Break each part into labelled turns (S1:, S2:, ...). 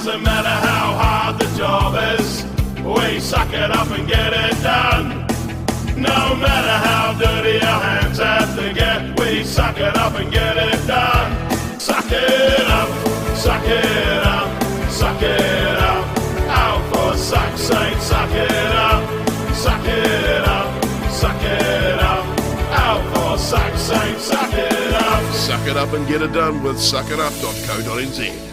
S1: Doesn't matter how hard the job is, we suck it up and get it done. No matter how dirty our hands have to get, we suck it up and get it done. Suck it up, suck it up, suck it up. Oh, for suck's sake, suck it up, suck it up, suck it up. Oh, for suck's sake, suck it up.
S2: Suck it up and get it done with suckitup.co.nz.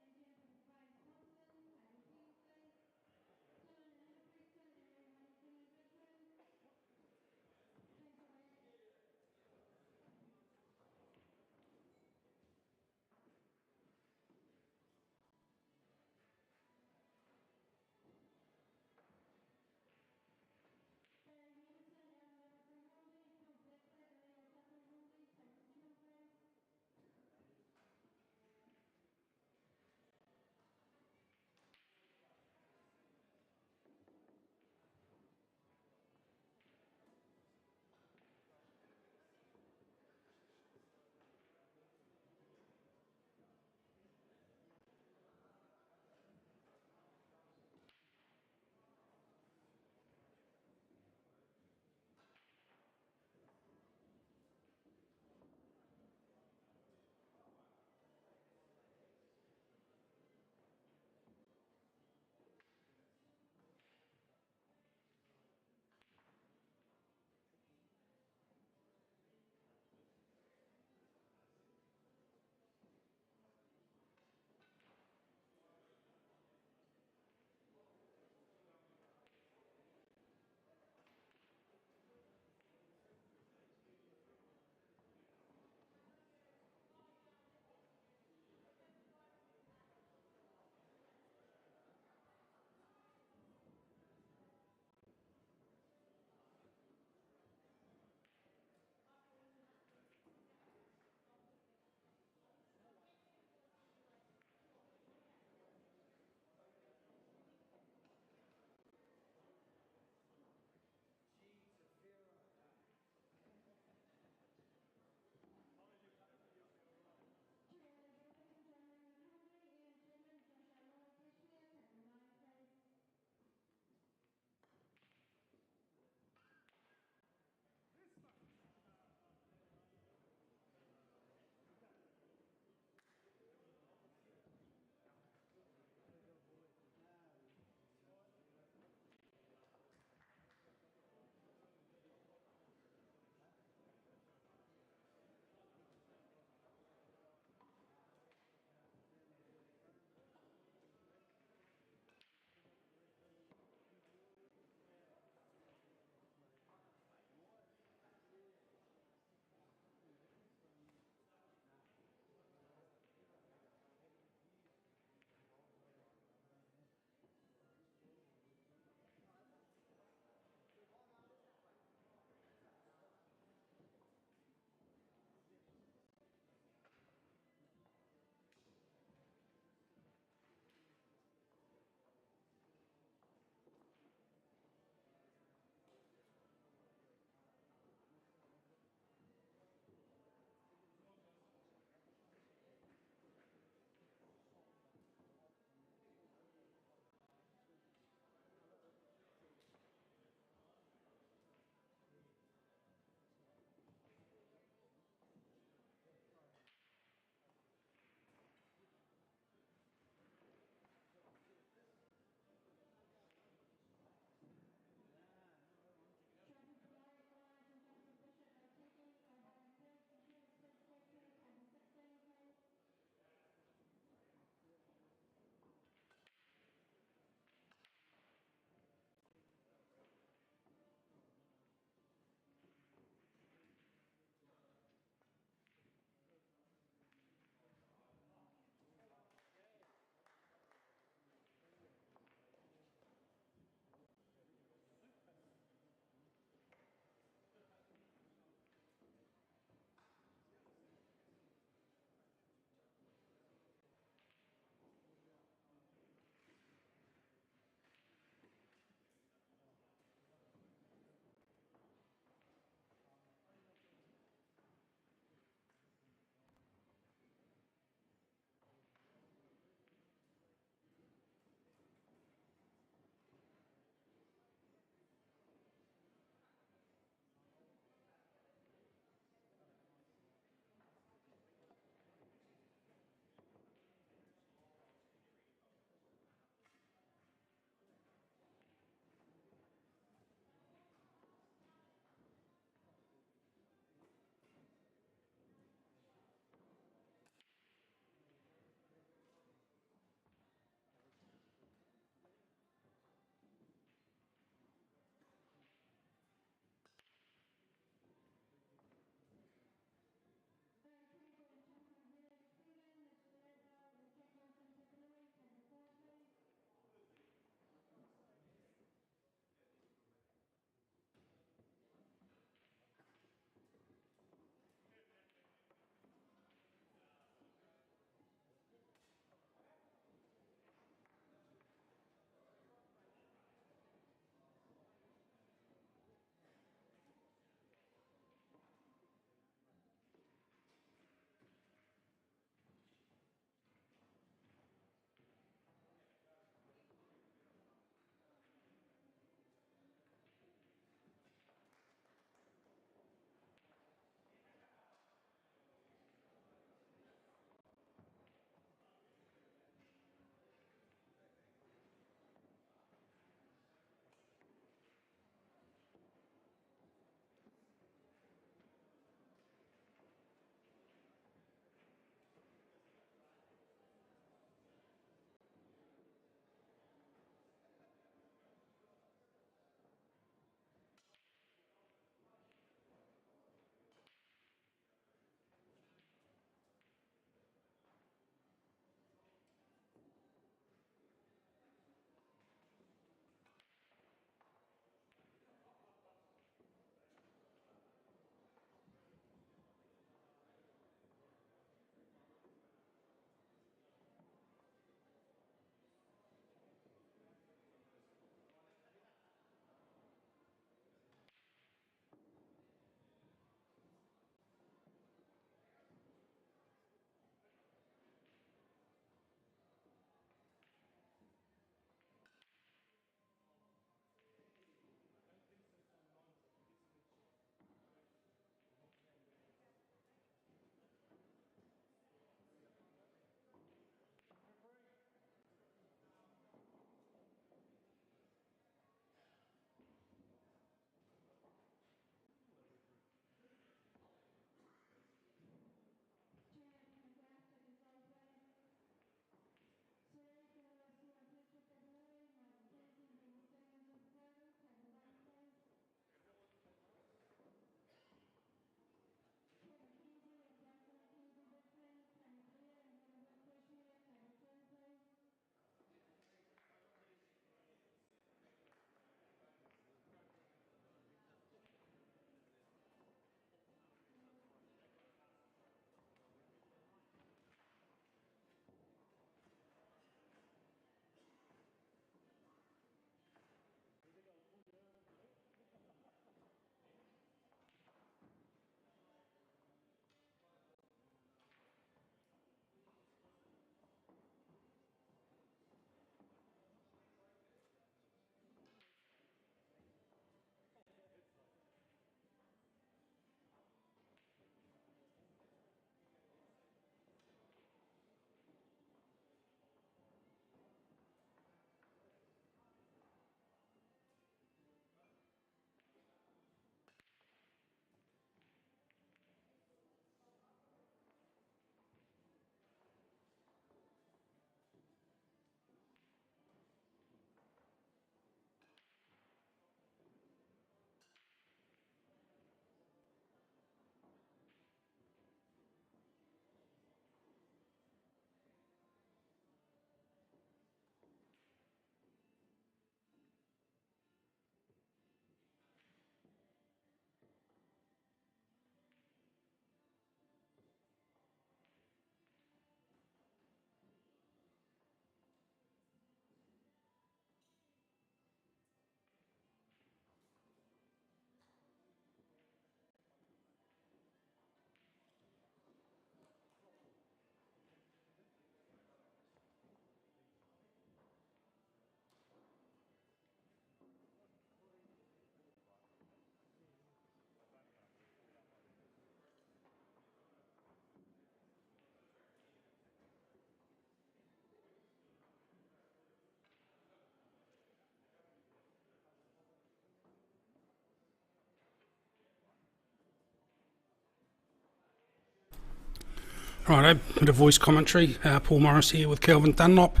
S3: Righto, bit of voice commentary. Paul Morris here with Kelvin Dunlop.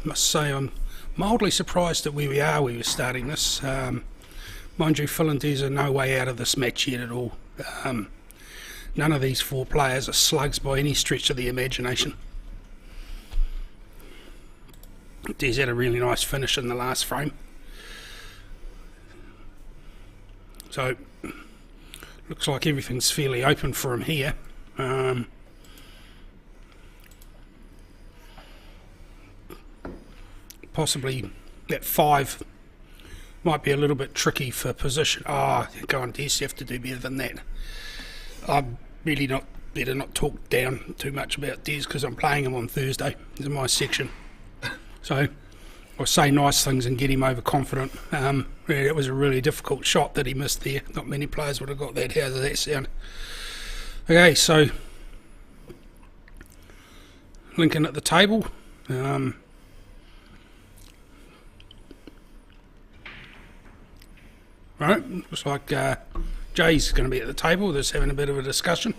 S3: Must say I'm mildly surprised at where we are. We were starting this. Mind you, Phil and Des are no way out of this match yet at all. None of these four players are slugs by any stretch of the imagination. Des had a really nice finish in the last frame. So, looks like everything's fairly open for him here. Possibly that 5 might be a little bit tricky for position. Go on, Des, you have to do better than that. I'm really better not talk down too much about Des because I'm playing him on Thursday. He's in my section. So I'll say nice things and get him overconfident. It was a really difficult shot that he missed there. Not many players would have got that. How does that sound? Okay, so Lincoln at the table. Right, looks like Jay's going to be at the table. They're just having a bit of a discussion.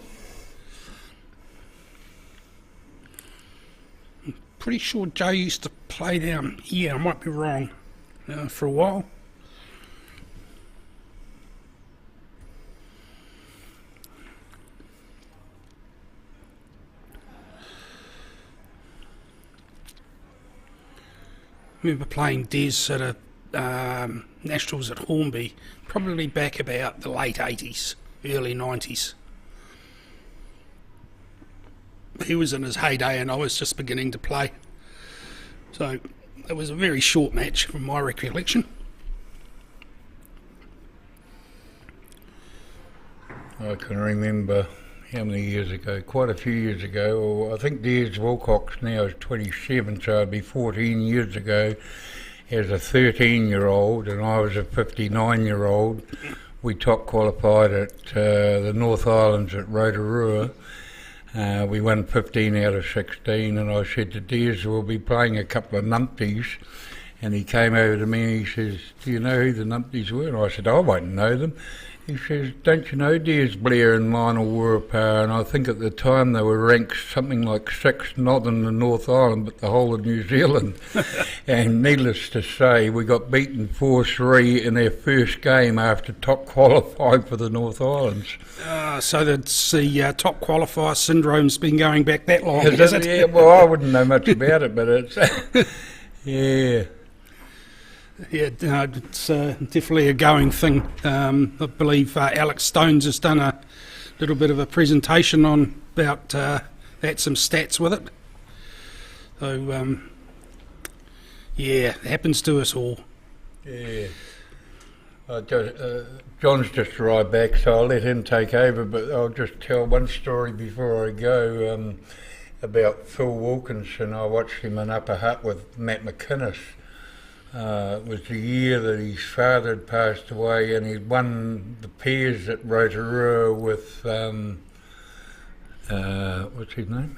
S3: I'm pretty sure Jay used to play down here. I might be wrong for a while. I remember playing Des at a Nationals at Hornby, probably back about the late 80s, early 90s. He was in his heyday and I was just beginning to play. So it was a very short match from my recollection.
S4: I can remember how many years ago, quite a few years ago, I think Des Wilcox now is 27, so it'd be 14 years ago, as a 13-year-old, and I was a 59-year-old. We top qualified at the North Islands at Rotorua. We won 15 out of 16, and I said to Des, we'll be playing a couple of numpties. And he came over to me and he says, do you know who the numpties were? And I said, I won't know them. He says, don't you know Des Blair and Lionel Wurepower? And I think at the time they were ranked something like 6th, not in the North Island, but the whole of New Zealand. And needless to say, we got beaten 4-3 in our first game after top qualified for the North Islands.
S3: So that's the top qualifier syndrome's been going back that long, has it?
S4: Yeah, well, I wouldn't know much about it, but it's... yeah.
S3: Yeah, it's definitely a going thing. I believe Alex Stones has done a little bit of a presentation on about some stats with it. So, yeah, it happens to us all.
S4: Yeah. John's just arrived back, so I'll let him take over, but I'll just tell one story before I go about Phil Wilkinson. I watched him in Upper Hutt with Matt McInnes. It was the year that his father had passed away, and he'd won the pairs at Rotorua with what's his name?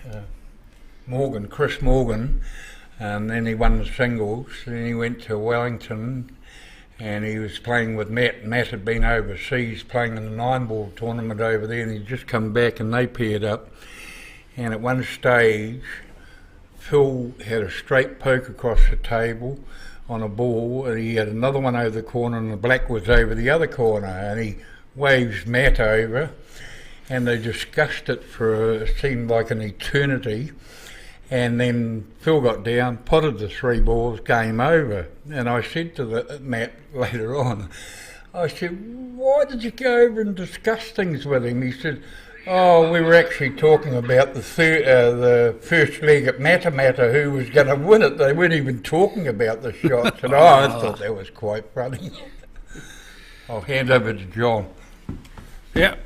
S4: Chris Morgan, and then he won the singles. Then he went to Wellington, and he was playing with Matt. Matt had been overseas playing in the 9-ball tournament over there, and he'd just come back, and they paired up. And at one stage, Phil had a straight poke across the table on a ball, and he had another one over the corner, and the black was over the other corner, and he waves Matt over, and they discussed it for it seemed like an eternity, and then Phil got down, potted the 3 balls, game over. And I said to Matt later on, I said, why did you go over and discuss things with him? He said, oh, we were actually talking about the first leg at Matamata, who was going to win it. They weren't even talking about the shots. And I thought that was quite funny. I'll hand over to John.
S3: Yeah.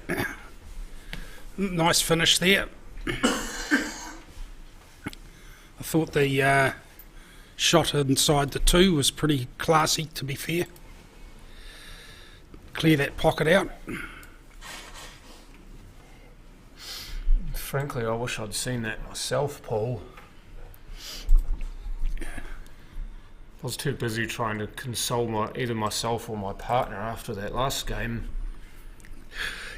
S3: Nice finish there. I thought the shot inside the 2 was pretty classy, to be fair. Clear that pocket out.
S5: Frankly, I wish I'd seen that myself, Paul. I was too busy trying to console either myself or my partner after that last game.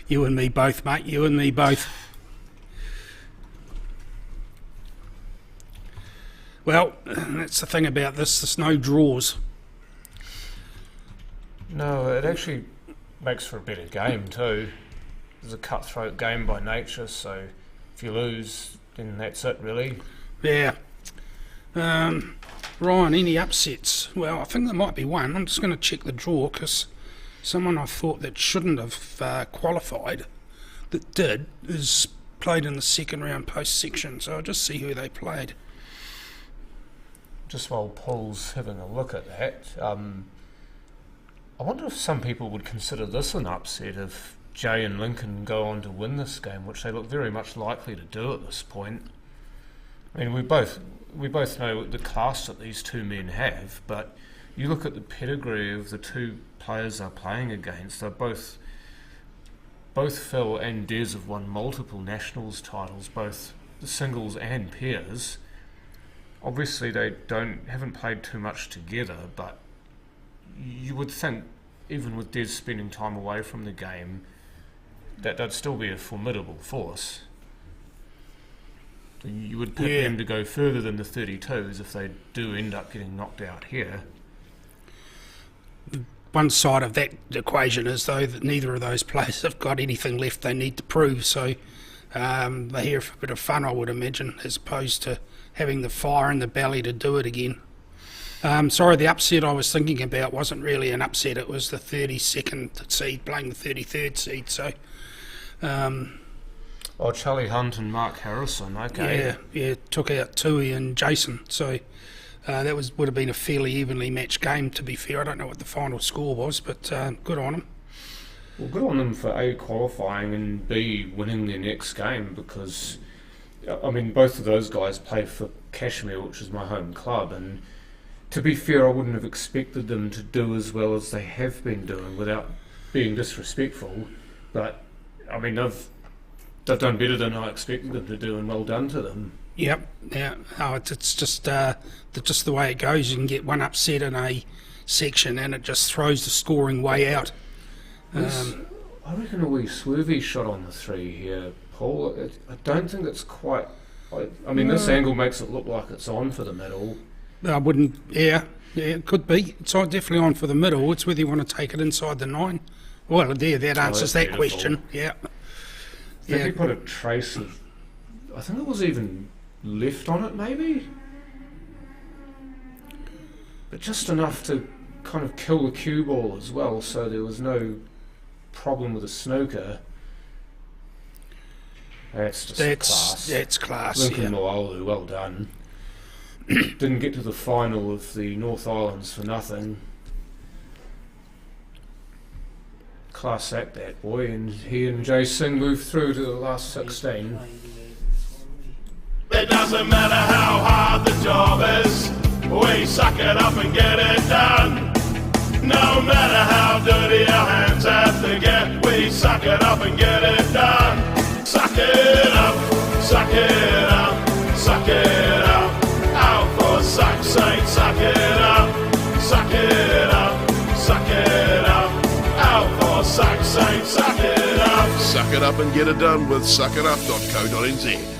S3: You and me both, mate. You and me both. Well, that's the thing about this. There's no draws.
S5: No, it actually makes for a better game too. It's a cutthroat game by nature, so if you lose, then that's it really.
S3: Yeah. Ryan, any upsets? Well, I think there might be one. I'm just going to check the draw because someone I thought that shouldn't have qualified, that did, is played in the second round post section. So I'll just see who they played.
S5: Just while Paul's having a look at that, I wonder if some people would consider this an upset if Jay and Lincoln go on to win this game, which they look very much likely to do at this point. I mean, we both know the class that these two men have, but you look at the pedigree of the two players they're playing against. They're both Phil and Des have won multiple nationals titles, both the singles and pairs. Obviously, they haven't played too much together, but you would think, even with Des spending time away from the game, that they'd still be a formidable force. You would pick them to go further than the 32s if they do end up getting knocked out here.
S3: One side of that equation is, though, that neither of those players have got anything left they need to prove, so they're here for a bit of fun, I would imagine, as opposed to having the fire in the belly to do it again. Sorry, the upset I was thinking about wasn't really an upset. It was the 32nd seed playing the 33rd seed. So,
S5: Charlie Hunt and Mark Harrison. Okay.
S3: Yeah, took out Tui and Jason. So that would have been a fairly evenly matched game. To be fair, I don't know what the final score was, but good on them.
S5: Well, good on them for A, qualifying, and B, winning their next game, because I mean both of those guys play for Cashmere, which is my home club, and to be fair, I wouldn't have expected them to do as well as they have been doing without being disrespectful. But, I mean, they've done better than I expected them to do, and well done to them.
S3: Yep, yeah. Oh, it's just the way it goes. You can get one upset in a section and it just throws the scoring way out.
S5: I reckon a wee swervy shot on the 3 here, Paul. I don't think it's quite... I mean, this angle makes it look like it's on for the middle.
S3: I wouldn't. Yeah, it could be. It's definitely on for the middle. It's whether you want to take it inside the 9. Well, that answers that question. Yeah.
S5: I think he put a trace of, I think it was even left on it, maybe, but just enough to kind of kill the cue ball as well, so there was no problem with the snooker. That's class.
S3: That's class.
S5: Lincoln
S3: yeah.
S5: Moalu, well done. Didn't get to the final of the North Islands for nothing. Class act, that boy, and he and Jay Singh moved through to the last 16.
S1: It doesn't matter how hard the job is, we suck it up and get it done. No matter how dirty our hands have to get, we suck it up and get it done. Suck it up, suck it up, suck it up. Out for suck's sake, suck it up, suck it up, suck it up. Out for suck's sake, suck it up.
S2: Suck it up and get it done with suckitup.co.nz.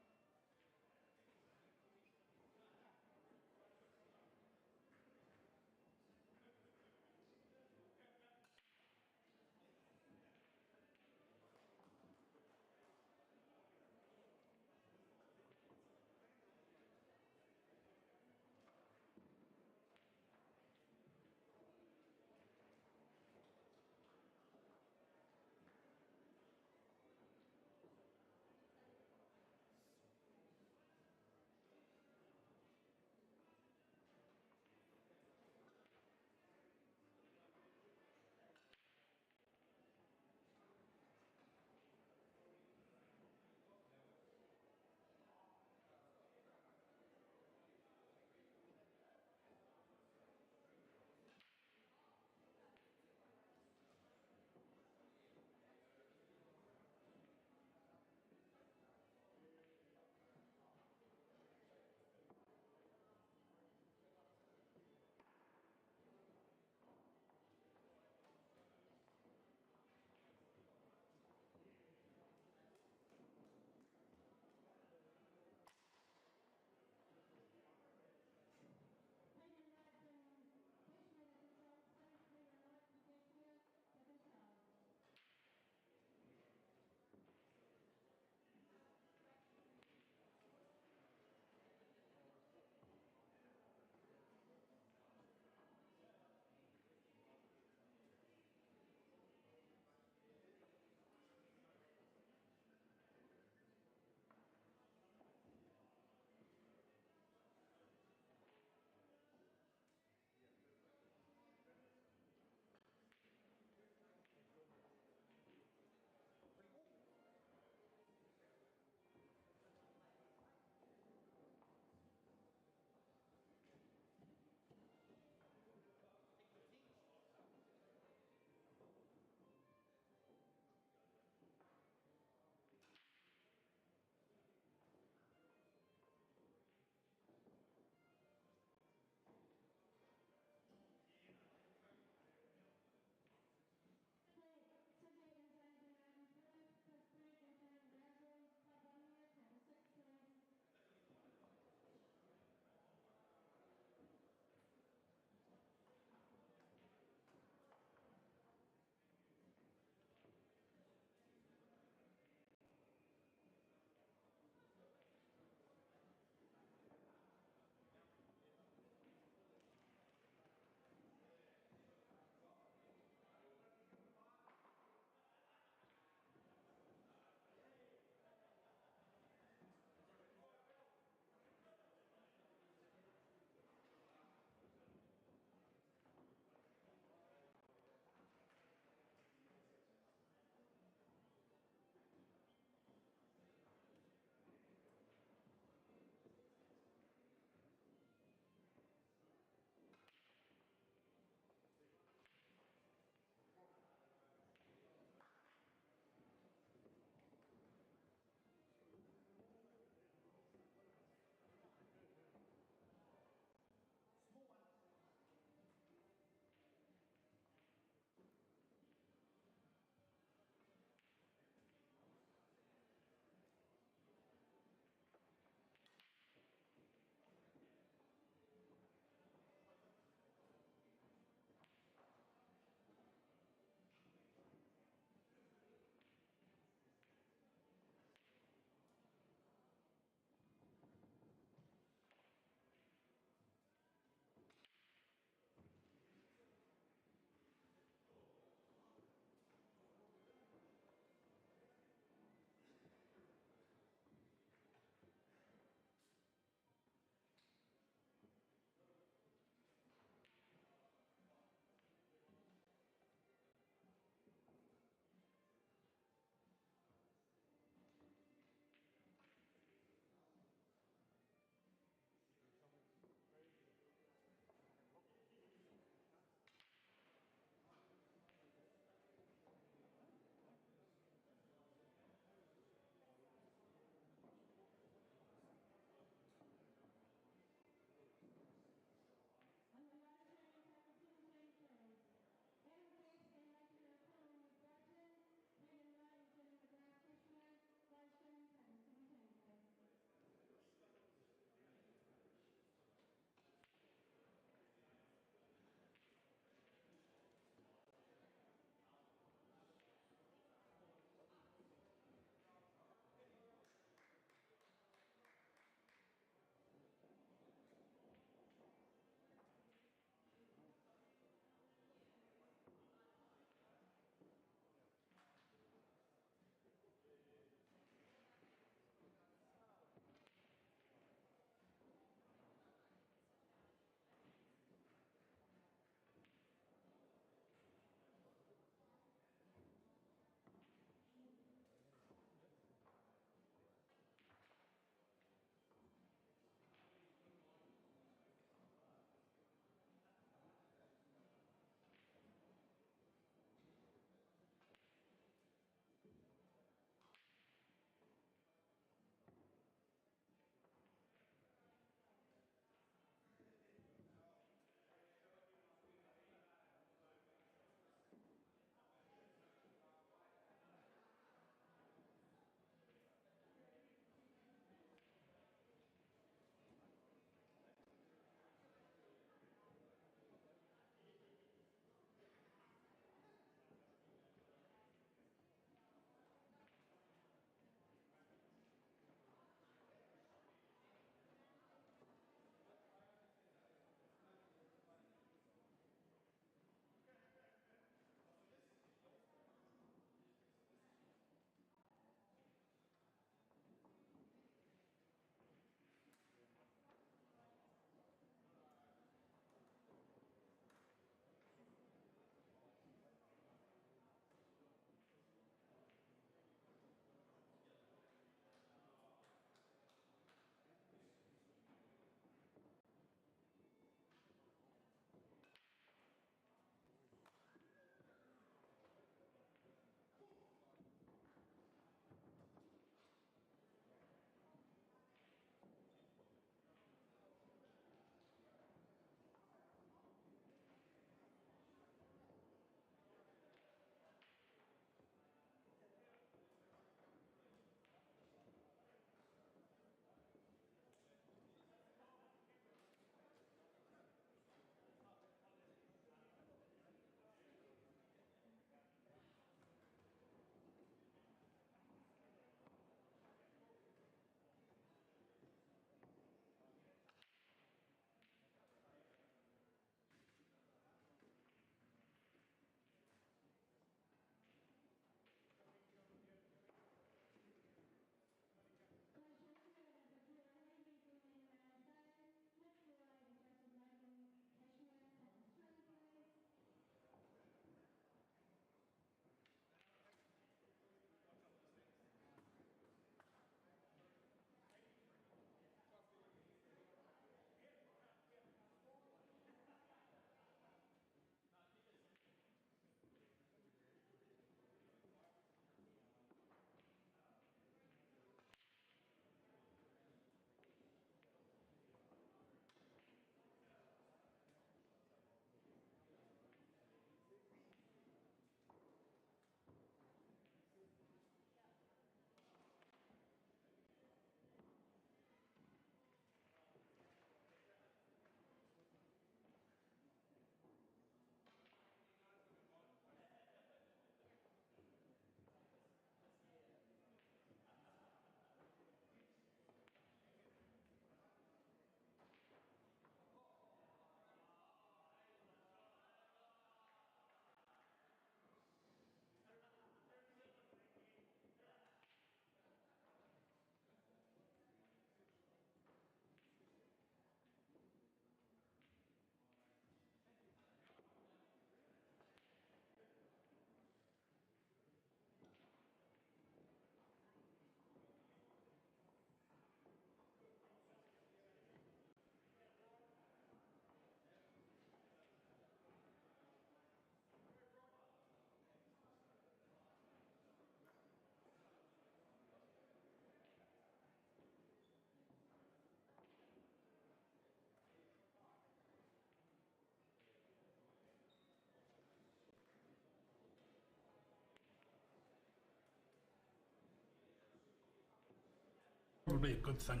S3: Probably a good thing.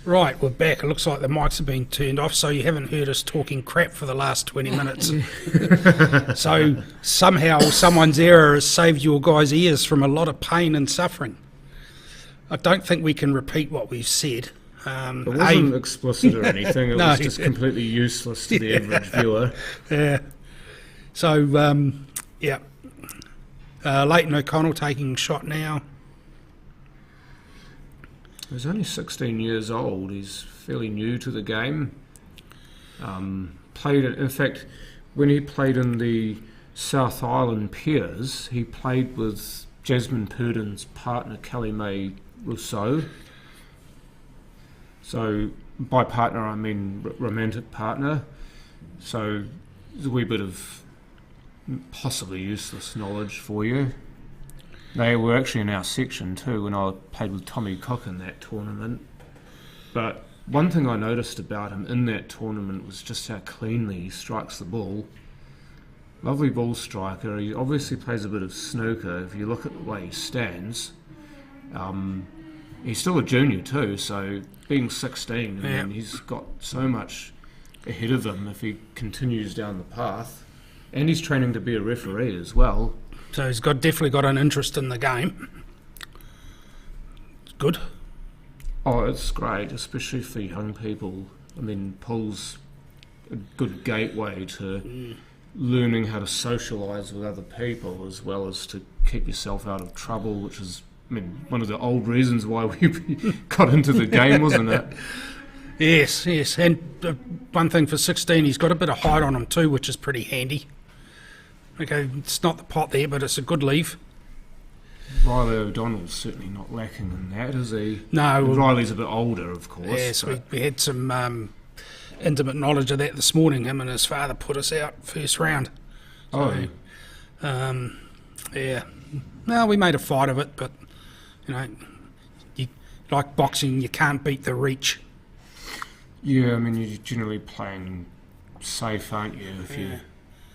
S3: Right, we're back. It looks like the mics have been turned off, so you haven't heard us talking crap for the last 20 minutes. So somehow someone's error has saved your guys' ears from a lot of pain and suffering. I don't think we can repeat what we've said.
S5: It wasn't explicit or anything. It
S3: No.
S5: was just completely useless to the average viewer.
S3: Yeah. So, yeah. Leighton O'Connell taking shot now.
S5: He's only 16 years old. He's fairly new to the game. In fact, when he played in the South Island Peers, he played with Jasmine Purdon's partner, Kelly May Rousseau. So, by partner, I mean romantic partner. So, there's a wee bit of possibly useless knowledge for you. They were actually in our section too when I played with Tommy Cook in that tournament. But one thing I noticed about him in that tournament was just how cleanly he strikes the ball. Lovely ball striker. He obviously plays a bit of snooker if you look at the way he stands. He's still a junior too, so being 16, I mean, he's got so much ahead of him if he continues down the path. And he's training to be a referee as well.
S3: So he's definitely got an interest in the game. It's good.
S5: Oh, it's great, especially for young people. I mean, pool's a good gateway to learning how to socialise with other people as well as to keep yourself out of trouble, which is, I mean, one of the old reasons why we got into the game, wasn't it?
S3: Yes. And one thing for 16, he's got a bit of height on him too, which is pretty handy. Okay, it's not the pot there, but it's a good leave.
S5: Riley O'Donnell's certainly not lacking in that, is he?
S3: No.
S5: Riley's a bit older, of course.
S3: Yes, we had some intimate knowledge of that this morning. Him and his father put us out first round. So, yeah. Well, we made a fight of it, but, you know, like boxing, you can't beat the reach.
S5: Yeah, I mean, you're generally playing safe, aren't you, if you're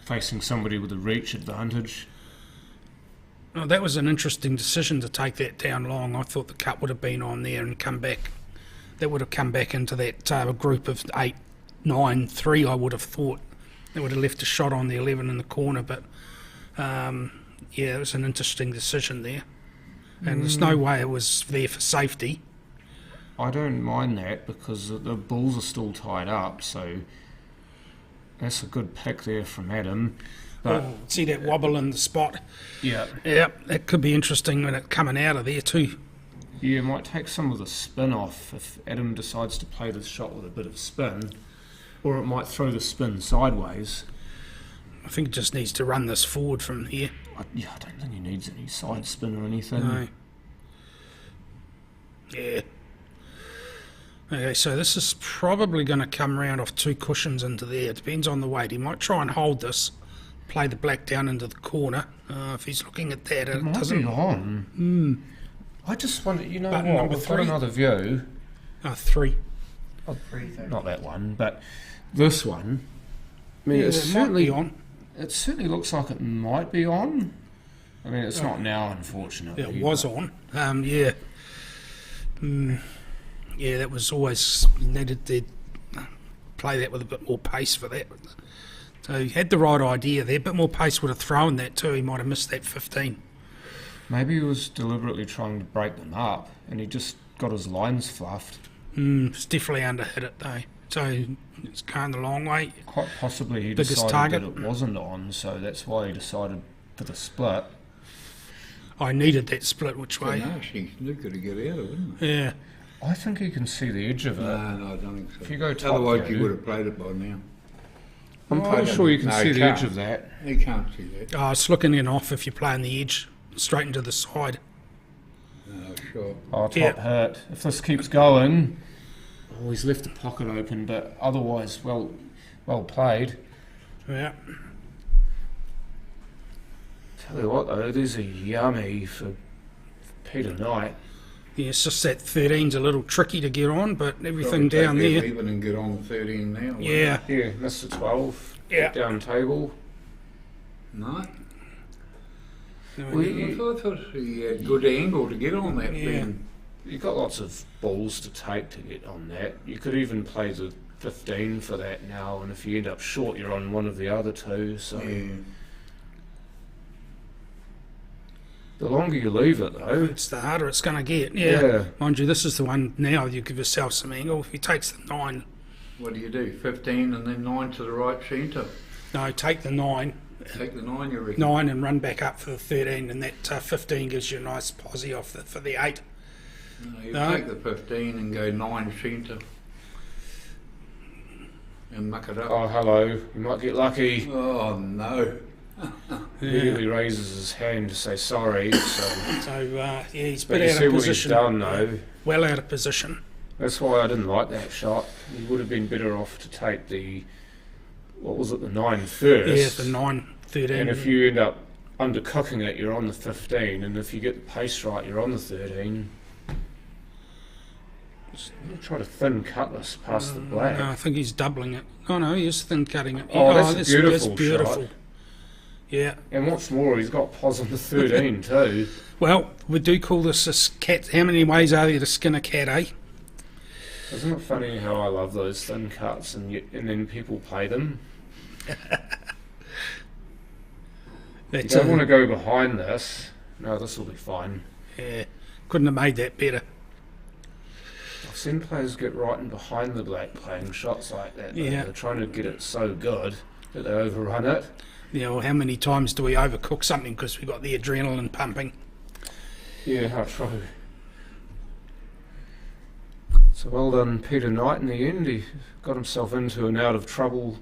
S5: facing somebody with a reach advantage.
S3: Well, that was an interesting decision to take that down long. I thought the cut would have been on there and come back. That would have come back into that group of 8, 9, 3, I would have thought. That would have left a shot on the 11 in the corner, but yeah, it was an interesting decision there. And there's no way it was there for safety.
S5: I don't mind that because the balls are still tied up, so that's a good pick there from Adam. But
S3: See that wobble in the spot?
S5: yeah,
S3: That could be interesting when it's coming out of there too.
S5: it might take some of the spin off if Adam decides to play this shot with a bit of spin, or it might throw the spin sideways.
S3: I think it just needs to run this forward from here.
S5: I don't think he needs any side spin or anything.
S3: No. Yeah. Okay, so this is probably going to come round off 2 cushions into there. It depends on the weight. He might try and hold this, play the black down into the corner. If he's looking at that, it
S5: Might
S3: doesn't.
S5: be on. I just wonder, you know
S3: Button
S5: what,
S3: number
S5: we've got
S3: 3.
S5: another view.
S3: 3.
S5: Not that one, but this one. I mean,
S3: Yeah,
S5: it's
S3: it might
S5: certainly
S3: be on.
S5: It certainly looks like it might be on. I mean, it's not now, unfortunately.
S3: It was on. Yeah. Yeah, that was always needed to play that with a bit more pace for that. So he had the right idea there. A bit more pace would have thrown that too. He might have missed that 15.
S5: Maybe he was deliberately trying to break them up, and he just got his lines fluffed.
S3: It's definitely underhit it though. So it's going the long way.
S5: Quite possibly he
S3: Biggest
S5: decided
S3: target.
S5: that it wasn't on, so that's why he decided for the split.
S3: I needed that split which
S4: It's a
S3: way.
S4: nasty snooker to get out of, isn't it?
S3: Yeah.
S5: I think he can see the edge of it.
S4: No, I don't think so.
S5: If you go top
S4: Otherwise,
S5: view-
S4: you would have played it by now.
S5: I'm pretty sure you can
S4: No,
S5: see
S4: he
S5: the
S4: can't.
S5: edge of that.
S4: He can't see that.
S3: Oh, it's looking in off if you're playing the edge, straight into the side.
S4: No, sure.
S5: Oh, top
S3: Yeah.
S5: hurt. If this keeps going... Oh, he's left the pocket open, but otherwise, well played.
S3: Yeah.
S5: Tell you what, though, there's a yummy for Peter Knight.
S3: Yeah, it's just that 13's a little tricky to get on, but everything
S4: Probably
S3: down
S4: take that
S3: there.
S4: Even and get on 13 now. wouldn't
S3: Yeah.
S5: Yeah, that's the 12.
S3: Yeah.
S5: Down table.
S4: it? No.
S5: Well,
S4: I thought he had good angle to get on that
S3: Yeah.
S4: thing.
S5: you've got lots of balls to take to get on that. You could even play the 15 for that now, and if you end up short, you're on one of the other two. So the longer you leave it, though,
S3: It's the harder it's going to get. Yeah. Mind you, this is the one now you give yourself some angle. If he takes the 9,
S4: What do you do? 15 and then 9 to the right centre.
S3: no, take the 9,
S4: Take the 9, you reckon?
S3: 9 and run back up for the 13, and that 15 gives you a nice posse off for the 8.
S4: No, you
S3: No.
S4: take the 15 and go 9 centre. And muck it up.
S5: oh hello, you might get lucky.
S4: Oh no.
S5: Immediately raises his hand to say sorry. So,
S3: So, yeah, he's a
S5: but
S3: bit
S5: you
S3: out
S5: see
S3: of
S5: what he's
S3: position.
S5: done, though.
S3: Well out of position.
S5: That's why I didn't like that shot. He would have been better off to take the, what was it, the 9 first.
S3: Yeah, the 9, 13.
S5: And if you end up undercooking it, you're on the 15, and if you get the pace right, you're on the 13. Just try to thin cut this past the black.
S3: No, I think he's doubling it. Oh no, he is thin cutting it.
S5: Oh, that's a beautiful
S3: beautiful.
S5: shot.
S3: Yeah.
S5: And what's more, he's got pos on the 13 too.
S3: Well, we do call this a cat. How many ways are there to skin a cat, eh?
S5: Isn't it funny how I love those thin cuts and then people play them? You
S3: That's
S5: don't want to go behind this. No, this will be fine.
S3: Yeah, couldn't have made that better.
S5: I've seen players get right in behind the black playing shots like that.
S3: Yeah.
S5: They're trying to get it so good that they overrun it.
S3: Yeah, well, how many times do we overcook something because we got the adrenaline pumping?
S5: Yeah, how true. So well done Peter Knight in the end. He got himself into and out of trouble,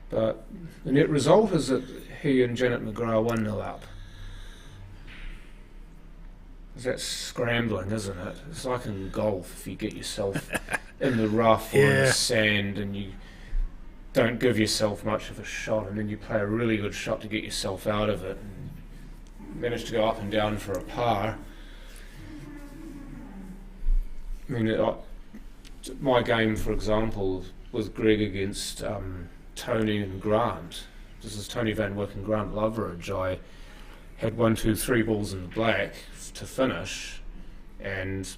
S5: but the net result is that he and Janet McGrath 1-0 up. That's scrambling, isn't it? It's like in golf, if you get yourself in the rough or in
S3: Yeah.
S5: the sand and you don't give yourself much of a shot, and then you play a really good shot to get yourself out of it and manage to go up and down for a par. I mean, my game, for example, with Greg against Tony and Grant, this is Tony Van Wyck and Grant Loveridge, I had 1, 2, 3 balls in the black to finish, and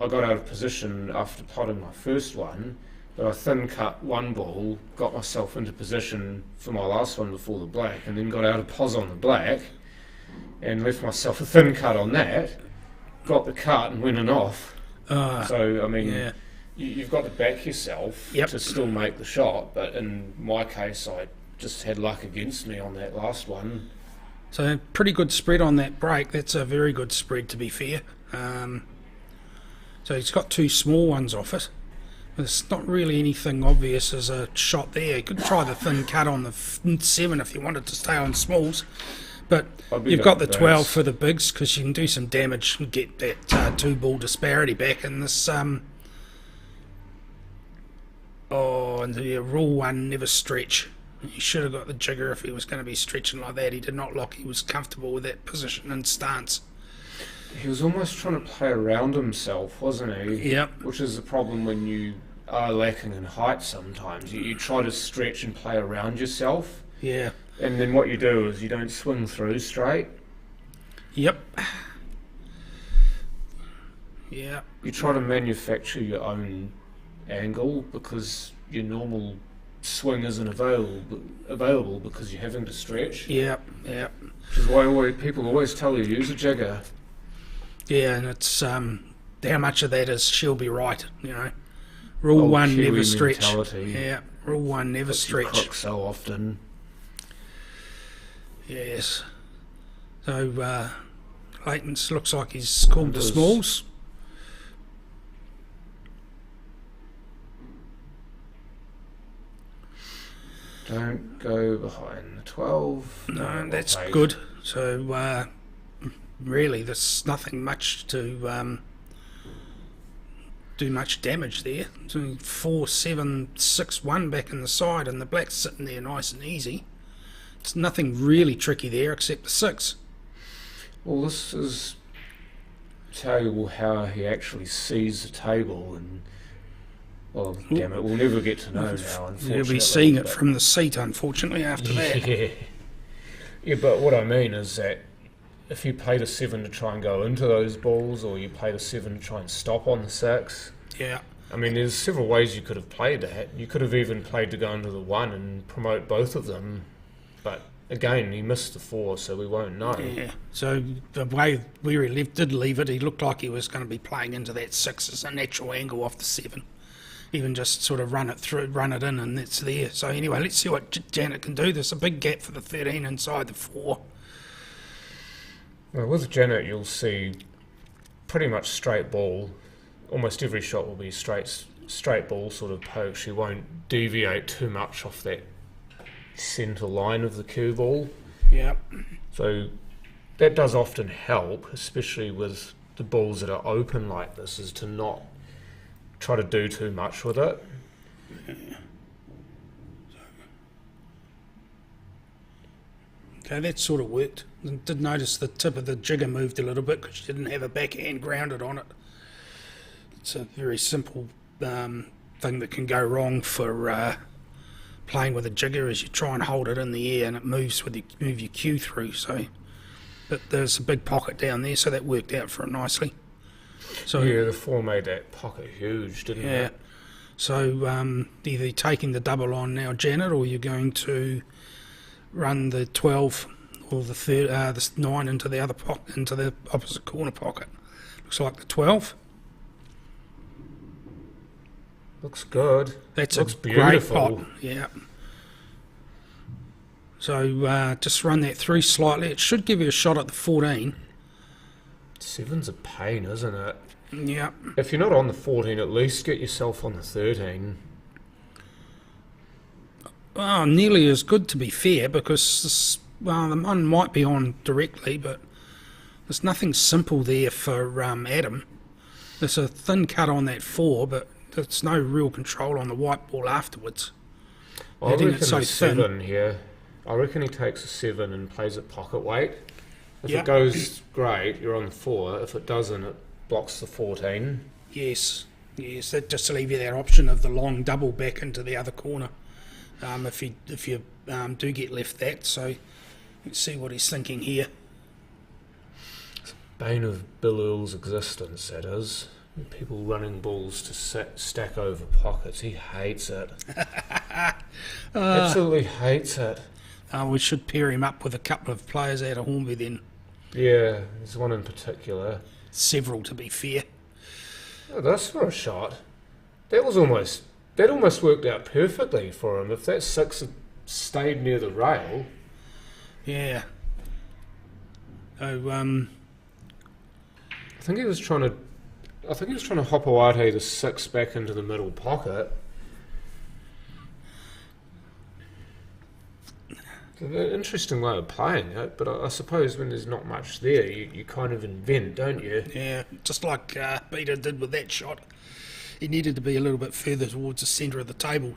S5: I got out of position after potting my first one, but I thin cut one ball, got myself into position for my last one before the black, and then got out of pos on the black, and left myself a thin cut on that, got the cut and went in off. So, I mean,
S3: Yeah.
S5: you've got to back yourself
S3: Yep.
S5: to still make the shot, but in my case, I just had luck against me on that last one.
S3: So pretty good spread on that break. That's a very good spread, to be fair. So he's got 2 small ones off it. There's not really anything obvious as a shot there. You could try the thin cut on the 7 if you wanted to stay on smalls. But
S5: I'd be
S3: you've got the
S5: going
S3: 12
S5: birds.
S3: for the bigs because you can do some damage and get that 2-ball disparity back in this. And the rule 1, never stretch. He should have got the jigger if he was going to be stretching like that. He did not look. He was comfortable with that position and stance.
S5: He was almost trying to play around himself, wasn't he?
S3: Yep.
S5: Which is the problem when you are lacking in height sometimes. You try to stretch and play around yourself,
S3: Yeah.
S5: and then what you do is you don't swing through straight.
S3: Yep. Yeah.
S5: You try to manufacture your own angle because your normal swing isn't available because you're having to stretch.
S3: Yep. Yep.
S5: Which is why people always tell you use a jigger.
S3: Yeah, and it's how much of that is she'll be right, you know. Rule
S5: Old
S3: 1,
S5: Kiwi
S3: never stretch.
S5: mentality.
S3: Yeah. Rule 1, never
S5: Puts you
S3: stretch.
S5: crook so often.
S3: Yes. So Leighton's looks like he's called the
S5: Does-
S3: smalls.
S5: Don't go behind the 12.
S3: No, that's
S5: okay.
S3: good. So really, there's nothing much to do much damage there. So 4, 7, 6, 1 back in the side, and the black's sitting there nice and easy. There's nothing really tricky there except the 6.
S5: Well, this is tell you how he actually sees the table, and well, damn it, we'll never get to know now. Unfortunately,
S3: You'll be seeing it
S5: but-
S3: from the seat, unfortunately, after that.
S5: Yeah. Yeah, but what I mean is that if you played a 7 to try and go into those balls, or you played a 7 to try and stop on the 6.
S3: Yeah.
S5: I mean, there's several ways you could have played that. You could have even played to go into the 1 and promote both of them. But again, he missed the 4, so we won't know.
S3: Yeah. So the way where he did leave it, he looked like he was going to be playing into that 6 as a natural angle off the 7. Even just sort of run it in, and it's there. So anyway, let's see what Janet can do. There's a big gap for the 13 inside the 4.
S5: Well, with Janet, you'll see pretty much straight ball. Almost every shot will be straight ball sort of poke. She won't deviate too much off that centre line of the cue ball.
S3: Yeah.
S5: So that does often help, especially with the balls that are open like this, is to not try to do too much with it.
S3: Okay, that sort of worked. Did notice the tip of the jigger moved a little bit because she didn't have a backhand grounded on it. It's a very simple thing that can go wrong for playing with a jigger, is you try and hold it in the air and it moves with move your cue through. So, but there's a big pocket down there, so that worked out for it nicely. So
S5: yeah, the 4 made that pocket huge, didn't
S3: yeah.
S5: it?
S3: So either taking the double on now, Janet, or you're going to run the 12 or the 9 into the other pocket, into the opposite corner pocket. Looks like the 12.
S5: Looks good.
S3: That's
S5: Looks
S3: a great
S5: beautiful.
S3: pot. Yeah. So just run that through slightly. It should give you a shot at the 14.
S5: 7's a pain, isn't it?
S3: Yeah.
S5: If you're not on the 14, at least get yourself on the 13.
S3: Well, nearly as good, to be fair, because the one might be on directly, but there's nothing simple there for Adam. There's a thin cut on that 4, but there's no real control on the white ball afterwards.
S5: I
S3: Hitting
S5: reckon
S3: it so
S5: the
S3: thin.
S5: 7 here. I reckon he takes a 7 and plays it pocket weight. If
S3: Yep.
S5: it goes great, you're on the 4. If it doesn't, it blocks the 14.
S3: Yes, that just to leave you that option of the long double back into the other corner. If you do get left that, so let's see what he's thinking here.
S5: Bane of Bill Earl's existence, that is. People running balls to stack over pockets. He hates it. Absolutely hates it.
S3: We should pair him up with a couple of players out of Hornby then.
S5: Yeah, there's one in particular.
S3: Several, to be fair.
S5: Oh, that's for a shot. That almost worked out perfectly for him. If that 6 had stayed near the rail.
S3: Yeah. So,
S5: I think he was trying to Hopawate the 6 back into the middle pocket. It's an interesting way of playing it, but I suppose when there's not much there, you kind of invent, don't you?
S3: yeah, just like Peter did with that shot. He needed to be a little bit further towards the centre of the table.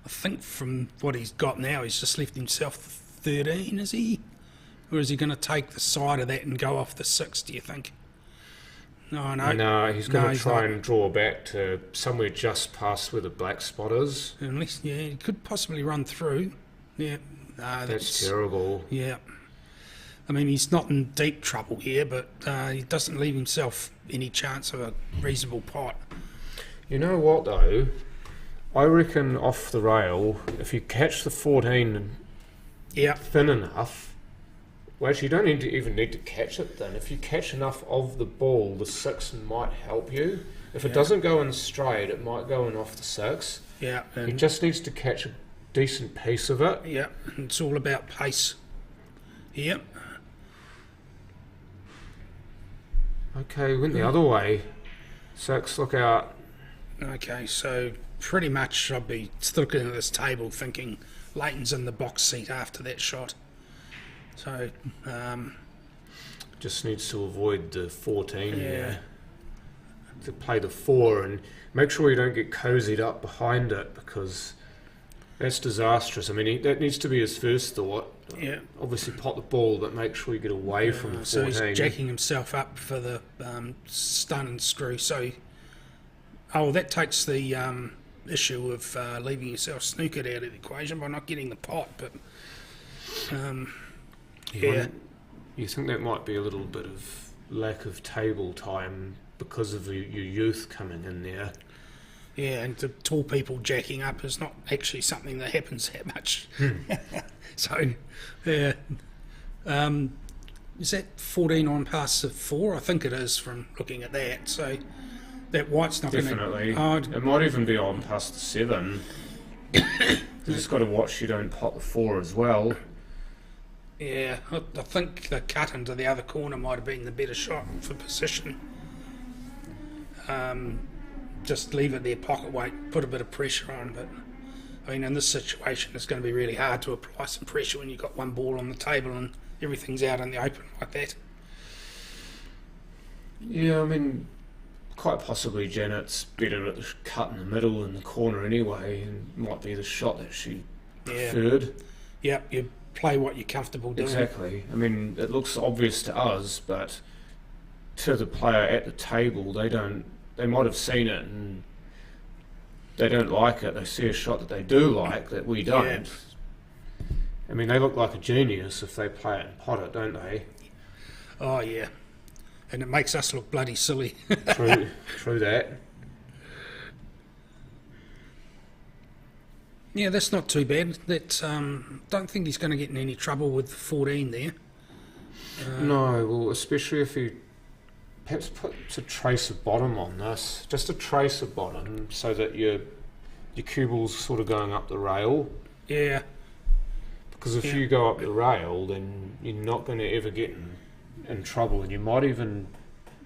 S3: I think from what he's got now, he's just left himself the 13, is he? Or is he going to take the side of that and go off the 6, do you think? No,
S5: He's going to
S3: he's
S5: try
S3: not.
S5: and draw back to somewhere just past where the black spot is.
S3: Unless, yeah, he could possibly run through. Yeah.
S5: That's terrible.
S3: Yeah. I mean, he's not in deep trouble here, but he doesn't leave himself any chance of a reasonable pot.
S5: You know what, though? I reckon off the rail, if you catch the 14
S3: Yeah.
S5: thin enough, well, actually, you don't even need to catch it then. If you catch enough of the ball, the 6 might help you. If it doesn't go in straight, it might go in off the 6.
S3: Yeah.
S5: He
S3: And,
S5: just needs to catch a decent piece of it.
S3: yeah. And it's all about pace. Yep.
S5: Okay, went the other way. 6, look out.
S3: Okay, so pretty much I'll be looking at this table thinking Leighton's in the box seat after that shot. So,
S5: Just needs to avoid the 14
S3: yeah.
S5: here. To play the 4 and make sure you don't get cozied up behind it, because that's disastrous. I mean, that needs to be his first thought.
S3: Yeah.
S5: Obviously pot the ball, but make sure you get away from the 14.
S3: So he's jacking himself up for the stun and screw. So, that takes the issue of leaving yourself snookered out of the equation by not getting the pot. But Yeah.
S5: You think that might be a little bit of lack of table time because of your youth coming in there?
S3: Yeah, and the tall people jacking up is not actually something that happens that much. So, yeah. Is that 14 on past the 4? I think it is from looking at that. So that white's not going to...
S5: Definitely. It might even be on past the 7. You just got to watch you don't pot the 4 as well.
S3: Yeah, I think the cut into the other corner might have been the better shot for position. Just leave it there, pocket weight, put a bit of pressure on, but I mean in this situation it's going to be really hard to apply some pressure when you've got one ball on the table and everything's out in the open like that.
S5: Yeah, I mean, quite possibly Janet's better at the cut in the middle and the corner anyway, and might be the shot that she preferred.
S3: Yeah, you play what you're comfortable doing.
S5: Exactly. I mean, it looks obvious to us, but to the player at the table, they might have seen it and they don't like it. They see a shot that they do like that we don't.
S3: Yeah.
S5: I mean, they look like a genius if they play it and pot it, don't they?
S3: Oh yeah, and it makes us look bloody silly.
S5: True that.
S3: Yeah, that's not too bad. That don't think he's going to get in any trouble with 14 there.
S5: No, well, especially if he perhaps puts a trace of bottom on this, just a trace of bottom, so that your cue ball's sort of going up the rail.
S3: Yeah.
S5: Because if you go up the rail, then you're not going to ever get in trouble, and you might even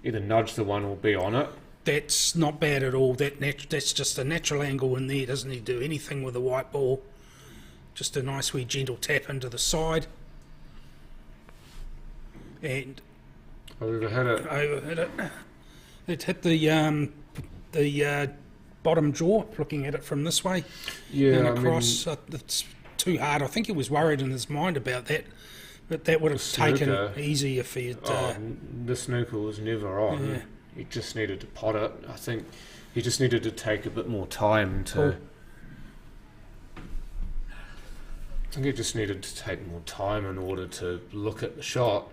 S5: either nudge the one or be on it.
S3: That's not bad at all. That's just a natural angle in there. Doesn't need to do anything with the white ball. Just a nice wee gentle tap into the side. And
S5: Overhit it.
S3: overhit it. It hit the bottom jaw, looking at it from this way.
S5: Yeah,
S3: And across. It's too hard. I think he was worried in his mind about that. But that would have taken easy if he had...
S5: the snooker was never on.
S3: Yeah.
S5: He just needed to pot it. I think he just needed to take a bit more time to... I think he just needed to take more time in order to look at the shot.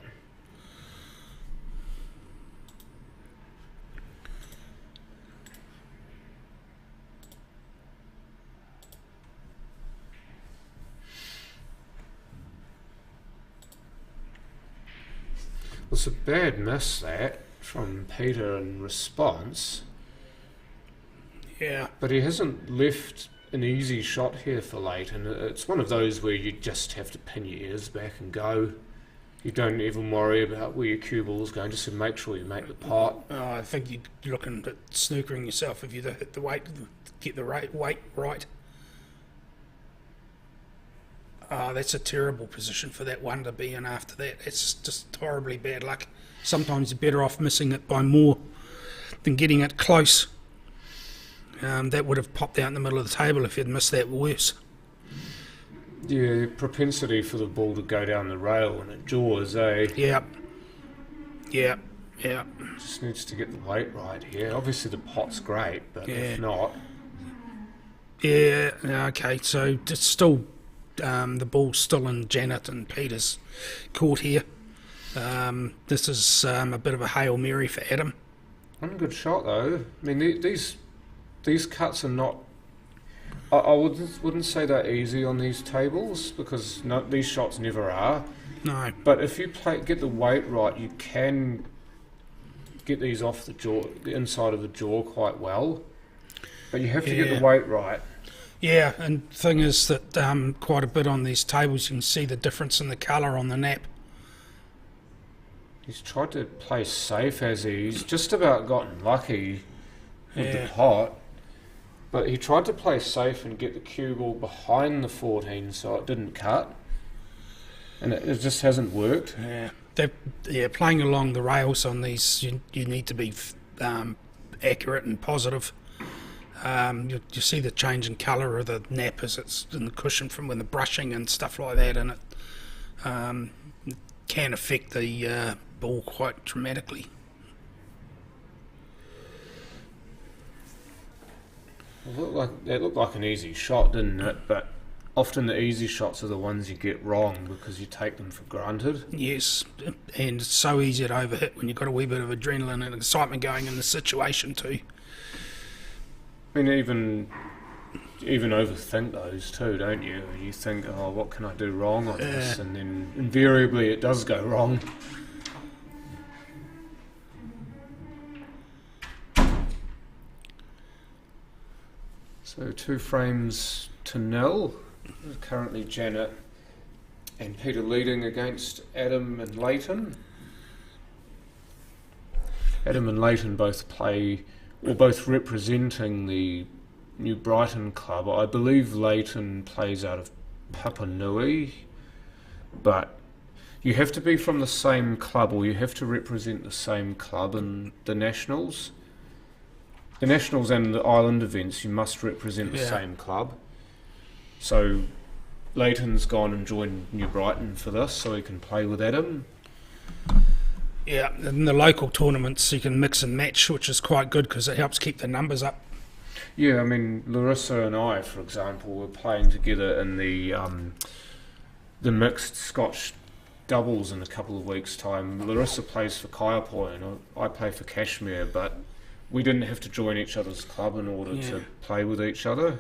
S5: It's a bad miss, that, from Peter in response.
S3: Yeah.
S5: But he hasn't left an easy shot here for late, and it's one of those where you just have to pin your ears back and go. You don't even worry about where your cue ball's going, just to make sure you make the pot.
S3: I think you're looking at snookering yourself if you hit the weight, get the weight right. That's a terrible position for that one to be in after that. It's just horribly bad luck. Sometimes you're better off missing it by more than getting it close. That would have popped out in the middle of the table if you'd missed that worse.
S5: Yeah, propensity for the ball to go down the rail when it jaws, eh?
S3: Yeah.
S5: Just needs to get the weight right here. Obviously the pot's great, but if not...
S3: Yeah, okay, so it's still... the ball's still in Janet and Peter's court here. This is a bit of a Hail Mary for Adam.
S5: One good shot though. I mean, these cuts are not... I wouldn't say they're easy on these tables, because these shots never are.
S3: No.
S5: But if you get the weight right, you can get these off the jaw, the inside of the jaw quite well. But you have to get the weight right.
S3: Yeah, and the thing is that quite a bit on these tables you can see the difference in the colour on the nap.
S5: He's tried to play safe, has he? He's just about gotten lucky with the pot. But he tried to play safe and get the cue ball behind the 14 so it didn't cut. And it just hasn't worked.
S3: Yeah, playing along the rails on these, you need to be accurate and positive. You see the change in colour of the nap as it's in the cushion from when the brushing and stuff like that, and it can affect the ball quite dramatically.
S5: It looked like an easy shot, didn't it? But often the easy shots are the ones you get wrong because you take them for granted.
S3: Yes, and it's so easy to overhit when you've got a wee bit of adrenaline and excitement going in the situation too.
S5: I mean, even overthink those too, don't you? You think, oh, what can I do wrong on this? And then invariably it does go wrong. So 2 frames to 0. Currently Janet and Peter leading against Adam and Leighton. Adam and Leighton both representing the New Brighton club. I believe Leighton plays out of Papua Nui, but you have to be from the same club, or you have to represent the same club in the Nationals. The Nationals and the Island events, you must represent the same club. So Leighton's gone and joined New Brighton for this, so he can play with Adam.
S3: Yeah, in the local tournaments you can mix and match, which is quite good because it helps keep the numbers up.
S5: Yeah, I mean, Larissa and I, for example, were playing together in the mixed Scotch doubles in a couple of weeks' time. Larissa plays for Kaiapoi and I play for Cashmere, but we didn't have to join each other's club in order to play with each other,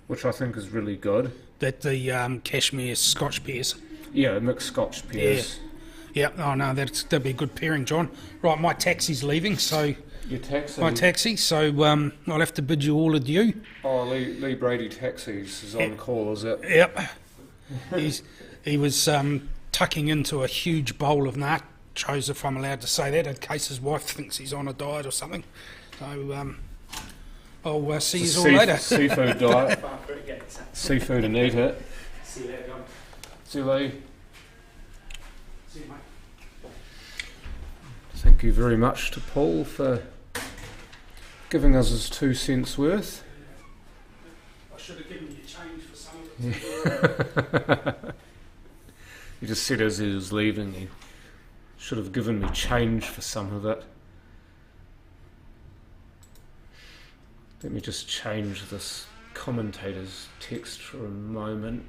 S5: which I think is really good.
S3: That the Cashmere Scotch pairs.
S5: Yeah, mixed Scotch pairs.
S3: Yeah, oh no, that'd be a good pairing, John. Right, my taxi's leaving, so...
S5: Your taxi?
S3: My taxi, so I'll have to bid you all adieu.
S5: Oh, Lee Brady Taxis is on call, is it?
S3: Yep. He was tucking into a huge bowl of nachos, if I'm allowed to say that, in case his wife thinks he's on a diet or something. So I'll see you all later.
S5: Seafood diet. Seafood and eat it.
S3: See you later, John.
S5: See you, Lee.
S3: See you, mate.
S5: Thank you very much to Paul for giving us his 2 cents worth.
S3: I should have given you change for some of it.
S5: He just said as he was leaving, he should have given me change for some of it. Let me just change this commentator's text for a moment.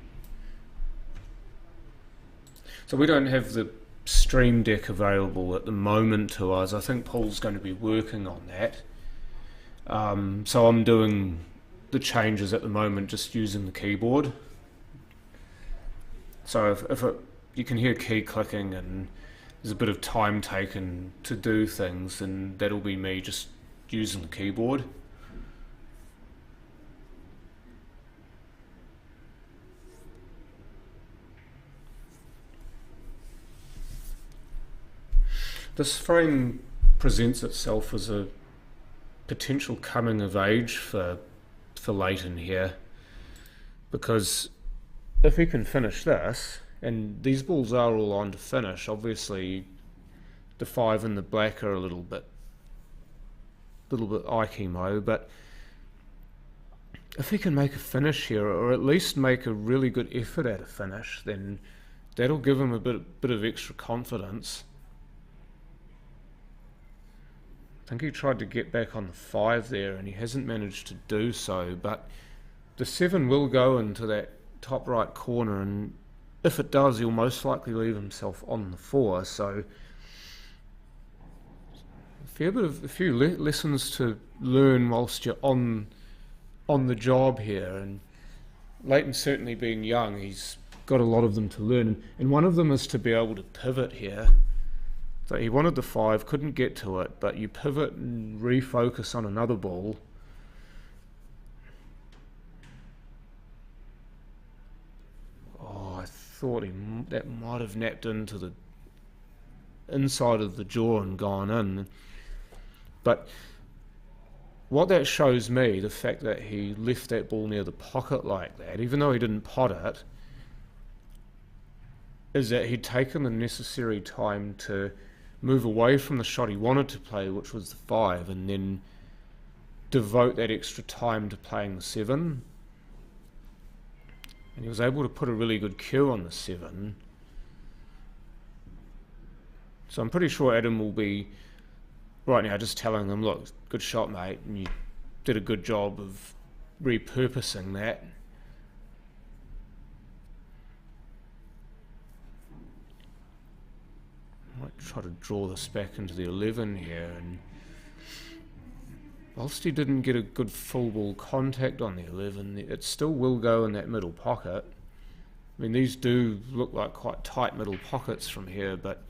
S5: So we don't have the Stream Deck available at the moment to us. I think Paul's going to be working on that. So I'm doing the changes at the moment just using the keyboard. So if you can hear key clicking and there's a bit of time taken to do things, then that'll be me just using the keyboard. This frame presents itself as a potential coming of age for Leighton here, because if he can finish this, and these balls are all on to finish, obviously the 5 and the black are a little bit Aikimo, but if he can make a finish here, or at least make a really good effort at a finish, then that'll give him a bit of extra confidence. I think he tried to get back on the 5 there and he hasn't managed to do so, but the 7 will go into that top right corner, and if it does he'll most likely leave himself on the 4, so a few lessons to learn whilst you're on the job here. And Leighton, certainly being young, he's got a lot of them to learn, and one of them is to be able to pivot here. So he wanted the 5, couldn't get to it, but you pivot and refocus on another ball. Oh, I thought that might have napped into the inside of the jaw and gone in. But what that shows me, the fact that he left that ball near the pocket like that, even though he didn't pot it, is that he'd taken the necessary time to move away from the shot he wanted to play, which was the 5, and then devote that extra time to playing the 7. And he was able to put a really good cue on the 7. So I'm pretty sure Adam will be right now just telling him, look, good shot, mate, and you did a good job of repurposing that. might try to draw this back into the 11 here, and whilst he didn't get a good full ball contact on the 11, it still will go in that middle pocket. I mean, these do look like quite tight middle pockets from here, but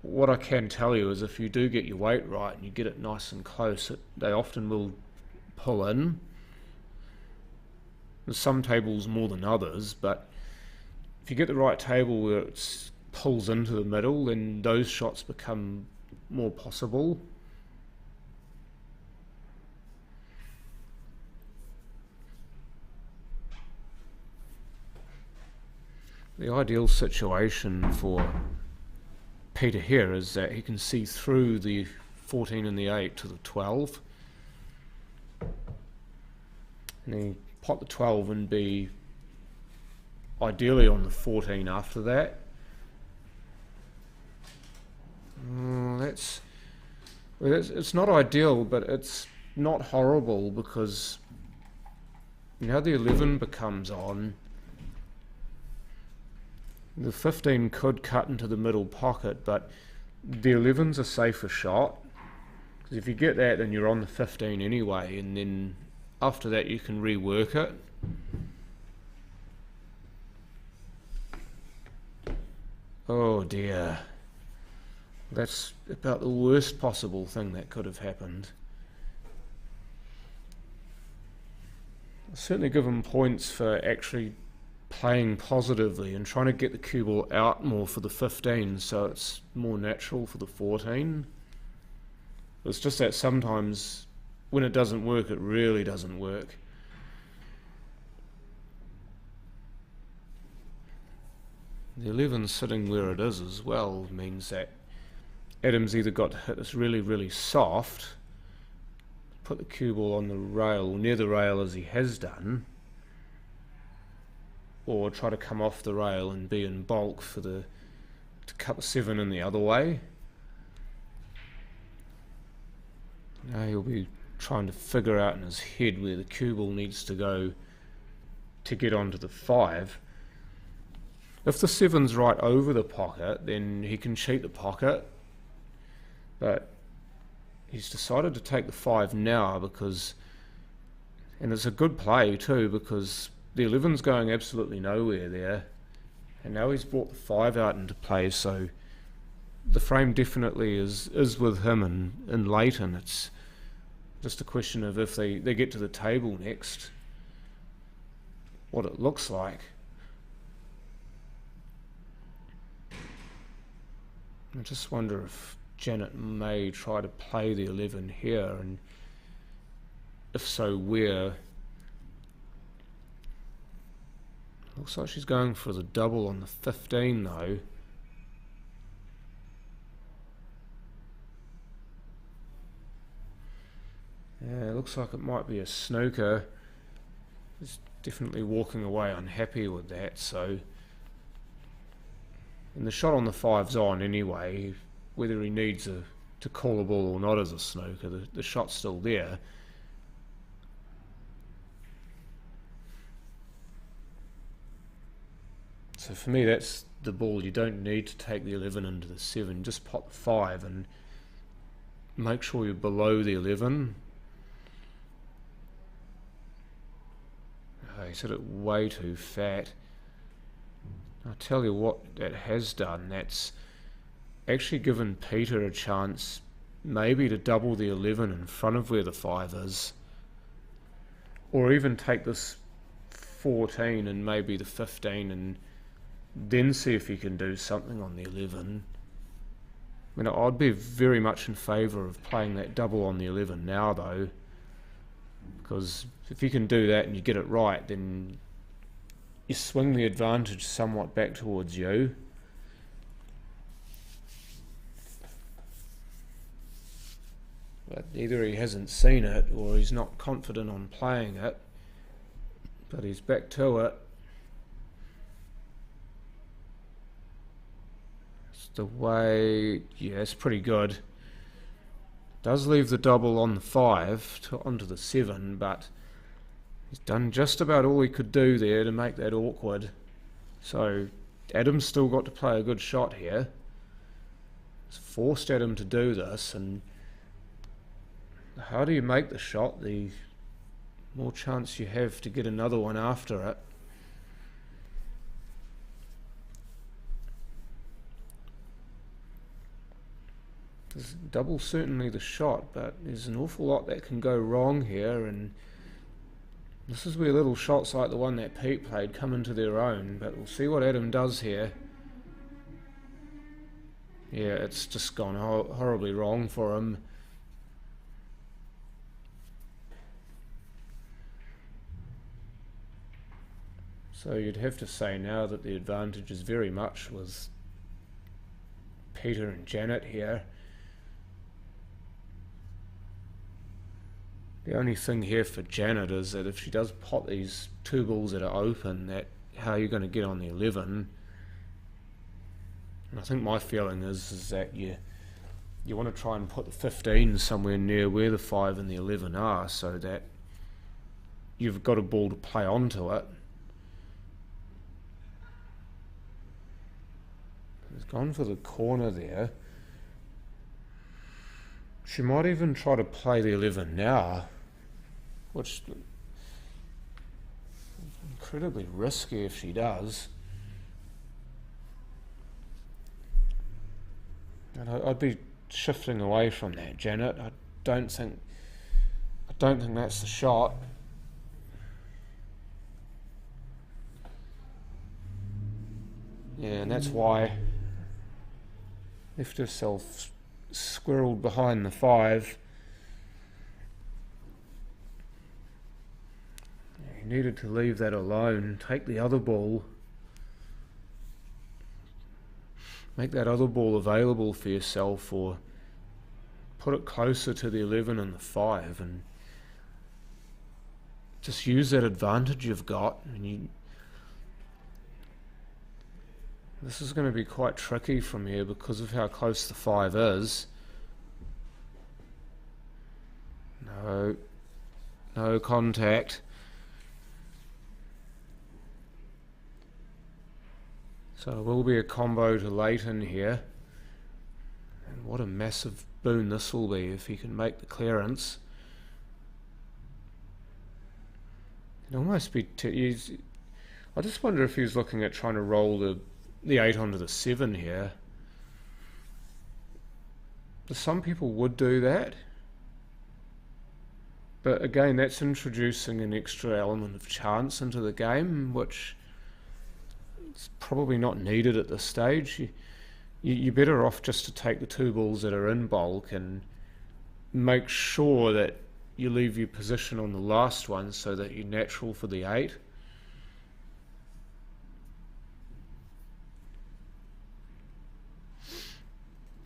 S5: what I can tell you is if you do get your weight right and you get it nice and close, they often will pull in. There's some tables more than others, but if you get the right table where it pulls into the middle, then those shots become more possible. The ideal situation for Peter here is that he can see through the 14 and the 8 to the 12, and he pot the 12 and be ideally on the 14 after that. It's not ideal, but it's not horrible, because now the 11 becomes on. The 15 could cut into the middle pocket, but the 11's a safer shot, because if you get that, then you're on the 15 anyway, and then after that you can rework it. Oh dear. That's about the worst possible thing that could have happened. I'll certainly give him points for actually playing positively and trying to get the cue ball out more for the 15 so it's more natural for the 14. It's just that sometimes when it doesn't work, it really doesn't work. The 11 sitting where it is as well means that Adam's either got to hit this really, really soft, put the cue ball on the rail, near the rail as he has done, or try to come off the rail and be in bulk to cut the 7 in the other way. Now he'll be trying to figure out in his head where the cue ball needs to go to get onto the 5. If the 7's right over the pocket, then he can cheat the pocket, but he's decided to take the 5 now because, and it's a good play too, because the 11's going absolutely nowhere there, and now he's brought the 5 out into play, so the frame definitely is with him and Leighton. It's just a question of if they get to the table next, what it looks like. I just wonder if Janet may try to play the 11 here, and if so, where? Looks like she's going for the double on the 15 though. Yeah, it looks like it might be a snooker. He's definitely walking away unhappy with that, so. And the shot on the 5's on anyway, whether he needs to call a ball or not as a snooker, the shot's still there. So for me, that's the ball. You don't need to take the 11 into the 7, just pop the 5 and make sure you're below the 11. Oh, he's hit it way too fat. I'll tell you what that has done, that's actually given Peter a chance maybe to double the 11 in front of where the 5 is, or even take this 14 and maybe the 15 and then see if he can do something on the 11. I mean, I'd be very much in favour of playing that double on the 11 now though, because if you can do that and you get it right, then you swing the advantage somewhat back towards you. But either he hasn't seen it or he's not confident on playing it, but he's back to it. It's the way, yeah, it's pretty good. Does leave the double on the 5 onto the 7, but he's done just about all he could do there to make that awkward. So Adam's still got to play a good shot here. It's forced Adam to do this, and the harder you make the shot, the more chance you have to get another one after it. There's double certainly the shot, but there's an awful lot that can go wrong here, and this is where little shots like the one that Pete played come into their own. But we'll see what Adam does here. Yeah, it's just gone horribly wrong for him. So you'd have to say now that the advantage is very much with Peter and Janet here. The only thing here for Janet is that if she does pot these two balls that are open, that how you're going to get on the 11. And I think my feeling is that you want to try and put the 15 somewhere near where the 5 and the 11 are, so that you've got a ball to play onto it. He's gone for the corner there. She might even try to play the 11 now, which is incredibly risky if she does. And I'd be shifting away from that, Janet. I don't think that's the shot. Yeah, and that's why left herself squirreled behind the 5. You needed to leave that alone. Take the other ball. Make that other ball available for yourself, or put it closer to the 11 and the 5, and just use that advantage you've got. And this is going to be quite tricky from here because of how close the 5 is. No contact. So it will be a combo to Leighton here. And what a massive boon this will be if he can make the clearance. It'd almost be... I just wonder if he's looking at trying to roll the 8 onto the 7 here. Some people would do that. But again, that's introducing an extra element of chance into the game, which is probably not needed at this stage. You're better off just to take the 2 balls that are in bulk and make sure that you leave your position on the last one so that you're natural for the 8.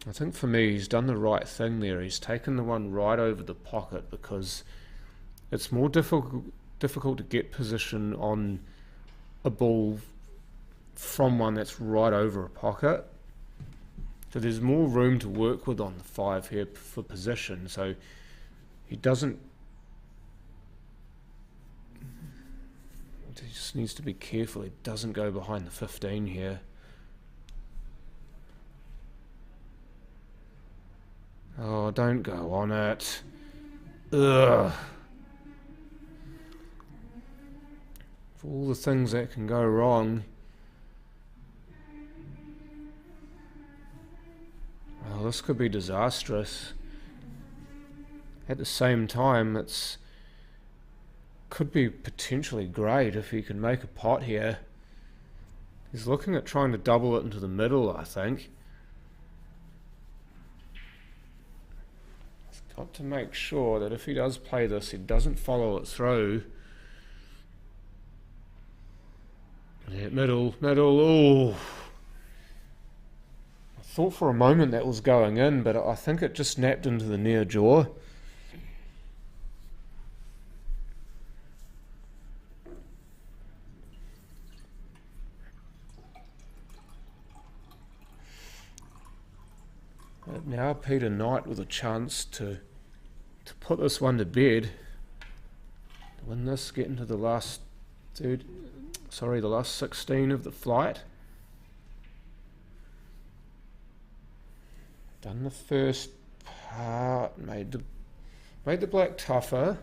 S5: I think for me he's done the right thing there. He's taken the one right over the pocket because it's more difficult to get position on a ball from one that's right over a pocket. So there's more room to work with on the 5 here for position. So he just needs to be careful he doesn't go behind the 15 here. Oh, don't go on it. Ugh. For all the things that can go wrong. Well, this could be disastrous. At the same time, could be potentially great if he can make a pot here. He's looking at trying to double it into the middle, I think. He's got to make sure that if he does play this, he doesn't follow it through. Yeah, middle, oh. I thought for a moment that was going in, but I think it just snapped into the near jaw. But now Peter Knight with a chance to put this one to bed. Win this, get into the last the last 16 of the flight. Done the first part, made the black tougher,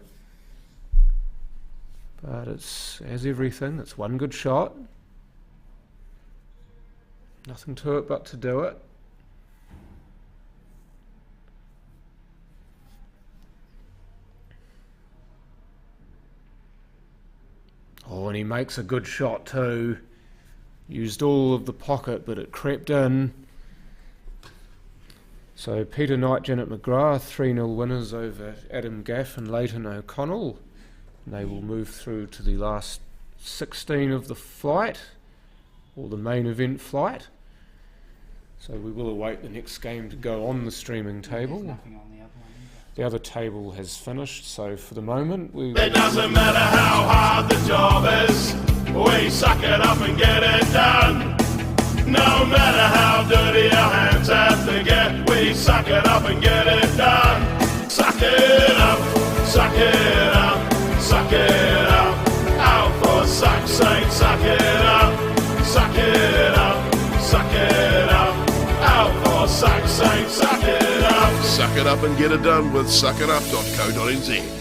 S5: but it's, as everything, it's one good shot. Nothing to it but to do it. Oh, and he makes a good shot too. Used all of the pocket, but it crept in. So Peter Knight, Janet McGrath, 3-0 winners over Adam Gaff and Leighton O'Connell. And they will move through to the last 16 of the flight, or the main event flight. So we will await the next game to go on the streaming table.
S3: There's nothing on the other one either.
S5: The other table has finished, so for the moment we...
S1: It doesn't matter how hard the job is, we suck it up and get it done. No matter how dirty our hands have to get, we suck it up and get it done. Suck it up, suck it up, suck it up. Out for suck's sake, suck it up, suck it up, suck it up. Out for suck's sake, suck it up.
S2: Suck it up and get it done with suckitup.co.nz.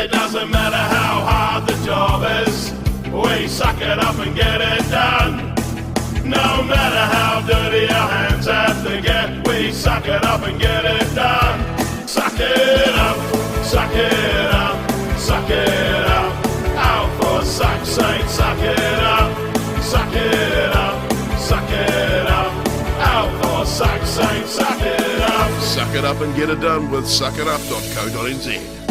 S1: It doesn't matter how hard the job is, we suck it up and get it done. No matter how dirty our hands have to get, we suck it up and get it done. Suck it up, suck it up, suck it up. Out for suck's sake, suck it up, suck it up, suck it up. Out for suck's sake, suck it up.
S2: Suck it up and get it done with suckitup.co.nz.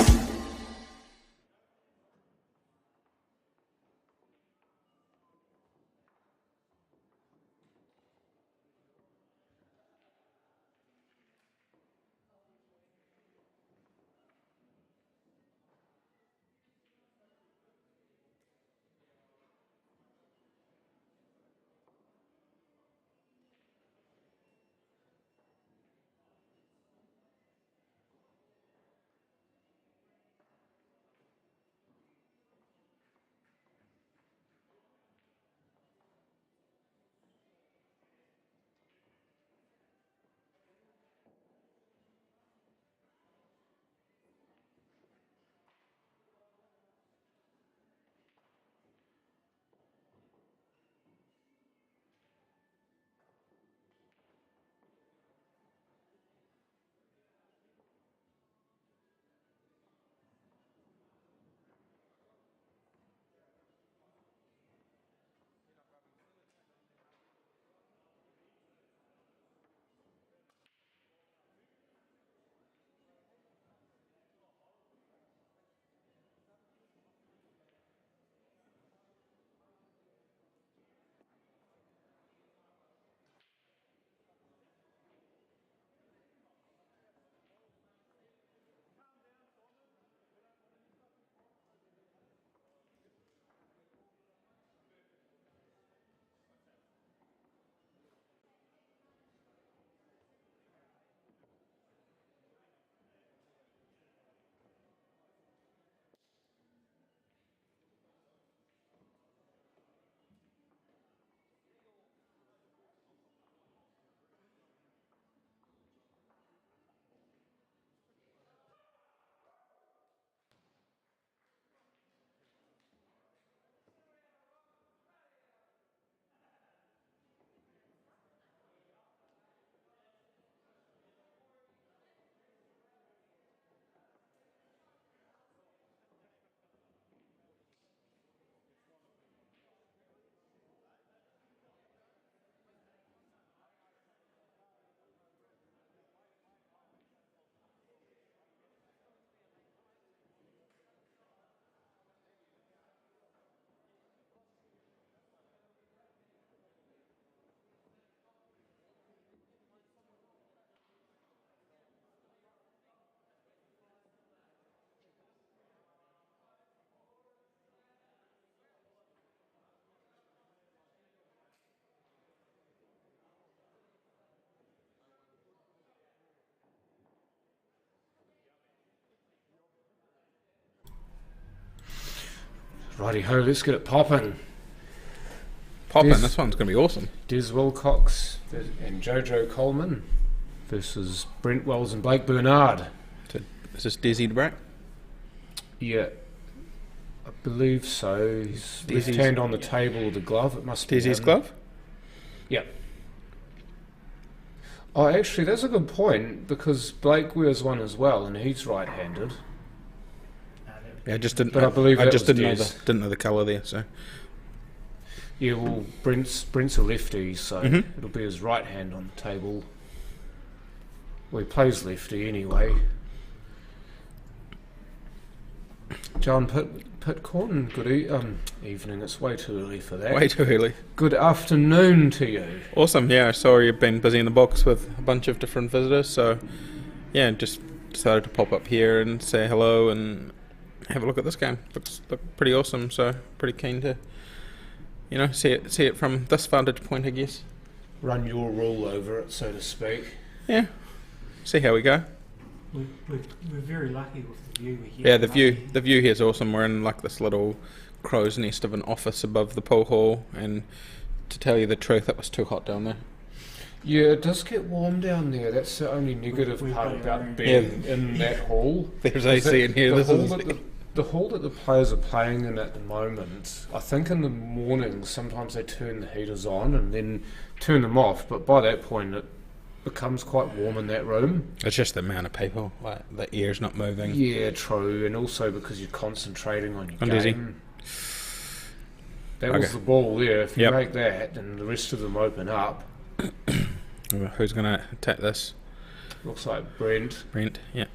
S5: Righty ho, let's get it poppin'.
S6: This one's going to be awesome.
S5: Des Wilcox and Jojo Coleman versus Brent Wells and Blake Bernard.
S6: So, is this Desi DeBrack?
S5: Yeah, I believe so. His left hand on the table with the glove. It must be
S6: Desi's
S5: him.
S6: glove?
S5: Yeah. Oh, actually, that's a good point, because Blake wears one as well, and he's right-handed.
S6: Yeah, I just didn't.
S5: But I believe
S6: I
S5: that
S6: just
S5: was
S6: didn't know the colour there. So
S5: Yeah, well, Brent's a lefty, so it'll be his right hand on the table. Well, he plays lefty anyway. John Pitcorn, good evening. It's way too early for that.
S6: way too early.
S5: Good afternoon to you.
S6: Awesome. Yeah, I saw you've been busy in the box with a bunch of different visitors. So yeah, just decided to pop up here and say hello and have a look at this game. Looks pretty awesome. So pretty keen to, see it from this vantage point, I guess.
S5: Run your rule over it, so to speak.
S6: Yeah. See how we go.
S7: We're very lucky with the view we get.
S6: Yeah, the view here is awesome. We're in like this little crow's nest of an office above the pool hall, and to tell you the truth, it was too hot down there.
S5: Yeah, it does get warm down there. That's the only negative part about being in that hall.
S6: There's AC in here.
S5: the hall that the players are playing in at the moment, I think in the mornings sometimes they turn the heaters on and then turn them off, but by that point it becomes quite warm in that room.
S6: It's just the amount of people, like the air's not moving.
S5: Yeah, true, and also because you're concentrating on your
S6: Dizzy.
S5: game. That was the ball there. If you make that, then the rest of them open up.
S6: Who's going to attack this?
S5: Looks like Brent.
S6: Brent, yeah.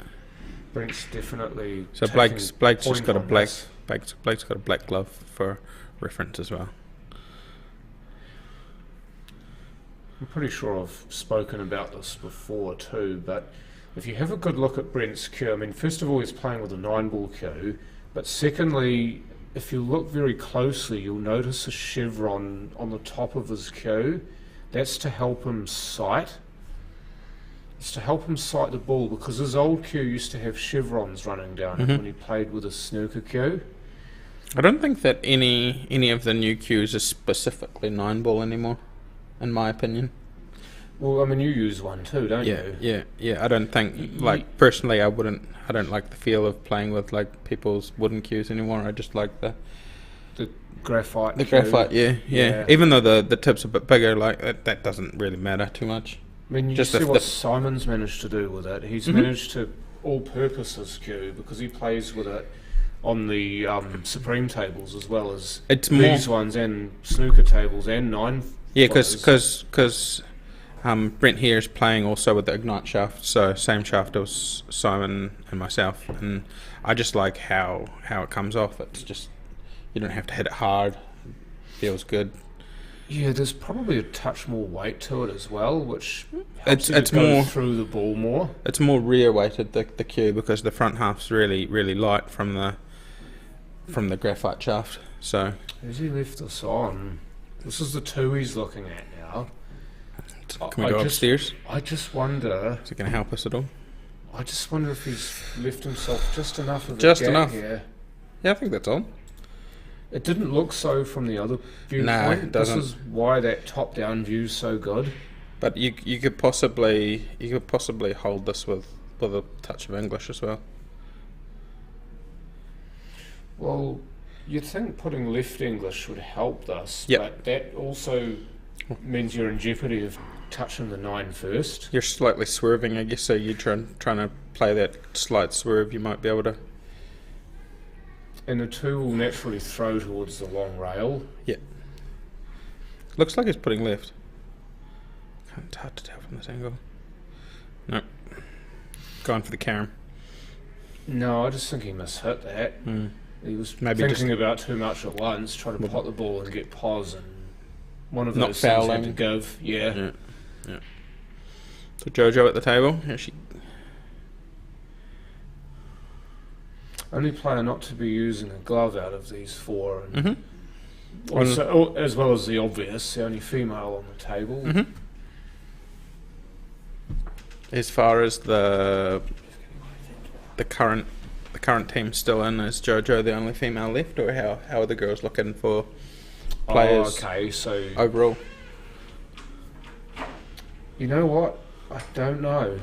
S5: Brent's definitely.
S6: So Blake's just got a Blake's got a black glove for reference as well.
S5: I'm pretty sure I've spoken about this before too, but if you have a good look at Brent's cue, I mean, first of all, he's playing with a 9-ball cue, but secondly, if you look very closely, you'll notice a chevron on the top of his cue. That's to help him sight. It's to help him sight the ball, because his old cue used to have chevrons running down it when he played with a snooker cue.
S6: I don't think that any of the new cues is specifically 9-ball anymore, in my opinion.
S5: Well, I mean, you use one too, don't you?
S6: Yeah. I don't think, like, personally, I don't like the feel of playing with, like, people's wooden cues anymore. I just like the
S5: graphite.
S6: The graphite, yeah. Even though the tip's a bit bigger, like, that doesn't really matter too much.
S5: I mean, you see what Simon's managed to do with it. He's managed to all-purpose his cue, because he plays with it on the Supreme tables as well as these ones, and snooker tables and 9.
S6: Yeah, because Brent here is playing also with the Ignite shaft, so same shaft as Simon and myself, and I just like how it comes off. It's just, you don't have to hit it hard. It feels good.
S5: Yeah, there's probably a touch more weight to it as well, which helps
S6: it's
S5: you to go
S6: more
S5: through the ball more.
S6: It's more rear weighted, the cue, because the front half's really light from the graphite shaft. So
S5: has he left this on? This is the 2 he's looking at now.
S6: Can we go upstairs?
S5: I just wonder.
S6: Is it going to help us at all?
S5: I just wonder if he's left himself just enough of a
S6: just
S5: gap
S6: enough
S5: here.
S6: Yeah, I think that's all.
S5: It didn't look so from the other viewpoint.
S6: No, it doesn't.
S5: This is why that top-down view's so good.
S6: But you could possibly hold this with a touch of English as well.
S5: Well, you'd think putting left English would help this, but that also means you're in jeopardy of touching the 9 first.
S6: You're slightly swerving, I guess, so you're trying to play that slight swerve, you might be able to.
S5: And the 2 will naturally throw towards the long rail.
S6: Yeah. Looks like he's putting left. It's hard to tell from this angle. No. Going for the carom.
S5: No, I just think he mishit that. He was
S6: maybe
S5: thinking about too much at once, trying to pot the ball and get pause, and one of those
S6: not
S5: things
S6: fouling.
S5: had to give. Yeah.
S6: So Jojo at the table.
S5: Only player not to be using a glove out of these 4. And also, as well as the obvious, the only female on the table.
S6: As far as the current team still in, is Jojo the only female left, or how are the girls looking for players?
S5: Okay, so
S6: overall,
S5: you know what? I don't know.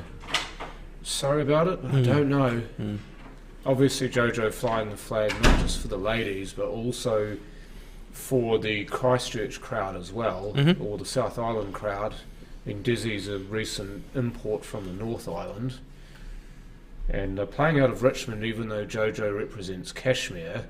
S5: Sorry about it, but I don't know. Obviously, Jojo flying the flag not just for the ladies, but also for the Christchurch crowd as well, or the South Island crowd. I mean, Dizzy's a recent import from the North Island, and they're playing out of Richmond, even though Jojo represents Cashmere,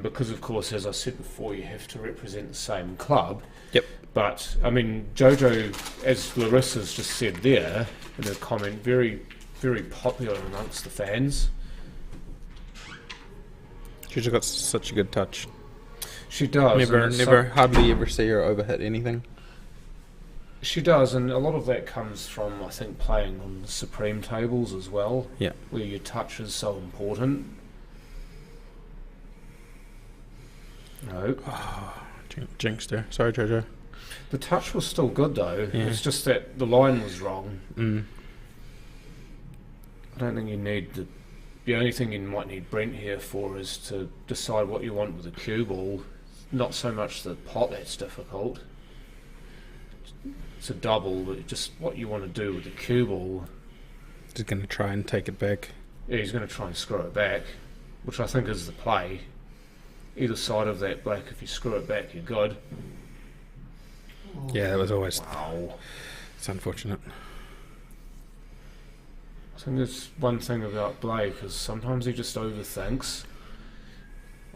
S5: because of course, as I said before, you have to represent the same club.
S6: Yep.
S5: But I mean, Jojo, as Larissa's just said there in her comment, very, very popular amongst the fans.
S6: She's got such a good touch.
S5: She does.
S6: Never, hardly ever see her overhit anything.
S5: She does, and a lot of that comes from, I think, playing on the Supreme tables as well.
S6: Yeah.
S5: Where your touch is so important. No.
S6: Oh, jinxed her. Sorry, Jojo.
S5: The touch was still good though.
S6: Yeah.
S5: It's just that the line was wrong. I don't think you need the only thing you might need Brent here for is to decide what you want with a cue ball. Not so much the pot that's difficult. It's a double, but just what you want to do with the cue ball.
S6: Just going to try and take it back.
S5: Yeah, he's going to try and screw it back. which I think is the play. Either side of that black, if you screw it back, you're good.
S6: Yeah, that was always.
S5: Wow.
S6: It's unfortunate.
S5: I think that's one thing about Blake, is sometimes he just overthinks.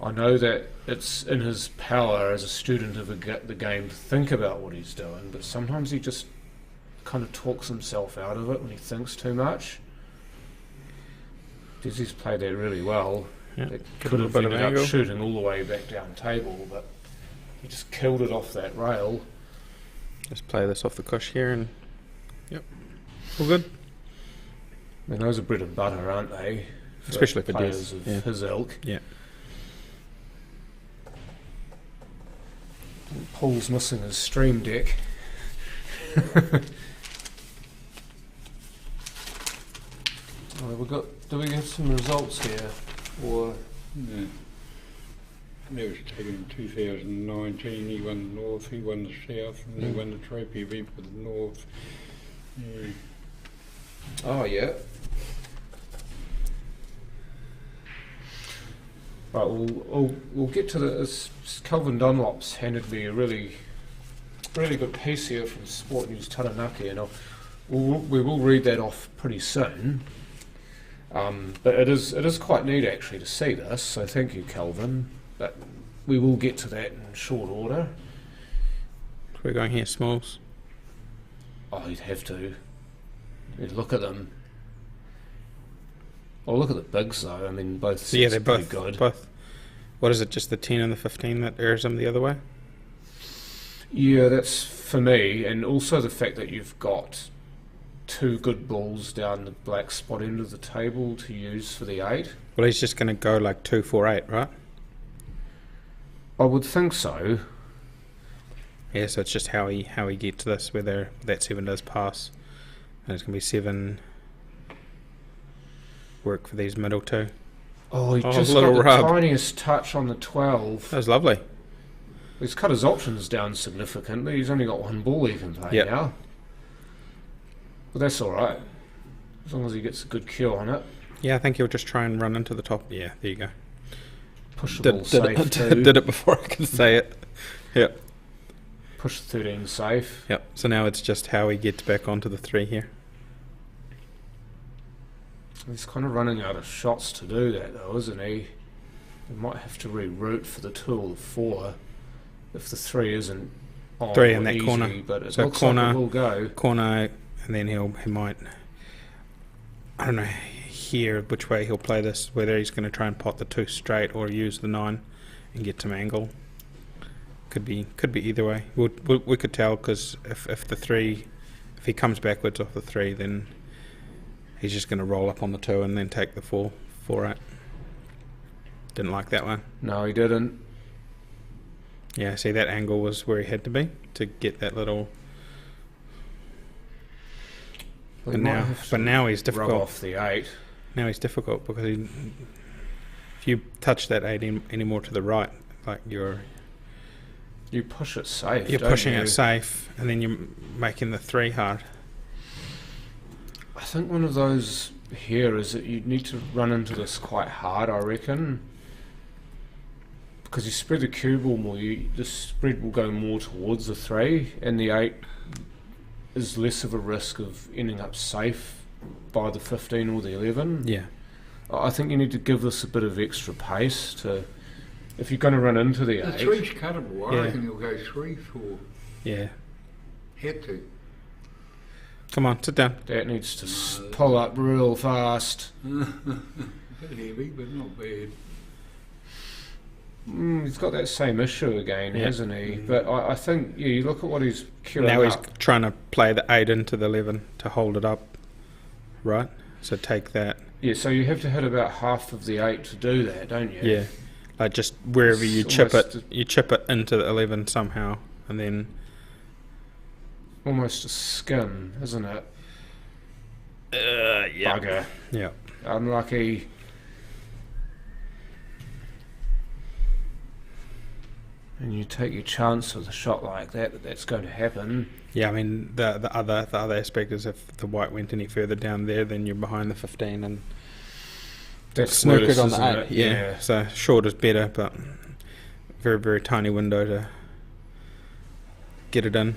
S5: I know that it's in his power as a student of the game to think about what he's doing, but sometimes he just kind of talks himself out of it when he thinks too much. Desi's played that really well.
S6: Yeah.
S5: It
S6: Give
S5: could
S6: it a
S5: have
S6: bit of
S5: ended up
S6: angle.
S5: shooting all the way back down table, but he just killed it off that rail.
S6: Just play this off the cush here and. Yep. All good.
S5: I mean, those are bread and butter, aren't they?
S6: Especially for
S5: players
S6: Des.
S5: of
S6: Yeah.
S5: his ilk.
S6: Yeah.
S5: Paul's missing his stream deck. Do we have some results here? Or
S4: Yeah. That was taken in 2019. He won the North, he won the South, and he won the trophy event for the North. Yeah.
S5: oh yeah. Right, we'll get to this. Kelvin Dunlop's handed me a really good piece here from Sport News Taranaki, and we will read that off pretty soon. But it is quite neat actually to see this, so thank you, Kelvin. But we will get to that in short order.
S6: We're going here, Smalls.
S5: Oh, you'd have to. You'd look at them. Oh, look at the bigs though. I mean, both sets
S6: Yeah, they're
S5: are pretty
S6: both
S5: good.
S6: both. What is it? Just the 10 and the 15 that airs them the other way?
S5: Yeah, that's for me, and also the fact that you've got two good balls down the black spot end of the table to use for the 8.
S6: Well, he's just going to go like 2, 4, 8, right?
S5: I would think so.
S6: Yeah, so it's just how he gets this, whether that 7 does pass. And it's going to be 7 work for these middle 2.
S5: Oh, he
S6: Oh,
S5: just
S6: little
S5: got the
S6: rub.
S5: tiniest touch on the 12.
S6: That was lovely.
S5: He's cut his options down significantly. He's only got one ball he can play
S6: Yep.
S5: now. But that's alright. As long as he gets a good cue on it.
S6: Yeah, I think he'll just try and run into the top. Yeah, there you go.
S5: Push the ball
S6: Did
S5: safe
S6: it,
S5: too.
S6: did it before I could say it. Yep.
S5: Push the 13 safe.
S6: Yep. So now it's just how he gets back onto the 3 here.
S5: He's kind of running out of shots to do that though, isn't he? He might have to reroute for the 2 or the 4 if the 3 isn't on
S6: 3
S5: or
S6: in that
S5: easy,
S6: corner.
S5: but it
S6: So
S5: looks
S6: corner-
S5: like it will go.
S6: Corner, and then he might, I don't know here which way he'll play this, whether he's going to try and pot the 2 straight or use the 9 and get some angle. Could be either way. We could tell, because if the 3, if he comes backwards off the 3, then he's just going to roll up on the 2 and then take the 4 out. Didn't like that one.
S5: No, he didn't.
S6: Yeah, see, that angle was where he had to be to get that little.
S5: He
S6: But
S5: might
S6: now,
S5: have to
S6: but now he's
S5: rub
S6: difficult.
S5: off the 8.
S6: Now he's difficult because if you touch that 8 any more to the right, like you're
S5: You push it safe.
S6: you're
S5: don't
S6: pushing
S5: you?
S6: it safe, and then you're making the 3 hard.
S5: I think one of those here is that you need to run into this quite hard, I reckon. Because you spread the cue ball more, the spread will go more towards the 3, and the 8 is less of a risk of ending up safe by the 15 or the 11.
S6: Yeah,
S5: I think you need to give this a bit of extra pace to, if you're going to run into the 8.
S4: The 3's cuttable. I
S6: Yeah.
S4: reckon he'll go 3, 4.
S6: yeah.
S4: Had to.
S6: Come on, sit down.
S5: That needs to pull up real fast.
S4: A bit heavy, but not bad.
S5: He's got that same issue again,
S6: Yeah.
S5: hasn't he? But I think, yeah, you look at what he's queuing
S6: Now he's
S5: up.
S6: trying to play the 8 into the 11 to hold it up, right? So take that.
S5: Yeah, so you have to hit about half of the 8 to do that, don't you?
S6: Yeah, like just wherever you
S5: It's
S6: chip
S5: almost
S6: it, you chip it into the 11 somehow, and then
S5: Almost a skin, isn't it?
S6: yeah,
S5: Bugger.
S6: yeah.
S5: Unlucky. And you take your chance with a shot like that that's going to happen.
S6: Yeah, I mean the other aspect is if the white went any further down there, then you're behind the 15, and
S5: That's
S6: snookered
S5: worse,
S6: on the
S5: isn't
S6: 8.
S5: it?
S6: Yeah. So short is better, but very, very tiny window to get it in.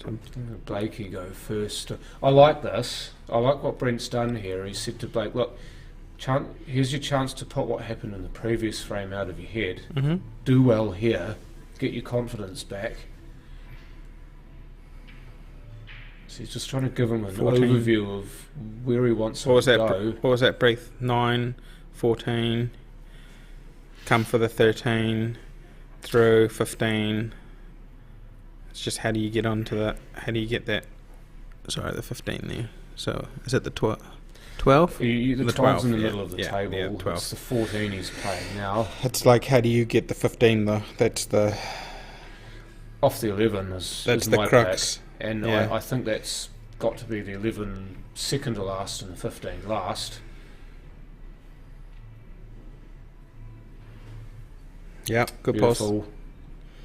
S6: So,
S5: Blakey go first. I like this. I like what Brent's done here. He said to Blake, look, here's your chance to put what happened in the previous frame out of your head.
S6: mhm.
S5: Do well here. Get your confidence back. So he's just trying to give him an
S6: 14.
S5: overview of where he wants him
S6: What was
S5: to
S6: that?
S5: go.
S6: What was that breath? 9, 14. Come for the 13. Through 15. It's just how do you get onto that? How do you get that? Sorry, the 15 there. So is it the 12? 12?
S5: The
S6: The
S5: 12's in
S6: 12,
S5: the
S6: yeah.
S5: middle of the
S6: Yeah,
S5: table.
S6: yeah, 12.
S5: It's the 14 he's playing now.
S6: It's like how do you get the 15 though? That's the
S5: Off the 11 is
S6: that's
S5: is
S6: the
S5: my
S6: crux.
S5: pick. And
S6: Yeah.
S5: I think that's got to be the 11 second to last and the 15 last.
S6: Yeah, good pulse.
S5: Beautiful.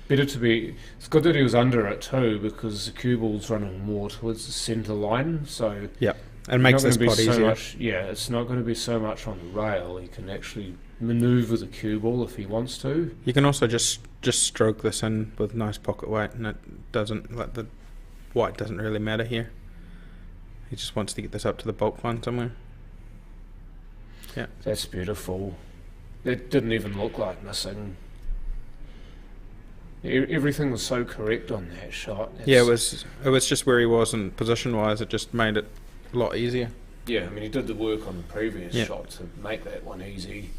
S5: Better to be. It's good that he was under it too, because the cue ball's running more towards the centre line. So
S6: Yeah, it makes
S5: not
S6: this
S5: gonna be
S6: pot
S5: so
S6: easier.
S5: much. Yeah, it's not going to be so much on the rail. He can actually manoeuvre the cue ball if he wants to.
S6: You can also just stroke this in with nice pocket weight, and it doesn't like the white doesn't really matter here. He just wants to get this up to the bulk line somewhere.
S5: That's beautiful. It didn't even look like missing. Everything was so correct on that shot.
S6: Yeah, it was just where he was in position wise. It just made it a lot easier.
S5: Yeah, I mean, he did the work on the previous
S6: Yeah.
S5: shot to make that one easy.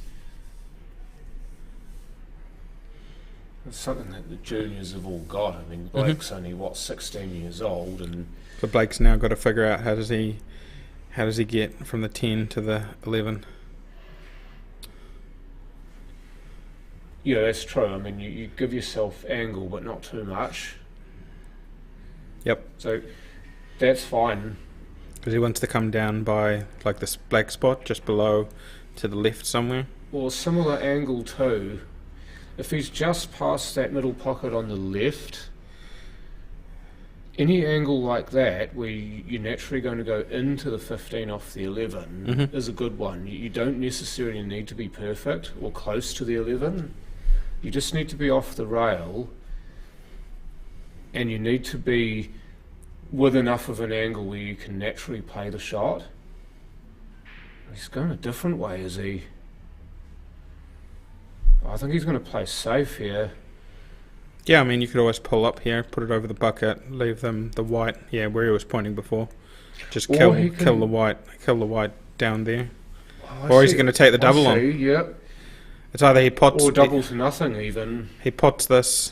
S5: It's something that the juniors have all got. I mean, Blake's only 16 years old, and
S6: So Blake's now got to figure out how does he get from the 10 to the 11.
S5: yeah, that's true. I mean, you give yourself angle, but not too much.
S6: Yep,
S5: So that's fine.
S6: because he wants to come down by like this black spot just below to the left somewhere.
S5: Or similar angle too. If he's just past that middle pocket on the left, any angle like that where you're naturally going to go into the 15 off the 11 is a good one. You don't necessarily need to be perfect or close to the 11. You just need to be off the rail, and you need to be with enough of an angle where you can naturally play the shot. He's going a different way, is he? I think he's going to play safe here.
S6: Yeah, I mean you could always pull up here, put it over the bucket, leave them the white. Yeah, where he was pointing before. Just
S5: Or
S6: kill
S5: he can-
S6: the white down there.
S5: Oh,
S6: Or is he going to take the double on?
S5: Yep.
S6: It's either he pots
S5: Or double to nothing even.
S6: he pots this.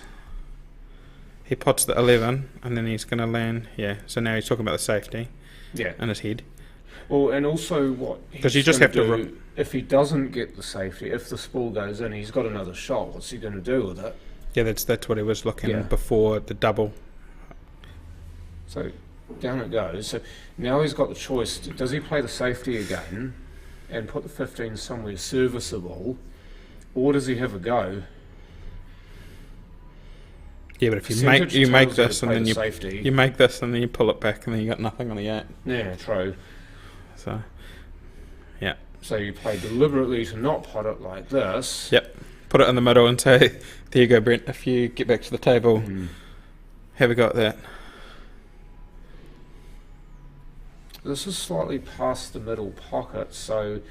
S6: He pots the 11, and then he's going to land. Yeah, so now he's talking about the safety
S5: Yeah.
S6: in his head.
S5: Well, and also what?
S6: 'Cause you
S5: he's
S6: just
S5: gonna
S6: have to
S5: do, if he doesn't get the safety, if the spool goes in, he's got another shot. What's he going to do with it?
S6: Yeah, that's what he was looking
S5: Yeah.
S6: before the double.
S5: So down it goes. So now he's got the choice. Does he play the safety again and put the 15 somewhere serviceable, or does he have a go?
S6: Yeah, but if you
S5: Percentage
S6: make
S5: tells you to
S6: this and
S5: play
S6: then
S5: the
S6: you
S5: safety.
S6: make this and then you pull it back and then you got nothing on the 8.
S5: Yeah, true.
S6: So yeah,
S5: So you play deliberately to not pot it like this.
S6: yep. Put it in the middle and say, "There you go, Brent. If you get back to the table, have a go at that."
S5: This is slightly past the middle pocket, so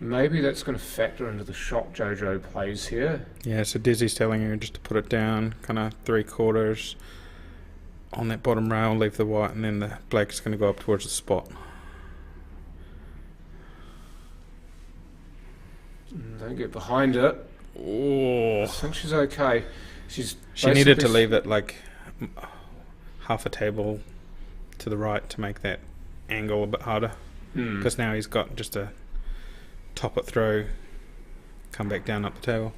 S5: maybe that's going to factor into the shot Jojo plays here.
S6: Yeah, so Desi's telling you just to put it down, kind of 3/4 on that bottom rail, leave the white, and then the black's going to go up towards the spot.
S5: Don't get behind it.
S6: Oh,
S5: I think she's okay. She
S6: needed to
S5: basically
S6: leave it like half a table to the right to make that angle a bit harder. Because now he's got just a top it through, come back down up the table.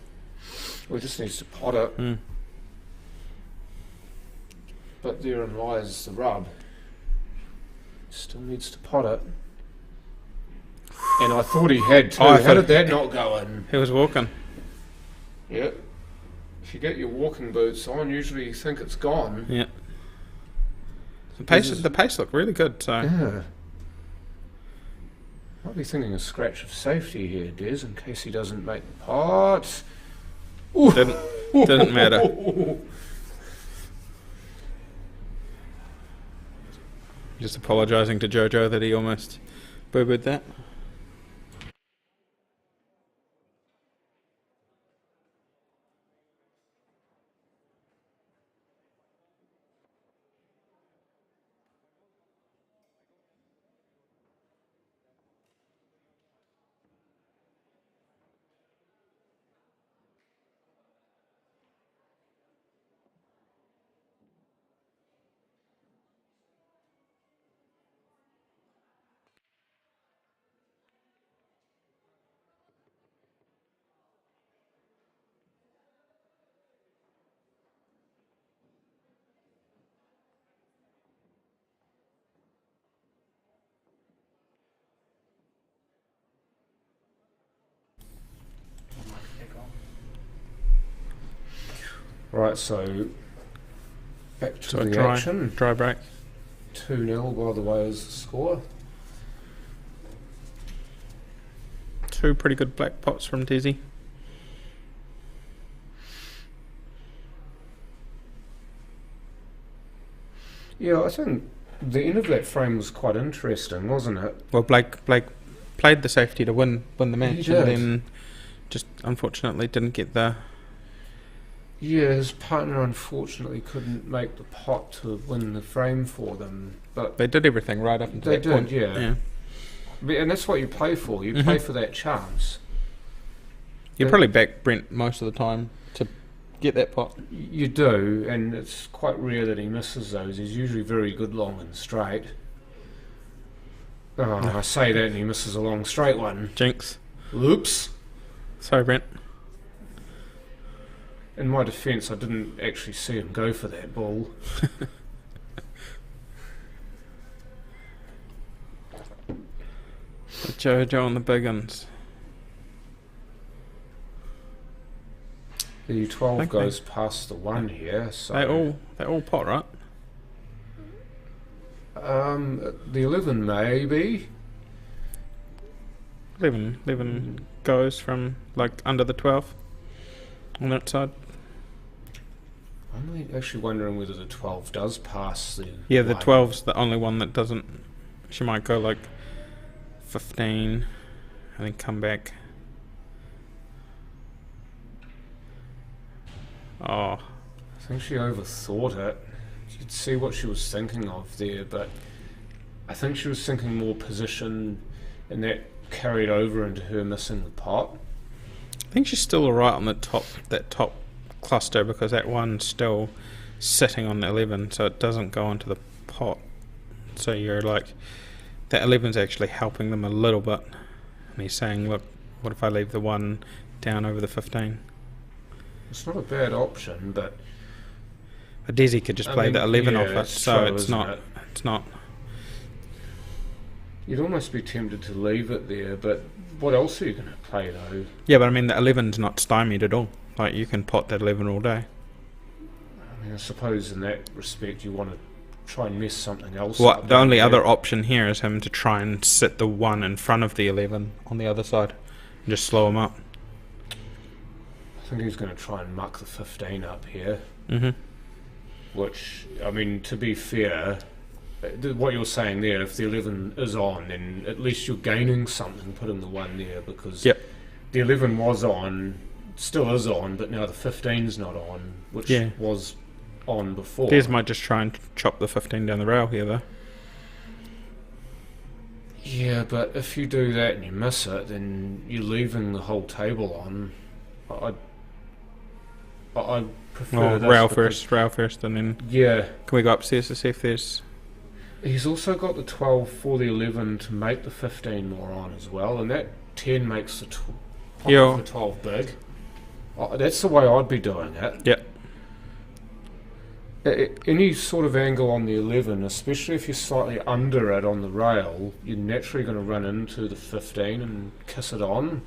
S5: Well, just needs to pot it. But therein lies the rub. Still needs to pot it. And I thought he had too.
S6: Oh, I
S5: How
S6: thought-
S5: did that not go in?
S6: He was walking.
S5: Yeah. If you get your walking boots on, usually you think it's gone.
S6: Yeah. The pace looked really good. So
S5: Yeah. Might be thinking a scratch of safety here, Des, in case he doesn't make the pot. Ooh.
S6: Didn't matter. Just apologising to Jojo that he almost boo-booed that.
S5: Right, so back to
S6: So
S5: the action.
S6: dry break.
S5: 2-0 by the way is the score.
S6: 2 pretty good black pots from Desi.
S5: Yeah, I think the end of that frame was quite interesting, wasn't it?
S6: Well, Blake played the safety to win the match,
S5: He
S6: and
S5: did.
S6: then just unfortunately didn't get the.
S5: Yeah, his partner unfortunately couldn't make the pot to win the frame for them, but
S6: They did everything right up until
S5: They
S6: that
S5: did,
S6: point.
S5: yeah. And that's what you play for. You play for that chance.
S6: You probably back Brent most of the time to get that pot.
S5: You do, and it's quite rare that he misses those. He's usually very good long and straight. Oh, I say that and he misses a long straight one.
S6: Jinx.
S5: Oops.
S6: Sorry, Brent.
S5: In my defence, I didn't actually see him go for that ball.
S6: Jojo on the big uns.
S5: The 12
S6: Okay.
S5: goes past the 1 here, so...
S6: They all pot, right?
S5: The 11 maybe.
S6: 11 goes from like under the 12 on that side.
S5: I'm actually wondering whether the 12 does pass the...
S6: Yeah, the
S5: 1.
S6: 12's the only one that doesn't. She might go like 15 and then come back. Oh,
S5: I think she overthought it. You could see what she was thinking of there, but I think she was thinking more position, and that carried over into her missing the pot.
S6: I think she's still alright on the that top cluster because that one's still sitting on the 11, so it doesn't go into the pot. So you're like, that 11's actually helping them a little bit. And he's saying, look, what if I leave the 1 down over the 15?
S5: It's not a bad option, but
S6: But Desi could just
S5: I
S6: play
S5: mean,
S6: the 11
S5: yeah,
S6: off it,
S5: it's
S6: so
S5: true,
S6: it's
S5: isn't
S6: not.
S5: it?
S6: It's not.
S5: you'd almost be tempted to leave it there, but what else are you going to play though?
S6: Yeah, but I mean the 11's not stymied at all. Like you can pot that 11 all day.
S5: I mean, I suppose in that respect you want to try and mess something else
S6: What
S5: up.
S6: the only
S5: don't you?
S6: other option here is him to try and sit the 1 in front of the 11 on the other side, and just slow him up.
S5: I think he's going to try and muck the 15 up here.
S6: Mhm.
S5: Which, I mean, to be fair, what you're saying there, if the 11 is on, then at least you're gaining something putting the 1 there, because
S6: Yep.
S5: the 11 was on, still is on, but now the 15's not on, which
S6: Yeah.
S5: was on before.
S6: Des might just try and chop the 15 down the rail here, though.
S5: Yeah, but if you do that and you miss it, then you're leaving the whole table on. I prefer
S6: Well,
S5: this
S6: rail
S5: because-
S6: first, and then
S5: Yeah.
S6: can we go upstairs to see if there's...
S5: He's also got the 12 for the 11 to make the 15 more on as well, and that 10 makes the,
S6: Yeah.
S5: the 12 big. That's the way I'd be doing it.
S6: Yep.
S5: Any sort of angle on the 11, especially if you're slightly under it on the rail, you're naturally going to run into the 15 and kiss it on.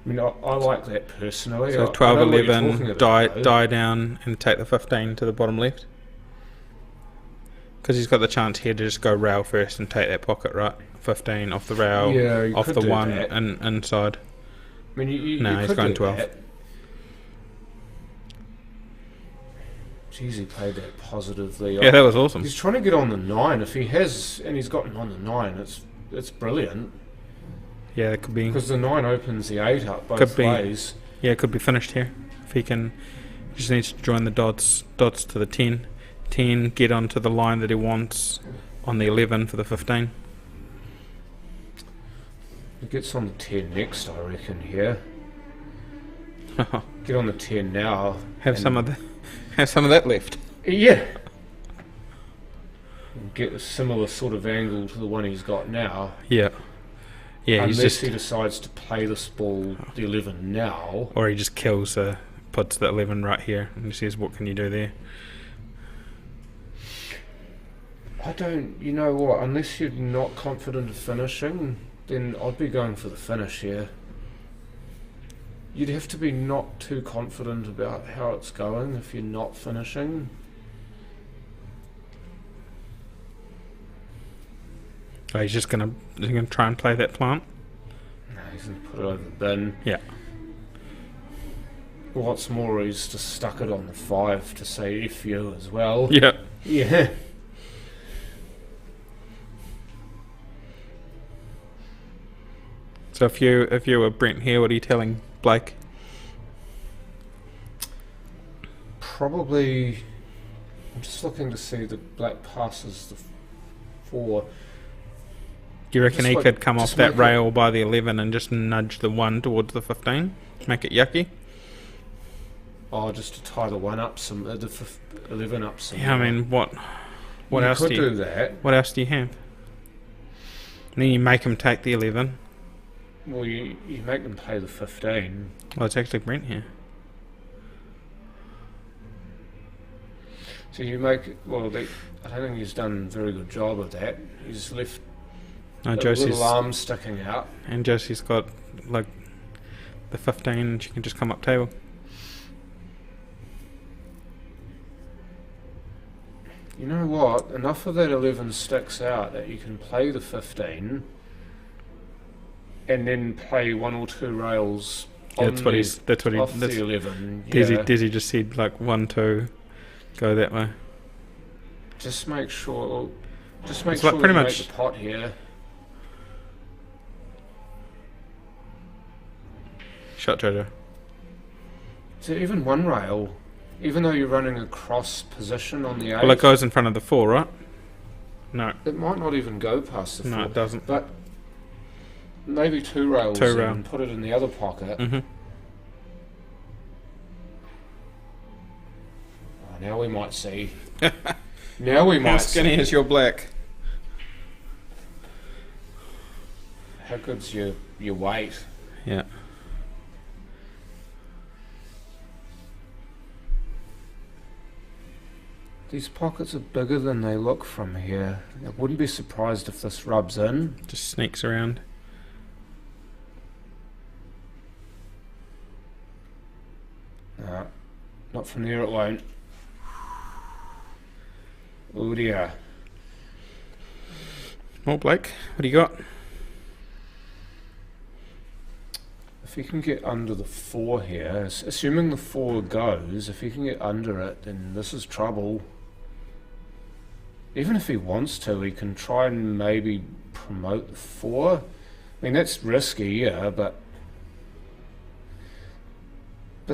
S5: I mean, I like that personally.
S6: So
S5: I
S6: 12,
S5: know what you're
S6: 11,
S5: talking about, though.
S6: die down and take the 15 to the bottom left. Because he's got the chance here to just go rail first and take that pocket, right? 15 off the rail,
S5: Yeah, you
S6: off
S5: could
S6: the
S5: do
S6: one,
S5: that.
S6: and inside.
S5: I mean, you
S6: No, he's
S5: could
S6: going
S5: do
S6: 12.
S5: that. Jeez, he played that positively.
S6: Yeah, that was awesome.
S5: He's trying to get on the 9. If he has, and he's gotten on the 9, it's brilliant.
S6: Yeah, it could be.
S5: Because the 9 opens the 8 up both
S6: Could be.
S5: ways.
S6: Yeah, it could be finished here. If he can, he just needs to join the dots to the 10. 10, get onto the line that he wants on the 11 for the 15.
S5: He gets on the 10 next, I reckon, here. Get on the 10 now.
S6: Have
S5: and-
S6: some of that left.
S5: Yeah. And get a similar sort of angle to the one he's got now.
S6: Yeah. Yeah,
S5: Unless
S6: he's just,
S5: he decides to play this ball, the 11 now.
S6: or he just kills puts the 11 right here and says, "What can you do there?"
S5: I don't, you know what, unless you're not confident of finishing, then I'd be going for the finish here. You'd have to be not too confident about how it's going if you're not finishing.
S6: Oh, he's gonna try and play that plant.
S5: No, he's going to put it over the bin.
S6: Yeah.
S5: What's more, he's just stuck it on the 5 to say F you as well.
S6: Yeah.
S5: Yeah.
S6: So if you were Brent here, what are you telling Blake?
S5: Probably, I'm just looking to see the black passes the 4.
S6: Do you reckon
S5: Just
S6: he
S5: like-
S6: could come off
S5: just
S6: that
S5: make it-
S6: rail by the 11 and just nudge the 1 towards the 15? Make it yucky?
S5: Oh, just to tie the 1 up some, the 11 up some.
S6: Yeah, I mean, what
S5: you
S6: else
S5: could
S6: do you,
S5: do that.
S6: what else do you have? And then you make him take the 11.
S5: Well, you make them play the 15.
S6: Well, it's actually Brent here.
S5: So you make, well, I don't think he's done a very good job of that. He's left
S6: No,
S5: a
S6: Josie's,
S5: little arm sticking out.
S6: and Josie's got like the 15 and she can just come up table.
S5: You know what? Enough of that 11 sticks out that you can play the 15 and then play 1 or 2 rails
S6: Yeah,
S5: on
S6: that's what
S5: the,
S6: he's. That's what he.
S5: off
S6: That's,
S5: the 11.
S6: Desi just said like 1, 2, go that way.
S5: Just make sure. Just make
S6: It's
S5: sure
S6: like pretty
S5: you
S6: much-
S5: make the pot here.
S6: Shot Jojo.
S5: So even 1 rail, even though you're running a cross position on the 8,
S6: Well, it goes in front of the 4, right? No,
S5: it might not even go past the 4.
S6: no, it doesn't.
S5: But maybe 2 rails
S6: 2
S5: and
S6: rail.
S5: put it in the other pocket.
S6: Mhm.
S5: Oh, now we might see. Now we
S6: How
S5: might
S6: skinny
S5: see.
S6: is your black?
S5: How good's your weight?
S6: Yeah.
S5: These pockets are bigger than they look from here. I wouldn't be surprised if this rubs in.
S6: Just sneaks around.
S5: No, not from there it won't. Oh dear.
S6: More Blake. What do you got?
S5: If he can get under the 4 here, assuming the 4 goes, if he can get under it, then this is trouble. Even if he wants to, he can try and maybe promote the 4. I mean, that's risky, yeah, but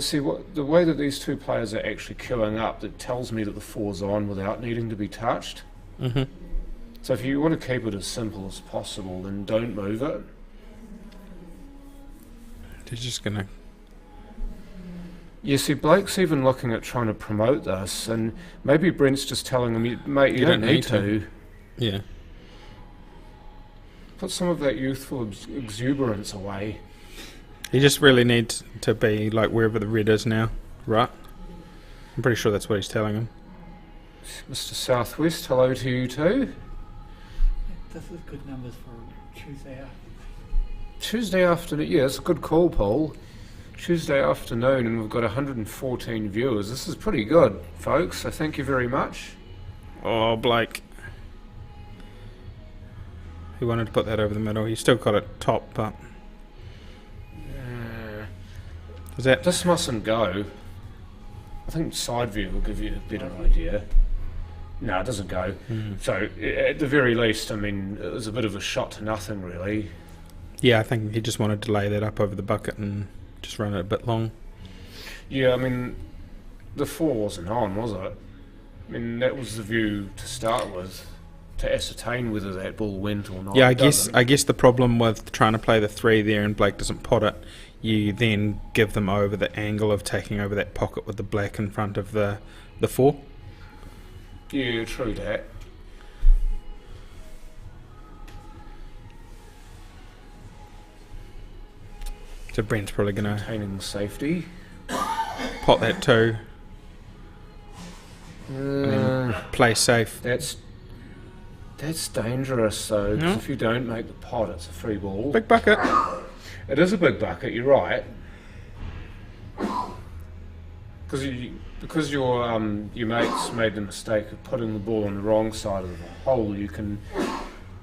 S5: see, the way that these 2 players are actually queuing up, it tells me that the 4's on without needing to be touched.
S6: Mhm.
S5: So if you want to keep it as simple as possible, then don't move it.
S6: He's just gonna.
S5: Yeah, see, Blake's even looking at trying to promote this, and maybe Brent's just telling him, mate, you don't need to.
S6: Yeah.
S5: Put some of that youthful exuberance away.
S6: He just really needs to be like wherever the red is now, right? I'm pretty sure that's what he's telling him.
S5: Mr. Southwest, hello to you too.
S7: This is good numbers for Tuesday afternoon.
S5: Tuesday afternoon, yeah, it's a good call, Paul. Tuesday afternoon, and we've got 114 viewers. This is pretty good, folks, so thank you very much.
S6: Oh, Blake. He wanted to put that over the middle. He still got it top, but is that
S5: This mustn't go. I think side view will give you a better idea. No, it doesn't go. So at the very least, I mean, it was a bit of a shot to nothing, really.
S6: Yeah, I think he just wanted to lay that up over the bucket and just run it a bit long.
S5: Yeah, I mean, the 4 wasn't on, was it? I mean, that was the view to start with, to ascertain whether that ball went or not.
S6: Yeah,
S5: It doesn't.
S6: I guess the problem with trying to play the 3 there and Blake doesn't pot it, you then give them over the angle of taking over that pocket with the black in front of the 4.
S5: Yeah, true that.
S6: So Brent's probably going to
S5: Maintaining safety.
S6: pot that 2 and then play safe.
S5: That's dangerous, though, 'cause
S6: No.
S5: if you don't make the pot, it's a free ball.
S6: Big bucket.
S5: It is a big bucket, you're right. Because your mates made the mistake of putting the ball on the wrong side of the hole, you can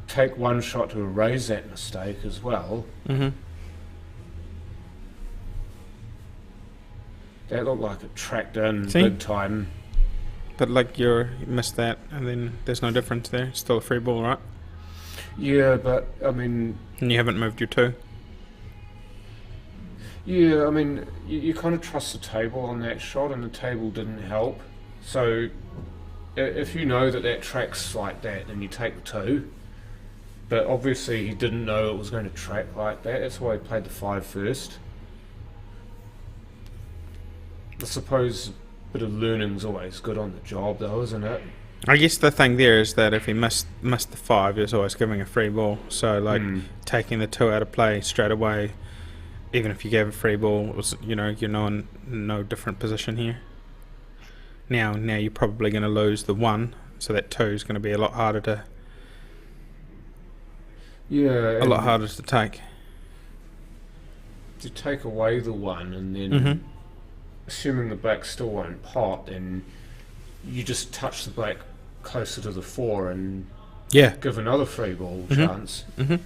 S5: take one shot to erase that mistake as well.
S6: Mm-hmm.
S5: That looked like it tracked in
S6: See?
S5: big time.
S6: But like you missed that, and then there's no difference there. It's still a free ball, right?
S5: Yeah, but I mean,
S6: And you haven't moved your 2.
S5: yeah, I mean, you kind of trust the table on that shot, and the table didn't help. So if you know that tracks like that, then you take the 2. But obviously he didn't know it was going to track like that. That's why he played the 5 first. I suppose a bit of learning's always good on the job, though, isn't it?
S6: I guess the thing there is that if he missed the 5, he was always giving a free ball. So like taking the 2 out of play straight away, even if you gave a free ball, was you're in no different position here. Now you're probably going to lose the 1, so that 2 is going to be a lot harder to take.
S5: To take away the 1 and then,
S6: Mm-hmm.
S5: assuming the black still won't pot, then you just touch the black closer to the 4 and
S6: Yeah.
S5: give another free ball
S6: Mhm.
S5: chance.
S6: Mm-hmm.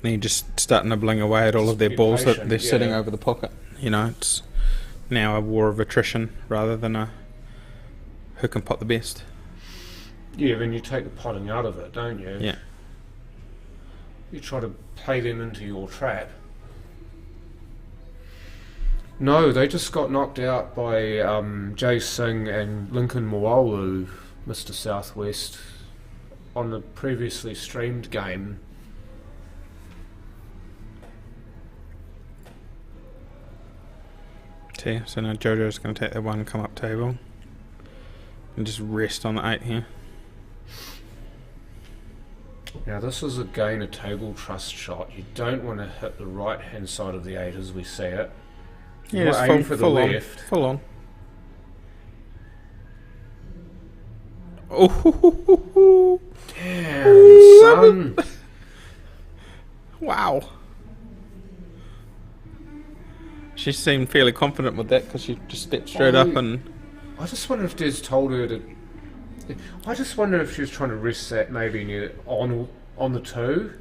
S6: Then you just start nibbling away at all
S5: Just
S6: of their
S5: be
S6: balls that
S5: patient,
S6: they're sitting
S5: yeah.
S6: over the pocket. It's now a war of attrition rather than a who can pot the best.
S5: Yeah, then you take the potting out of it, don't you?
S6: Yeah.
S5: You try to play them into your trap. No, they just got knocked out by Jay Singh and Lincoln Moalu, Mr. Southwest, on the previously streamed game.
S6: So now Jojo's going to take the 1 come up table and just rest on the 8 here.
S5: Now this is again a table trust shot. You don't want to hit the right hand side of the 8 as we see it. You
S6: Yeah,
S5: want
S6: just
S5: to aim for the left.
S6: Full on. Oh,
S5: Damn, son.
S6: wow. She seemed fairly confident with that because she just stepped straight up and...
S5: I just wonder if Des told her to... I just wonder if she was trying to rest that maybe near on the 2.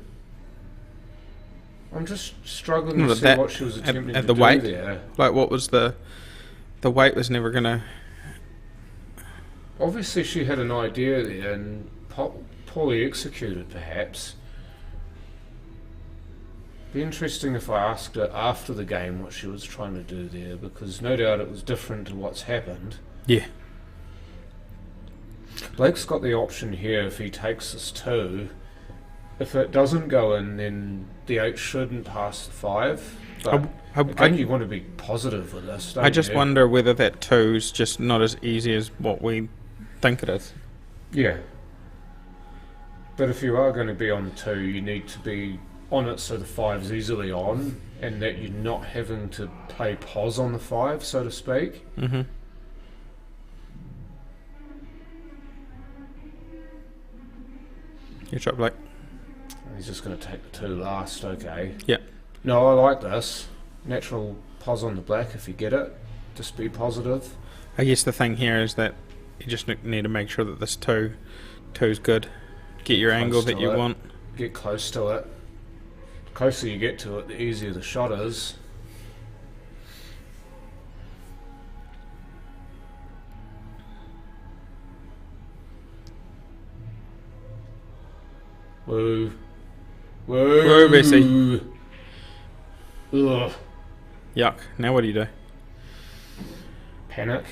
S5: I'm just struggling to see what she was attempting
S6: at
S5: to
S6: the
S5: do
S6: weight?
S5: there.
S6: Like, what was the weight was never going to...
S5: Obviously she had an idea there and poorly executed perhaps. Be interesting if I asked her after the game what she was trying to do there, because no doubt it was different to what's happened.
S6: Yeah.
S5: Blake's got the option here if he takes this 2. If it doesn't go in, then the 8 shouldn't pass the 5. But again, you want to be positive with this, don't
S6: I just
S5: you?
S6: wonder whether that 2's just not as easy as what we think it is.
S5: Yeah. But if you are going to be on the 2, you need to be on it so the 5's easily on, and that you're not having to play pos on the 5, so to speak.
S6: Mm-hmm. Your shot, Blake.
S5: He's just going to take the 2 last, okay.
S6: Yeah.
S5: No, I like this. Natural pos on the black if you get it. Just be positive.
S6: I guess the thing here is that you just need to make sure that this 2's good. Get your angle that you
S5: to it.
S6: want.
S5: Get close to it. The closer you get to it, the easier the shot is. Woo. Woo.
S6: Woo, Bessie.
S5: Ugh.
S6: Yuck. Now what do you do?
S5: Panic.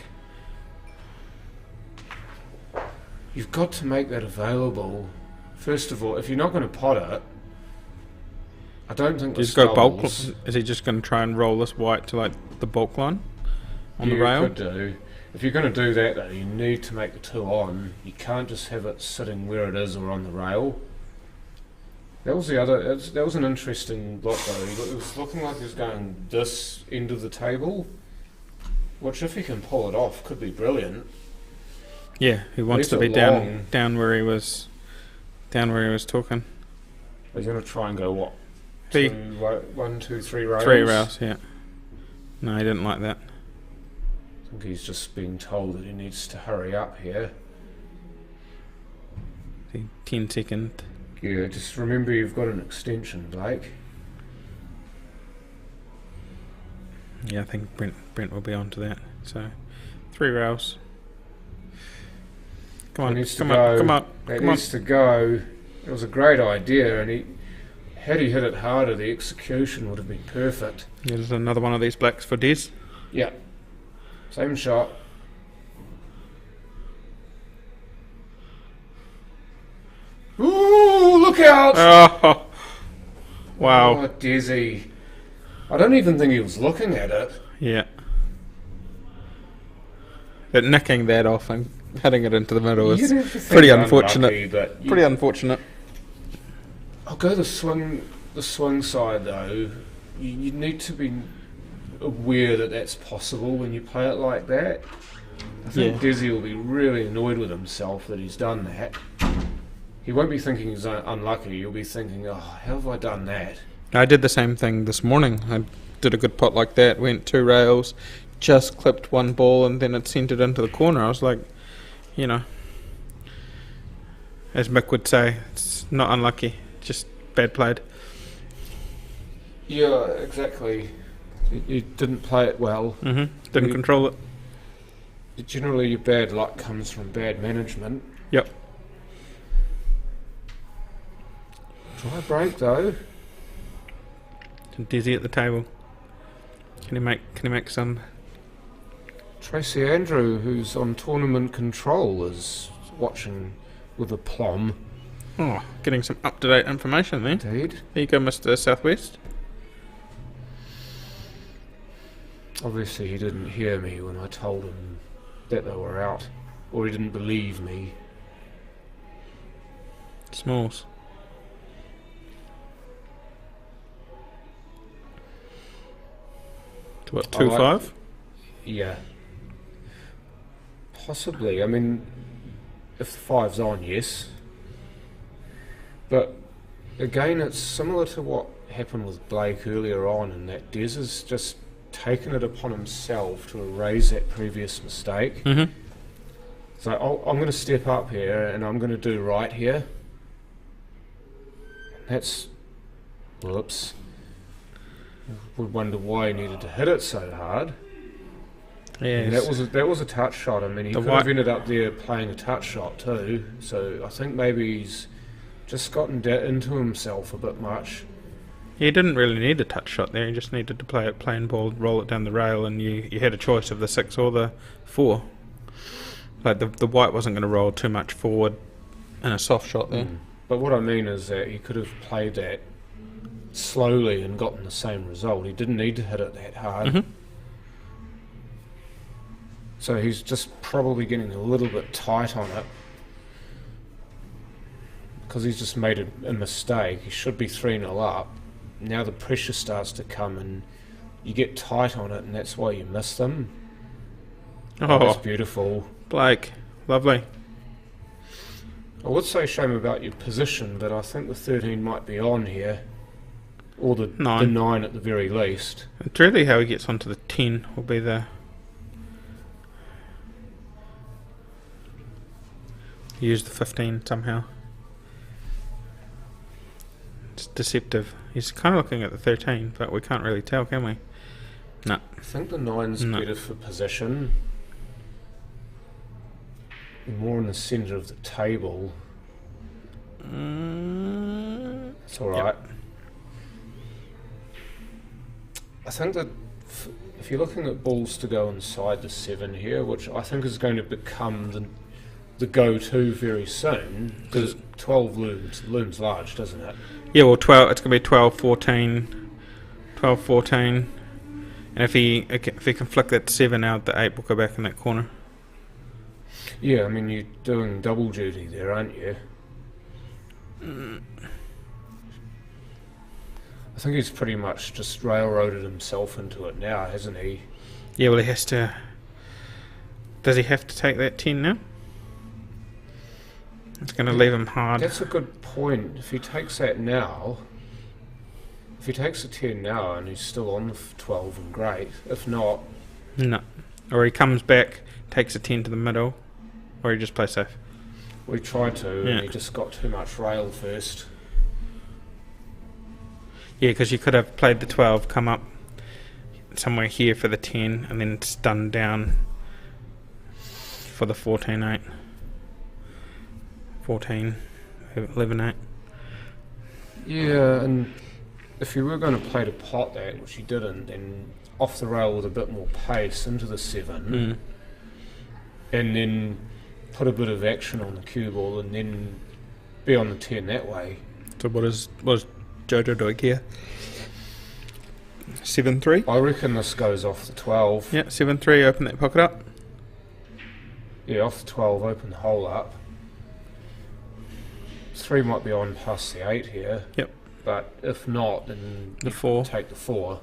S5: You've got to make that available. First of all, if you're not going to pot it, I don't think the
S6: He's got bulk.
S5: stubbles-
S6: Is he just going to try and roll this white to like the bulk line on the
S5: You
S6: rail?
S5: could do. If you're going to do that, though, you need to make the two on. You can't just have it sitting where it is or on the rail. That was the other. That was an interesting look, though. It was looking like he was going this end of the table, which, if he can pull it off, could be brilliant.
S6: Yeah, he wants to
S5: Leaves
S6: be
S5: it long.
S6: down where he was talking.
S5: He's going to try and go what?
S6: Three.
S5: 1, 2, 3 rails.
S6: 3 rails, yeah. No, he didn't like that.
S5: I think he's just being told that he needs to hurry up here.
S6: The 10 second.
S5: Yeah, just remember you've got an extension, Blake.
S6: Yeah, I think Brent will be onto that. So 3 rails. Come on,
S5: That needs to
S6: come
S5: go.
S6: on, come on,
S5: That
S6: come on.
S5: needs to go. It was a great idea, and had he hit it harder, the execution would have been perfect.
S6: There's another one of these blacks for Des.
S5: Yeah, same shot. Ooh, look out!
S6: Oh, wow.
S5: Oh, Desi. I don't even think he was looking at it.
S6: Yeah. But nicking that off and hitting it into the middle is
S5: You'd have to think
S6: pretty
S5: unlucky,
S6: unfortunate.
S5: but
S6: Pretty unfortunate.
S5: I'll go the swing side though. You need to be aware that that's possible when you play it like that. I think
S6: Yeah.
S5: Desi will be really annoyed with himself that he's done that. He won't be thinking he's unlucky. He'll be thinking, "Oh, how have I done that?"
S6: I did the same thing this morning. I did a good pot like that, went 2 rails, just clipped 1 ball, and then it sent it into the corner. I was like, you know, as Mick would say, it's not unlucky, just bad played.
S5: Yeah, exactly. You didn't play it well.
S6: Didn't
S5: We-
S6: control it.
S5: Generally, your bad luck comes from bad management.
S6: Yep.
S5: Try break though.
S6: Dizzy at the table. Can he make some?
S5: Tracy Andrew, who's on tournament control, is watching with aplomb.
S6: Oh, getting some up-to-date information there.
S5: Indeed.
S6: There you go, Mr. Southwest.
S5: Obviously, he didn't hear me when I told him that they were out, or he didn't believe me.
S6: Smalls. To what, 2-5?
S5: Yeah. Possibly. I mean, if the 5's on, yes. But again, it's similar to what happened with Blake earlier on, in that Des has just taken it upon himself to erase that previous mistake.
S6: Mm-hmm.
S5: So I'm going to step up here and I'm going to do right here. That's... whoops. Would wonder why he needed to hit it so hard.
S6: Yeah,
S5: And that was a touch shot. I mean, he
S6: The
S5: could have
S6: white-
S5: ended up there playing a touch shot too. So I think maybe he's just gotten into himself a bit much.
S6: he didn't really need a touch shot there. He just needed to play it plain ball, roll it down the rail, and you had a choice of the 6 or the 4. Like the white wasn't going to roll too much forward in a soft shot there.
S5: But what I mean is that he could have played that slowly and gotten the same result. He didn't need to hit it that hard.
S6: Mm-hmm.
S5: So he's just probably getting a little bit tight on it because he's just made a mistake. He should be 3-0 up. Now the pressure starts to come and you get tight on it, and that's why you miss them.
S6: Oh,
S5: That's beautiful.
S6: Blake, lovely.
S5: I would say shame about your position, but I think the 13 might be on here. Or the 9 at the very least.
S6: It's really how he gets onto the 10 will be the... Use the 15 somehow. It's deceptive. He's kind of looking at the 13, but we can't really tell, can we? No.
S5: I think the 9's
S6: No.
S5: better for position. More in the centre of the table. It's alright. I think that if you're looking at balls to go inside the 7 here, which I think is going to become the go-to very soon, because 12 looms large, doesn't it?
S6: Yeah, well, 12. It's going to be 12, 14, 12, 14. And if he can flick that 7 out, the 8 will go back in that corner.
S5: Yeah, I mean, you're doing double duty there, aren't you? I think he's pretty much just railroaded himself into it now, hasn't he?
S6: Yeah, well, he has to... Does he have to take that 10 now? It's going to leave him hard.
S5: That's a good point. If he takes that now... If he takes a 10 now and he's still on the 12, and great. If not...
S6: No. Or he comes back, takes a 10 to the middle, or he just plays safe.
S5: We tried to,
S6: Yeah.
S5: and he just got too much rail first.
S6: Yeah, because you could have played the 12, come up somewhere here for the 10, and then stun down for the 14-8. 14, 11-8.
S5: Yeah, and if you were going to play to pot that, which you didn't, then off the rail with a bit more pace into the 7, and then put a bit of action on the cue ball, and then be on the 10 that way.
S6: So what is Jojo doing here? 7-3?
S5: I reckon this goes off the 12.
S6: Yeah, 7-3, open that pocket up.
S5: Yeah, off the 12, open the hole up. 3 might be on past the 8 here.
S6: Yep.
S5: But if not, then
S6: The
S5: you
S6: 4.
S5: take the 4.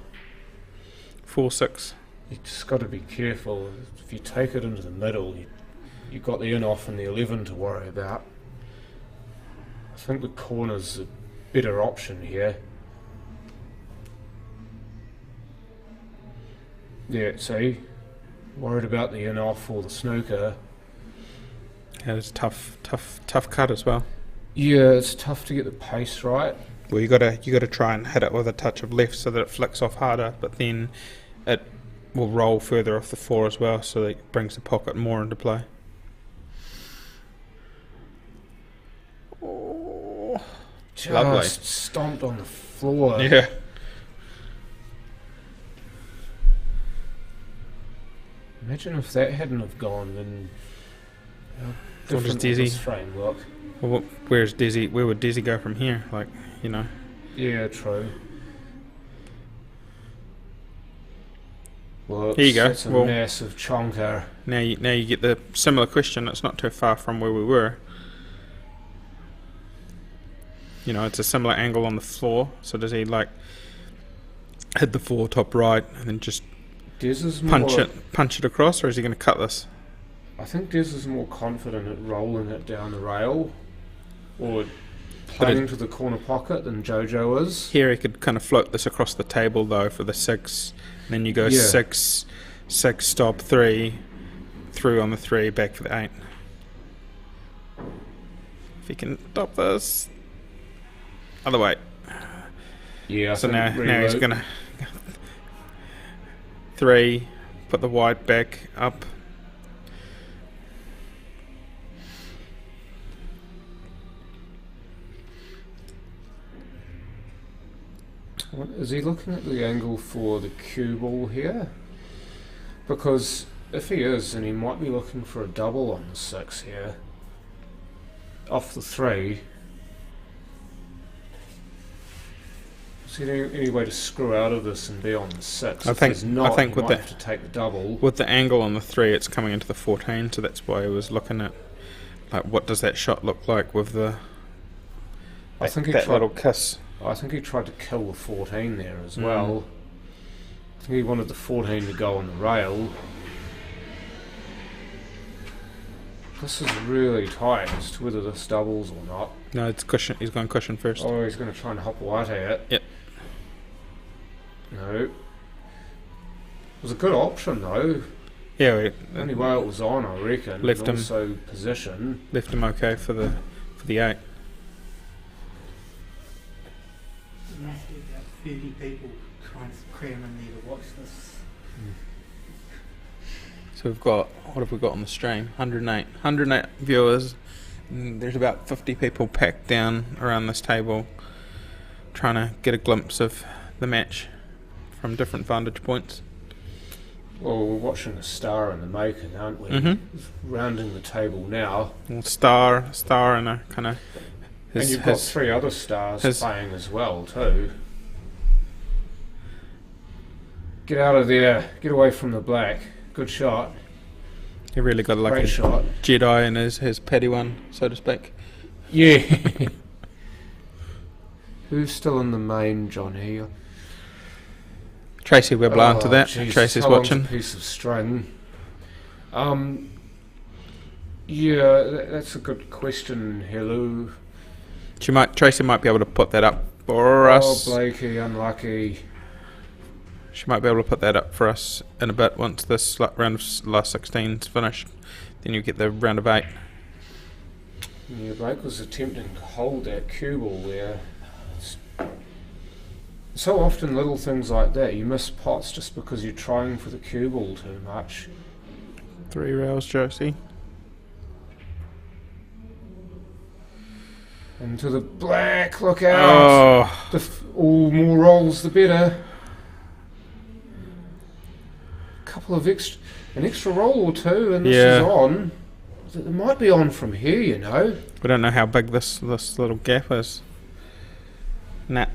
S6: 4-6.
S5: You just got to be careful. If you take it into the middle, you've got the in-off and the 11 to worry about. I think the corner's a better option here. Yeah, see? Worried about the in-off or the snooker.
S6: Yeah, it's a tough cut as well.
S5: Yeah, it's tough to get the pace right.
S6: Well, you gotta try and hit it with a touch of left so that it flicks off harder, but then it will roll further off the 4 as well, so that it brings the pocket more into play. Oh,
S5: Just
S6: lovely.
S5: stomped on the floor.
S6: Yeah.
S5: Imagine if that hadn't have gone, then how
S6: What does
S5: different would
S6: Desi-
S5: this frame look?
S6: Well, where would Desi go from here? Like, you know.
S5: Yeah, true. Well,
S6: Here you go.
S5: It's a
S6: Well-
S5: massive chonker.
S6: Now you get the similar question. It's not too far from where we were. You know, it's a similar angle on the floor. So does he like hit the 4 top right and then just
S5: Des is
S6: punch it across, or is he going to cut this?
S5: I think Des is more confident at rolling it down the rail or playing to the corner pocket than Jojo is.
S6: Here he could kind of float this across the table though for the 6. And then you go
S5: Yeah.
S6: 6, stop 3, through on the 3, back for the 8. If he can stop this. Other way.
S5: Yeah, I
S6: So
S5: think
S6: now he's
S5: reload.
S6: going to 3, put the white back up.
S5: Is he looking at the angle for the cue ball here? Because if he is, then he might be looking for a double on the 6 here. Off the 3. Is there any way to screw out of this and be on the 6?
S6: I
S5: If
S6: think-
S5: there's not,
S6: I think
S5: he
S6: with
S5: might
S6: the-
S5: have to take the double.
S6: With the angle on the 3, it's coming into the 14, so that's why I was looking at, like, what does that shot look like with the
S5: I think he
S6: that
S5: tried.
S6: little kiss.
S5: I think he tried to kill the 14 there as well. I think he wanted the 14 to go on the rail. This is really tight as to whether this doubles or not.
S6: No, it's cushion. He's going cushion first.
S5: Oh, he's going to try and hop white at it.
S6: Yep.
S5: No. It was a good option though.
S6: Yeah, we
S5: The only way it was on, I reckon.
S6: Left
S5: and
S6: him.
S5: also position.
S6: left him okay for the 8.
S7: There must be about 30 people trying to cram in there to watch this.
S6: So we've got, what have we got on the stream? 108 viewers. And there's about 50 people packed down around this table trying to get a glimpse of the match from different vantage points.
S5: Well, we're watching a star in the making, aren't we? Rounding the table now.
S6: Well, star and a kind of...
S5: And you've got 3 other stars playing as well, too. Get out of there. Get away from the black. Good shot.
S6: He really got like
S5: Great
S6: a
S5: shot.
S6: Jedi in his petty one, so to speak.
S5: Yeah. Who's still in the main, John Hill?
S6: Tracy, we're blind to that.
S5: Jesus,
S6: Tracy's
S5: how long's
S6: watching.
S5: a piece of string. Yeah, that's a good question, Hello.
S6: Tracy might be able to put that up for us.
S5: Oh, Blakey, unlucky.
S6: She might be able to put that up for us in a bit once this round of last 16's finished. Then you get the round of 8.
S5: Yeah, Blake was attempting to hold that cue ball there. So often little things like that, you miss pots just because you're trying for the cue ball too much.
S6: 3 rails, Josie.
S5: Into the black, look out!
S6: Oh,
S5: More rolls the better. Couple of an extra roll or two, and this is on. It might be on from here, you know.
S6: we don't know how big this little gap is. Nah.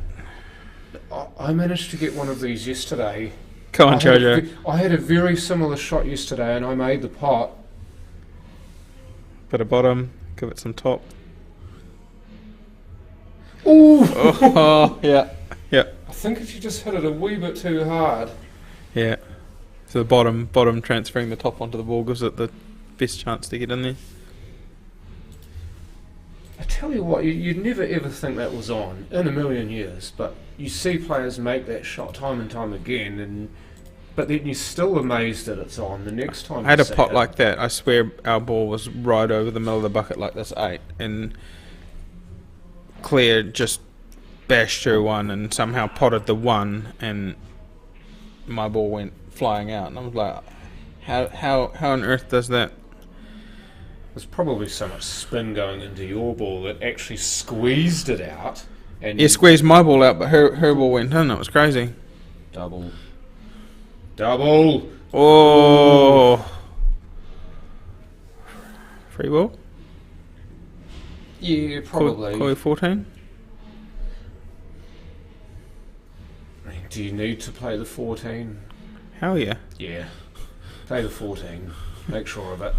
S5: I managed to get one of these yesterday.
S6: Come on, Jojo.
S5: I had a very similar shot yesterday, and I made the pot.
S6: Bit of bottom, give it some top.
S5: Ooh!
S6: Oh, yeah.
S5: I think if you just hit it a wee bit too hard.
S6: Yeah. So the bottom transferring the top onto the ball gives it the best chance to get in there.
S5: I tell you what, you'd never ever think that was on in a million years, but you see players make that shot time and time again, but then you're still amazed that it's on the next time.
S6: I had
S5: you
S6: a
S5: see
S6: pot
S5: it.
S6: like that. I swear our ball was right over the middle of the bucket like this 8, and Claire just bashed through one and somehow potted the 1, and my ball went flying out, and I was like, how on earth does that?
S5: There's probably so much spin going into your ball that actually squeezed it out. And
S6: Yeah, squeezed my ball out, but her ball went in. It was crazy.
S5: Double.
S6: Oh, free ball.
S5: Yeah, probably.
S6: Koi 14.
S5: Do you need to play the 14?
S6: Hell yeah.
S5: Yeah. Play the 14. Make sure of it.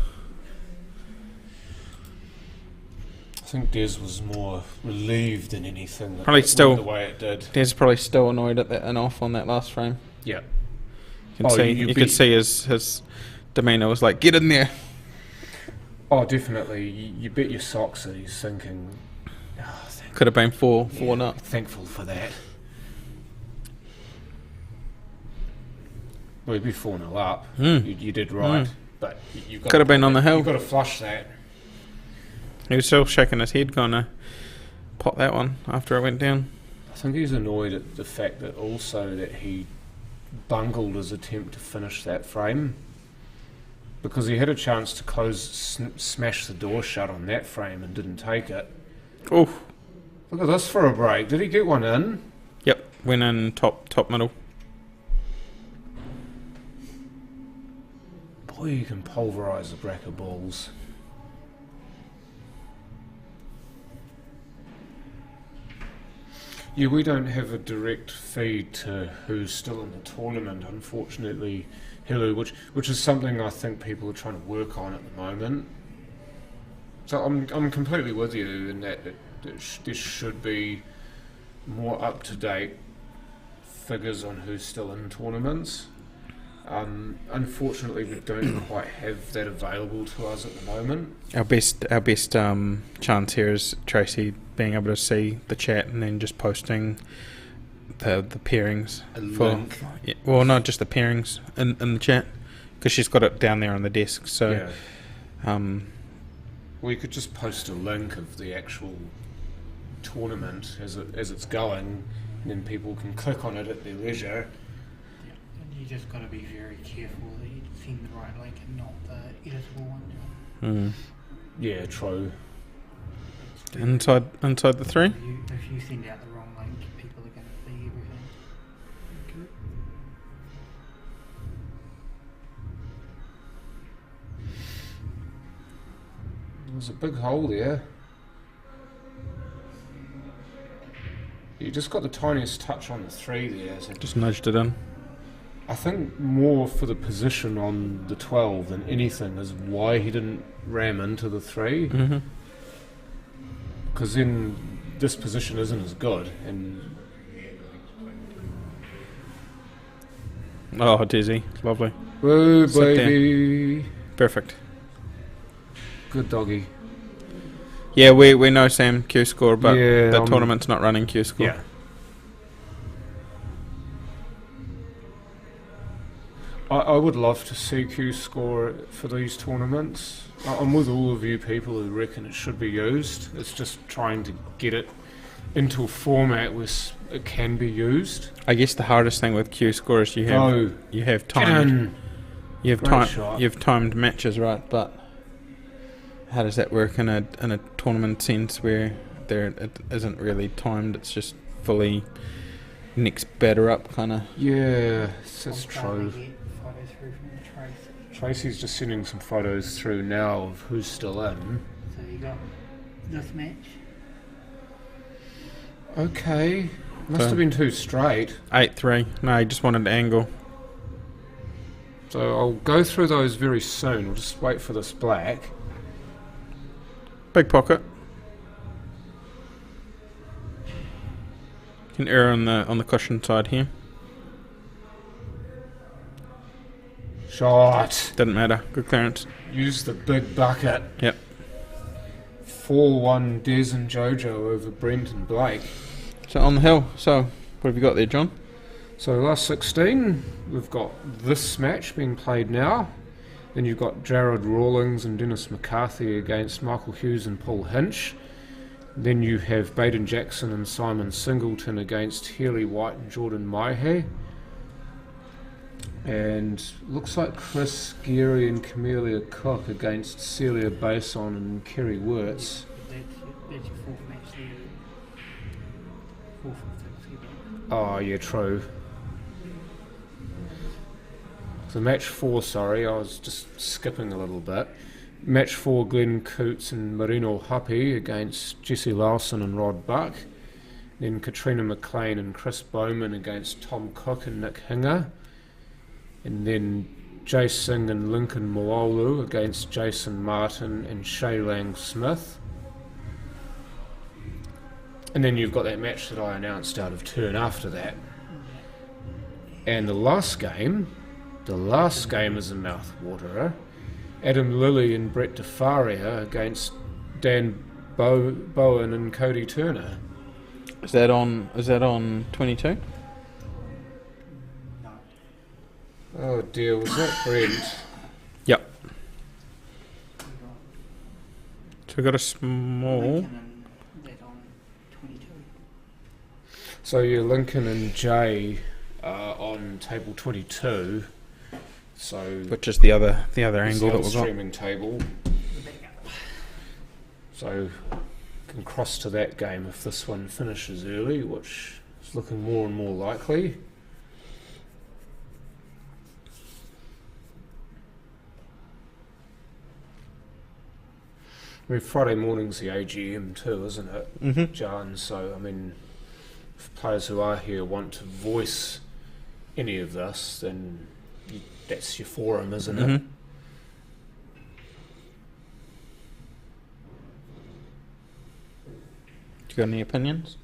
S5: I think Des was more relieved than anything that
S6: Probably
S5: it
S6: still-
S5: went the way it did.
S6: Des probably still annoyed at that and off on that last frame.
S5: Yeah.
S6: You can you could see his demeanour was like, get in there.
S5: Oh, definitely. You bet your socks that he's thinking,
S6: Could have been 4 not.
S5: thankful for that. Well, you'd be 4-0 up. You did right. But you've got
S6: Could have been on the hill.
S5: You've got to flush that.
S6: He was still shaking his head, gonna pot that one after it went down.
S5: I think he's annoyed at the fact that also that he bungled his attempt to finish that frame, because he had a chance to smash the door shut on that frame and didn't take it.
S6: Oof.
S5: Look at this for a break. Did he get one in?
S6: Yep, went in top middle.
S5: Boy, you can pulverise a brack of balls. Yeah, we don't have a direct feed to who's still in the tournament, unfortunately, Hello, which is something I think people are trying to work on at the moment. So I'm completely with you in that there should be more up-to-date figures on who's still in tournaments. Unfortunately, we don't quite have that available to us at the moment.
S6: Our best chance here is Tracy being able to see the chat and then just posting the pairings.
S5: Link.
S6: Yeah, well, not just the pairings in the chat, because she's got it down there on the desk. So,
S5: we could just post a link of the actual tournament as it's going, then people can click on it at their leisure.
S7: Yeah. And you just got to be very careful that you send the right link and not the editable one.
S5: Yeah, true.
S6: Inside the 3.
S7: If you send out the wrong link, people are going to see everything. Okay.
S5: There's a big hole there. You just got the tiniest touch on the 3 there. So
S6: Just nudged it in.
S5: I think more for the position on the 12 than anything is why he didn't ram into the 3.
S6: Mm-hmm.
S5: Because then this position isn't as good. And
S6: Oh, Dizzy. Lovely.
S5: whoa,
S6: Sit there.
S5: baby.
S6: Perfect.
S5: Good doggy.
S6: Yeah, we know Sam Q score, but
S5: Yeah,
S6: the tournament's not running Q score.
S5: Yeah. I would love to see Q score for these tournaments. I'm with all of you people who reckon it should be used. It's just trying to get it into a format where it can be used.
S6: I guess the hardest thing with Q score is you have
S5: Get
S6: timed
S5: in.
S6: you have
S5: Great shot.
S6: you've timed matches, right? But how does that work in a tournament sense where it isn't really timed? It's just fully next batter up kind of.
S5: Yeah, that's
S7: I'm trying to
S5: true.
S7: get photos through from Tracy.
S5: Tracy's just sending some photos through now of who's still in.
S7: So you got this match.
S5: Okay. Must
S6: So-
S5: have been too straight.
S6: 8-3. No, he just wanted to angle.
S5: So I'll go through those very soon. We'll just wait for this black.
S6: Big pocket. Can err on the cushion side here.
S5: Shot.
S6: Didn't matter. Good clearance.
S5: Use the big bucket.
S6: Yep.
S5: 4-1 Des and Jojo over Brent and Blake.
S6: So on the hill. So what have you got there, John?
S5: So last 16, we've got this match being played now. Then you've got Jared Rawlings and Dennis McCarthy against Michael Hughes and Paul Hinch. Then you have Baden Jackson and Simon Singleton against Healy White and Jordan Maihe. And looks like Chris Geary and Camelia Cook against Celia Bason and Kerry Wirtz.
S7: That's your fourth match there. Fourth or fifth,
S5: Oh, yeah, true. So match 4, sorry, I was just skipping a little bit. Match 4, Glenn Coots and Marino Happy against Jesse Lawson and Rod Buck. Then Katrina McLean and Chris Bowman against Tom Cook and Nick Hinger. And then Jay Singh and Lincoln Moolu against Jason Martin and Shay Lang Smith. And then you've got that match that I announced out of turn after that. And the last game is a mouth-waterer. Adam Lilly and Brett DeFaria against Dan Bowen and Cody Turner.
S6: Is that on 22?
S7: No.
S5: Oh dear, was that Brent?
S6: Yep.
S7: You
S6: So we got a
S7: got
S6: small.
S7: Lincoln and that on 22.
S5: So yeah, Lincoln and Jay are on table 22. So
S6: Which is the other
S5: it's
S6: angle
S5: the
S6: that
S5: other
S6: we've got.
S5: streaming table. So can cross to that game if this one finishes early, which is looking more and more likely. I mean, Friday morning's the AGM too, isn't it,
S6: Mm-hmm.
S5: John? So, I mean, if players who are here want to voice any of this, then that's your forum, isn't it?
S6: Mm-hmm. You got any opinions?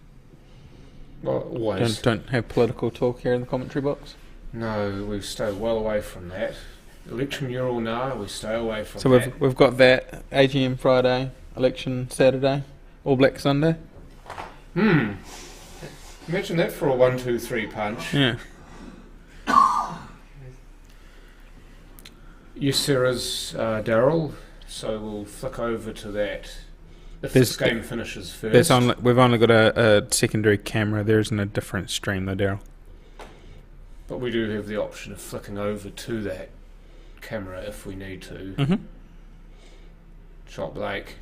S5: Well, always.
S6: Don't have political talk here in the commentary box.
S5: No, we stay well away from that. Election year or no, we stay away from
S6: So
S5: that.
S6: we've got that AGM Friday, election Saturday, All Black Sunday.
S5: Imagine that for a 1-2-3 punch.
S6: Yeah.
S5: Yes, there is, Daryl. So we'll flick over to that if this game finishes first.
S6: We've only got a secondary camera. There isn't a different stream though, Daryl.
S5: But we do have the option of flicking over to that camera if we need to.
S6: Mm-hmm.
S5: Shot Blake.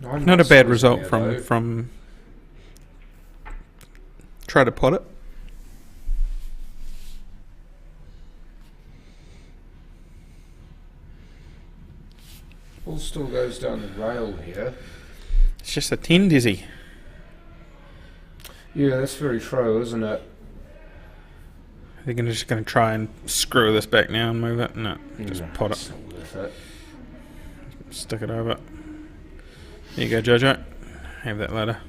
S6: Not a bad result from. Try to pot it.
S5: Ball still goes down the rail here.
S6: It's just a 10, Dizzy.
S5: Yeah, that's very true, isn't it?
S6: They're just going to try and screw this back now and move it. No, just pot
S5: it's
S6: it.
S5: not worth it.
S6: Stick it over. There you go, Jojo. Have that ladder.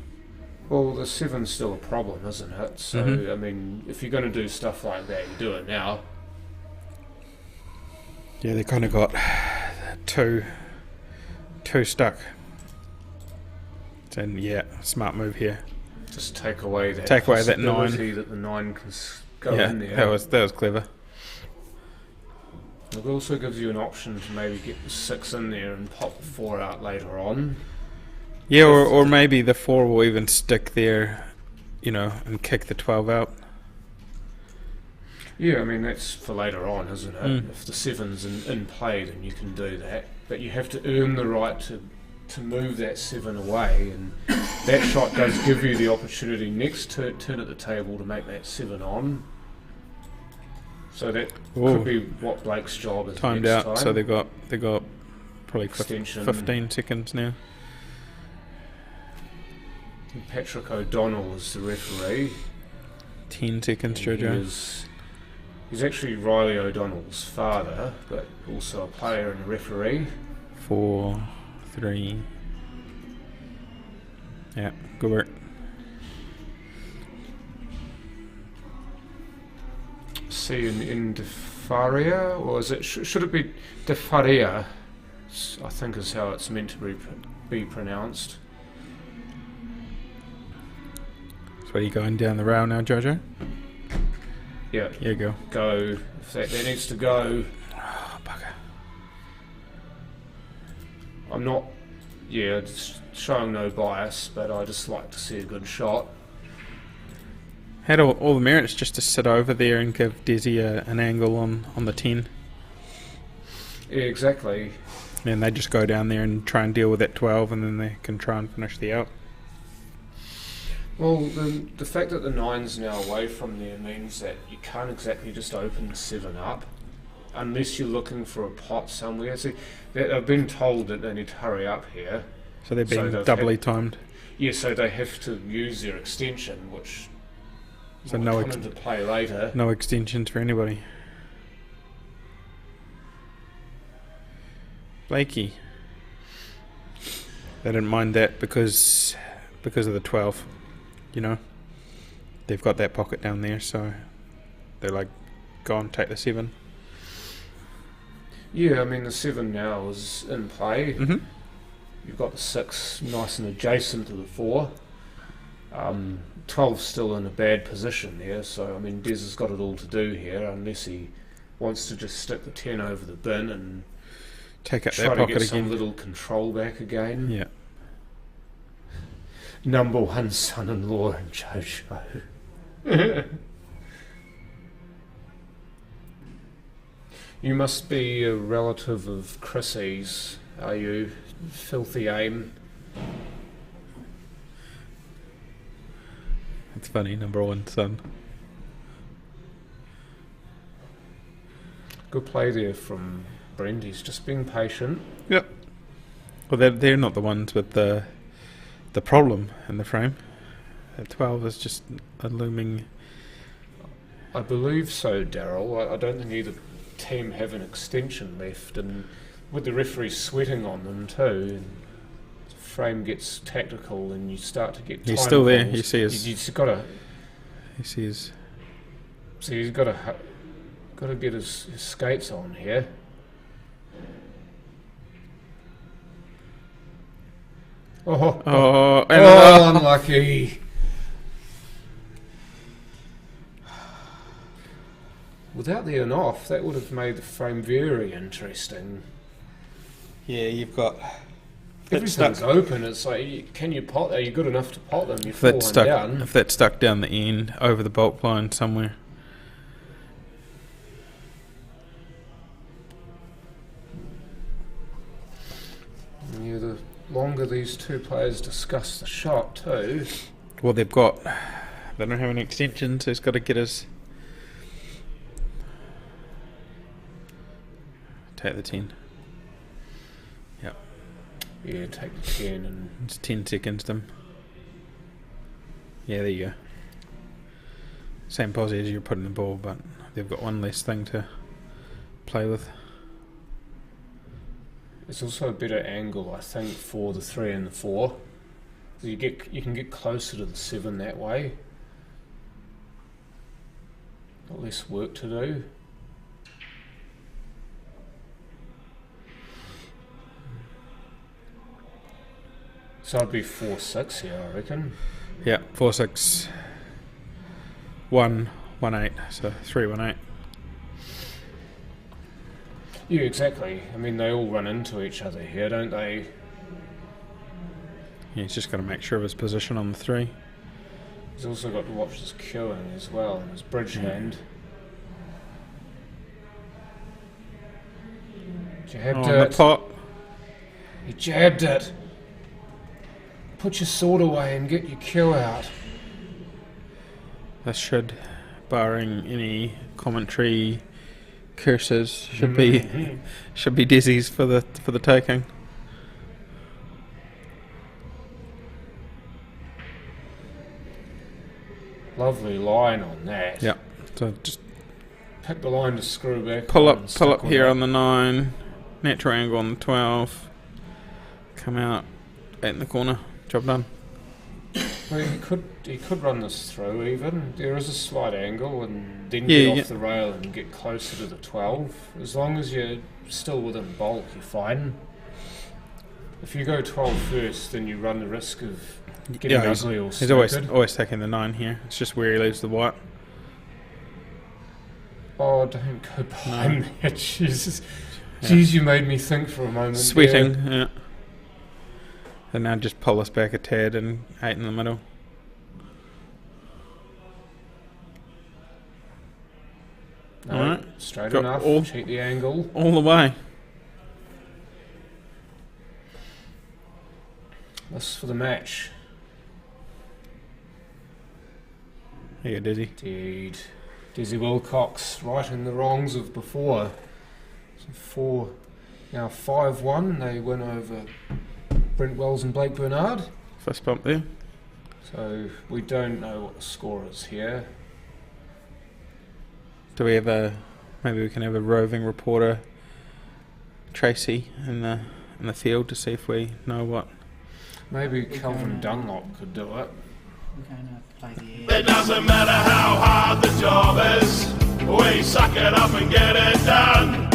S5: Well, the 7's still a problem, isn't it? So, I mean, if you're going to do stuff like that, you do it now.
S6: Yeah, they kind of got two stuck. And yeah, smart move here.
S5: Just take away that
S6: that 9.
S5: that the 9 can go in there.
S6: that was clever.
S5: It also gives you an option to maybe get the 6 in there and pop the 4 out later on.
S6: Yeah, or maybe the 4 will even stick there, and kick the 12 out.
S5: Yeah, I mean, that's for later on, isn't it? If the 7's in play, then you can do that. But you have to earn the right to move that 7 away, and that shot does give you the opportunity next turn at the table to make that 7 on. So that could be what Blake's job is.
S6: Timed
S5: next
S6: out,
S5: time.
S6: so they got probably
S5: Extension.
S6: 15 seconds now.
S5: And Patrick O'Donnell is the referee.
S6: 10 seconds, Jojo.
S5: He's actually Riley O'Donnell's father, but also a player and a referee.
S6: 4, 3. Yeah, good work.
S5: C in Defaria, or is it? Should it be Defaria? I think is how it's meant to be pronounced.
S6: So are you going down the rail now, Jojo?
S5: Yeah.
S6: Here you go.
S5: Go. If that needs to go.
S6: Oh, bugger.
S5: I'm not. Yeah, it's showing no bias, but I just like to see a good shot.
S6: Had all the merits just to sit over there and give Desi an angle on the 10.
S5: Yeah, exactly.
S6: And they just go down there and try and deal with that 12, and then they can try and finish the out.
S5: Well, the fact that the 9's now away from there means that you can't exactly just open the 7 up unless you're looking for a pot somewhere. See, I've been told that they need to hurry up here.
S6: So they're being doubly timed.
S5: Yeah, so they have to use their extension, which
S6: So
S5: will come into play later.
S6: No extensions for anybody. Blakey. They didn't mind that because of the 12. They've got that pocket down there, so they're like, go on, take the 7.
S5: Yeah, I mean the 7 now is in play.
S6: Mm-hmm.
S5: You've got the 6 nice and adjacent to the 4. 12's still in a bad position there, so I mean Des has got it all to do here unless he wants to just stick the 10 over the bin and
S6: take out
S5: try
S6: that
S5: to
S6: pocket
S5: get some
S6: again.
S5: little control back again.
S6: Yeah.
S5: Number 1 son-in-law in JoJo. You must be a relative of Chrissy's, are you? Filthy aim.
S6: It's funny, number 1 son.
S5: Good play there from Brent. He's just being patient.
S6: Yep. Well, they're not the ones with the problem in the frame. At 12 is just a looming.
S5: I believe so, Daryl. I don't think either team have an extension left, and with the referee sweating on them too, and the frame gets tactical, and you start to get.
S6: He's
S5: time
S6: still there.
S5: calls.
S6: You see his.
S5: You've got to.
S6: You see his.
S5: So he's got to get his skates on here. Oh, unlucky. Without the on off, that would have made the frame very interesting.
S6: Yeah, you've got.
S5: Everything's open. It's like, can you pot? Are you good enough to pot them? You
S6: If
S5: fall
S6: that's
S5: one
S6: stuck,
S5: down.
S6: if that's stuck down the end over the bulk line somewhere.
S5: Yeah, the longer these two players discuss the shot too.
S6: Well, they don't have any extensions, so he's got to get his. Take the 10. Yep.
S5: Yeah, take the 10 and
S6: It's 10 seconds to them. Yeah, there you go. Same posse as you're putting the ball, but they've got one less thing to play with.
S5: it's also a better angle, I think, for the 3 and the 4. You can get closer to the 7 that way. Got less work to do. So I'd be 4-6 here, I reckon.
S6: Yeah, 4-6. 1-1-8, so 3-1-8.
S5: Yeah, exactly. I mean, they all run into each other here, don't they?
S6: Yeah, he's just got to make sure of his position on the 3.
S5: He's also got to watch his queuing as well, and his bridge hand. Jabbed
S6: On the
S5: it.
S6: pot.
S5: He jabbed it. Put your sword away and get your cue out.
S6: This should, barring any commentary curses, should be Desi's for the taking.
S5: Lovely line on that.
S6: Yeah. So just
S5: Pick the line to screw back.
S6: pull
S5: on and
S6: up
S5: stick with
S6: here
S5: it.
S6: on the 9, natural angle on the 12, come out 8 in the corner, job done.
S5: Well, he could run this through even. There is a slight angle and then
S6: Yeah,
S5: get
S6: yeah.
S5: off the rail and get closer to the 12. As long as you're still within bulk, you're fine. If you go 12 first, then you run the risk of getting
S6: Yeah,
S5: ugly or
S6: he's always
S5: stupid.
S6: taking the 9 here. It's just where he leaves the white.
S5: Oh, don't go behind that. Jesus. Jeez, you made me think for a moment.
S6: Sweating,
S5: there.
S6: yeah. And now just pull us back a tad and 8 in the middle.
S5: No,
S6: Alright.
S5: straight
S6: Got
S5: enough.
S6: all-
S5: Check the angle.
S6: All the way.
S5: This for the match.
S6: Here you go, Dizzy.
S5: Indeed. Desi Wilcox righting the wrongs of before. So 5-1. They win over Brent Wells and Blake Bernard.
S6: Fist bump there.
S5: So we don't know what the score is here.
S6: Do we have maybe we can have a roving reporter, Tracy, in the field to see if we know what.
S5: Maybe Calvin Dunlop could do it.
S7: We're going to play the air.
S1: It doesn't matter how hard the job is, we suck it up and get it done.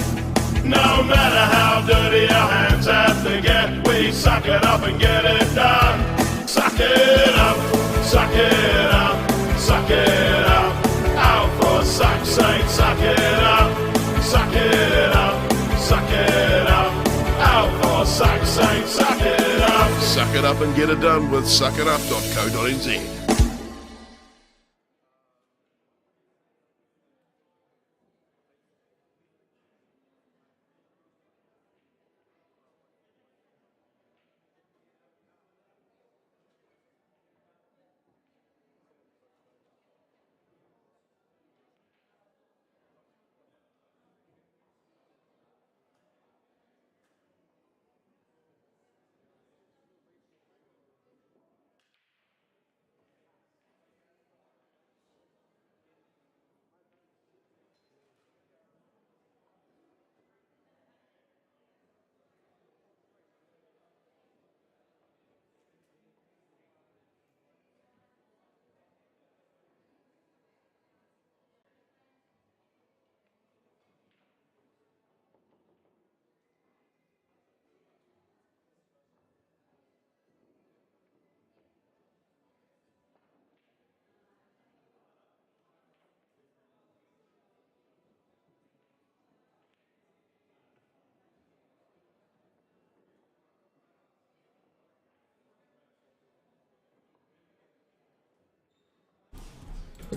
S1: No matter how dirty our hands have to get, we suck it up and get it done. Suck it up, suck it up, suck it up. Out for suck's sake, suck it up, suck it up, suck it up. Out for suck's sake, suck it up.
S2: Suck it up and get it done with suckitup.co.nz.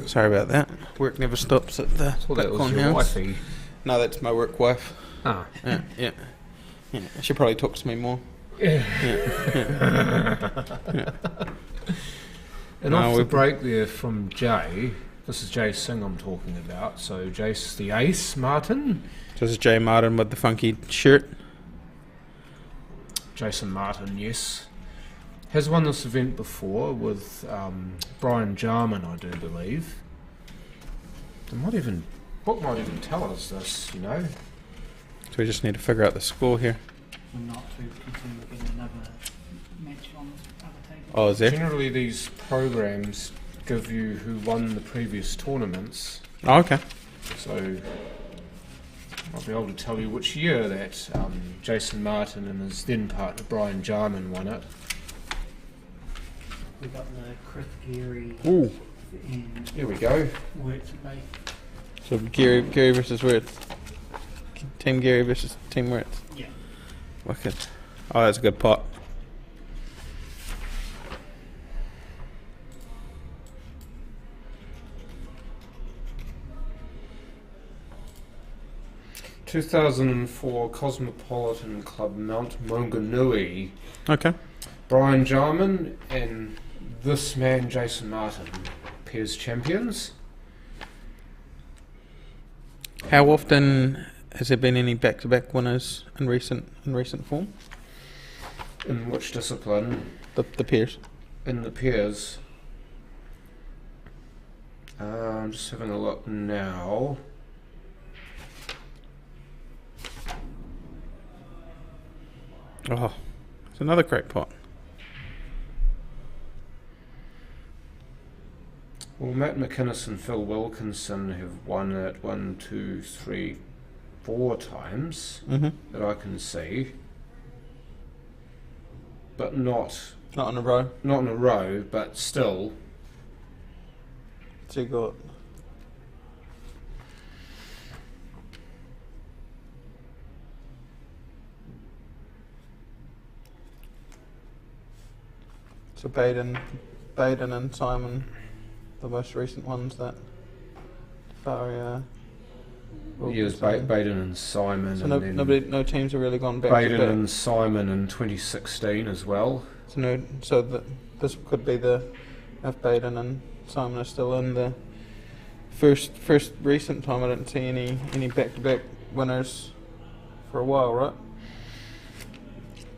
S6: Sorry about that. Work never stops at the
S5: Well, that was
S6: popcorn
S5: your
S6: house.
S5: wifey.
S6: No, that's my work wife.
S5: Ah.
S6: Yeah. She probably talks to me more.
S5: And
S6: No,
S5: off the
S6: we've-
S5: break there from Jay, this is Jay Singh I'm talking about, so Jace the Ace Martin,
S6: This is Jay Martin with the funky shirt.
S5: Jason Martin, yes, has won this event before with Brian Jarman, I do believe. Book might even tell us this, you know.
S6: So we just need to figure out the score here.
S7: We're not too concerned with getting another match on this other table.
S6: Oh, is there?
S5: Generally these programs give you who won the previous tournaments,
S6: Oh, okay.
S5: so I'll be able to tell you which year that Jason Martin and his then partner Brian Jarman won it.
S7: We got the Chris Geary
S6: Ooh.
S7: and
S5: Here we go.
S7: Words Bay.
S6: So Gary versus Words. Team Gary versus Team Words.
S7: Yeah.
S6: Wicked. Oh, that's a good pot.
S5: ...2004 Cosmopolitan Club Mount Maunganui.
S6: Okay.
S5: Brian Jarman and this man Jason Martin, pairs champions.
S6: How often has there been any back-to-back winners in recent form?
S5: In which discipline?
S6: The pairs.
S5: In the pairs. I'm just having a look now.
S6: Oh, it's another great pot.
S5: Well, Matt McInnes and Phil Wilkinson have won it 1, 2, 3, 4 times
S6: Mm-hmm.
S5: that I can see, but not
S6: Not in a row.
S5: in a row. But still,
S6: So you got so Baden and Simon, the most recent ones that Faria.
S5: yes, Baden and Simon,
S6: So
S5: and then
S6: no teams have really gone back
S5: Baden
S6: to back.
S5: and Simon in 2016 as well.
S6: This could be the if Baden and Simon are still in the first recent time. I didn't see any back-to-back winners for a while, right?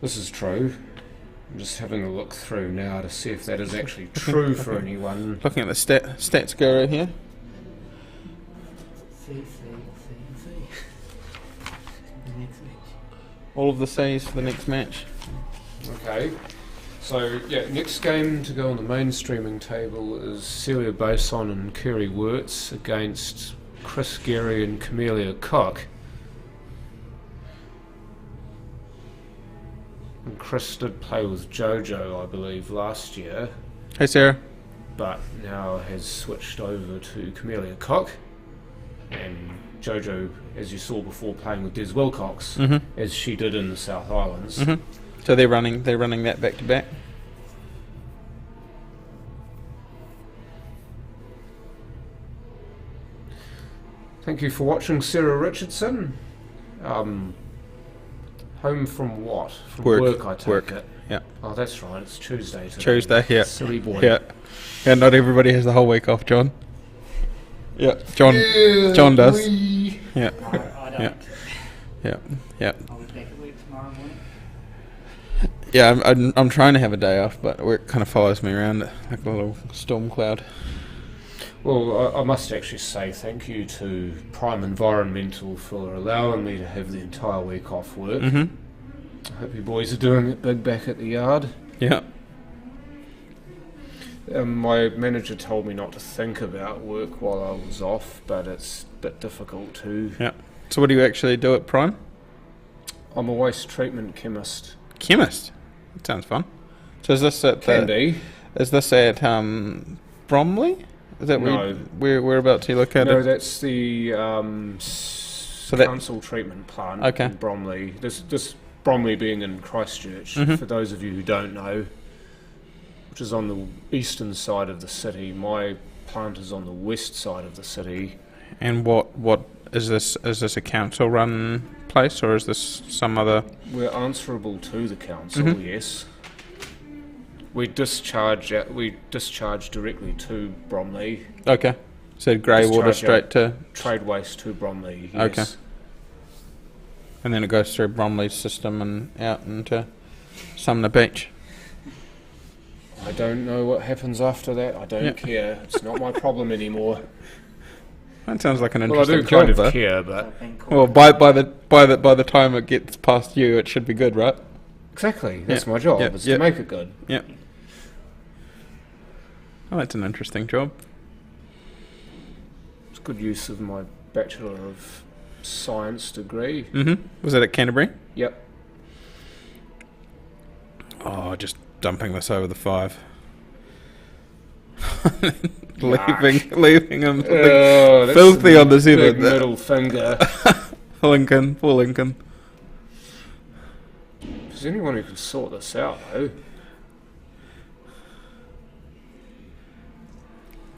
S5: This is true. I'm just having a look through now to see if that is actually true for anyone.
S6: Looking at the stats guru here.
S7: C. The next match.
S6: All of the C's for the next match.
S5: Okay. So, yeah, next game to go on the mainstreaming table is Celia Boson and Kerry Wirtz against Chris Geary and Camellia Cook. And Chris did play with Jojo, I believe, last year,
S6: Hey Sarah.
S5: but now has switched over to Camellia Cook. And Jojo, as you saw before, playing with Des Wilcox,
S6: Mhm.
S5: as she did in the South Islands.
S6: Mhm. So they're running that back to back.
S5: Thank you for watching, Sarah Richardson. Home from what? From work, I take
S6: work.
S5: it.
S6: Yeah.
S5: Oh, that's right. It's Tuesday today.
S6: Tuesday, yeah.
S5: Silly boy.
S6: Yeah. Yeah, not everybody has the whole week off, John. Yeah. John does.
S5: wee.
S6: Yeah.
S7: I don't.
S6: Yeah. Yeah. Yeah.
S7: I'll be back at work tomorrow morning.
S6: Yeah, I'm trying to have a day off, but work kind of follows me around like a little storm cloud.
S5: Well, I must actually say thank you to Prime Environmental for allowing me to have the entire week off work.
S6: Mm-hmm.
S5: I hope you boys are doing it big back at the yard.
S6: Yeah.
S5: My manager told me not to think about work while I was off, but it's a bit difficult too.
S6: Yeah. So what do you actually do at Prime?
S5: I'm a waste treatment chemist.
S6: Chemist. That sounds fun. So is this at
S5: Candy.
S6: Is this at Bromley? Is that
S5: No.
S6: where about to look at
S5: No,
S6: it?
S5: that's the
S6: that-
S5: council treatment plant
S6: Okay.
S5: in Bromley. This Bromley being in Christchurch,
S6: Mhm.
S5: for those of you who don't know, which is on the eastern side of the city. My plant is on the west side of the city.
S6: And what is this? Is this a council-run place, or is this some other?
S5: We're answerable to the council, yes. We discharge directly to Bromley.
S6: Okay. So grey water straight to.
S5: Trade waste to Bromley, yes.
S6: Okay. And then it goes through Bromley's system and out into Sumner Beach.
S5: I don't know what happens after that. I don't care. It's not my problem anymore.
S6: That sounds like an
S5: Well, I
S6: interesting
S5: do kind
S6: job,
S5: of
S6: though.
S5: care, but
S6: Well, by the time it gets past you, it should be good, right?
S5: exactly, that's
S6: Yeah.
S5: my job.
S6: Yeah.
S5: Is
S6: Yeah.
S5: to make it good.
S6: Yeah. Oh, that's an interesting job.
S5: It's good use of my Bachelor of Science degree.
S6: Was it at Canterbury?
S5: Yep.
S6: Oh, just dumping this over the 5. leaving him
S5: Oh, that's
S6: filthy
S5: a
S6: on the
S5: big
S6: seven.
S5: middle finger.
S6: Lincoln, poor Lincoln.
S5: Is there anyone who can sort this out, though?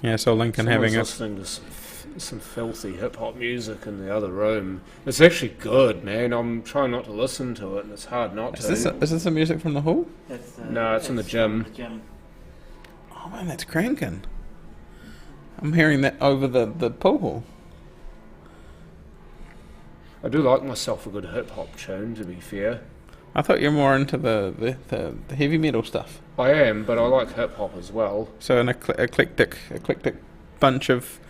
S6: Yeah, so Lincoln
S5: Someone's
S6: having a
S5: listening to some filthy hip hop music in the other room. It's actually good, man. I'm trying not to listen to it, and it's hard not to.
S6: Is this the music from the hall?
S5: No, it's in the gym.
S6: Oh man, that's cranking. I'm hearing that over the pool hall.
S5: I do like myself a good hip hop tune, to be fair.
S6: I thought you're more into the heavy metal stuff.
S5: I am, but I like hip hop as well.
S6: So an eclectic bunch of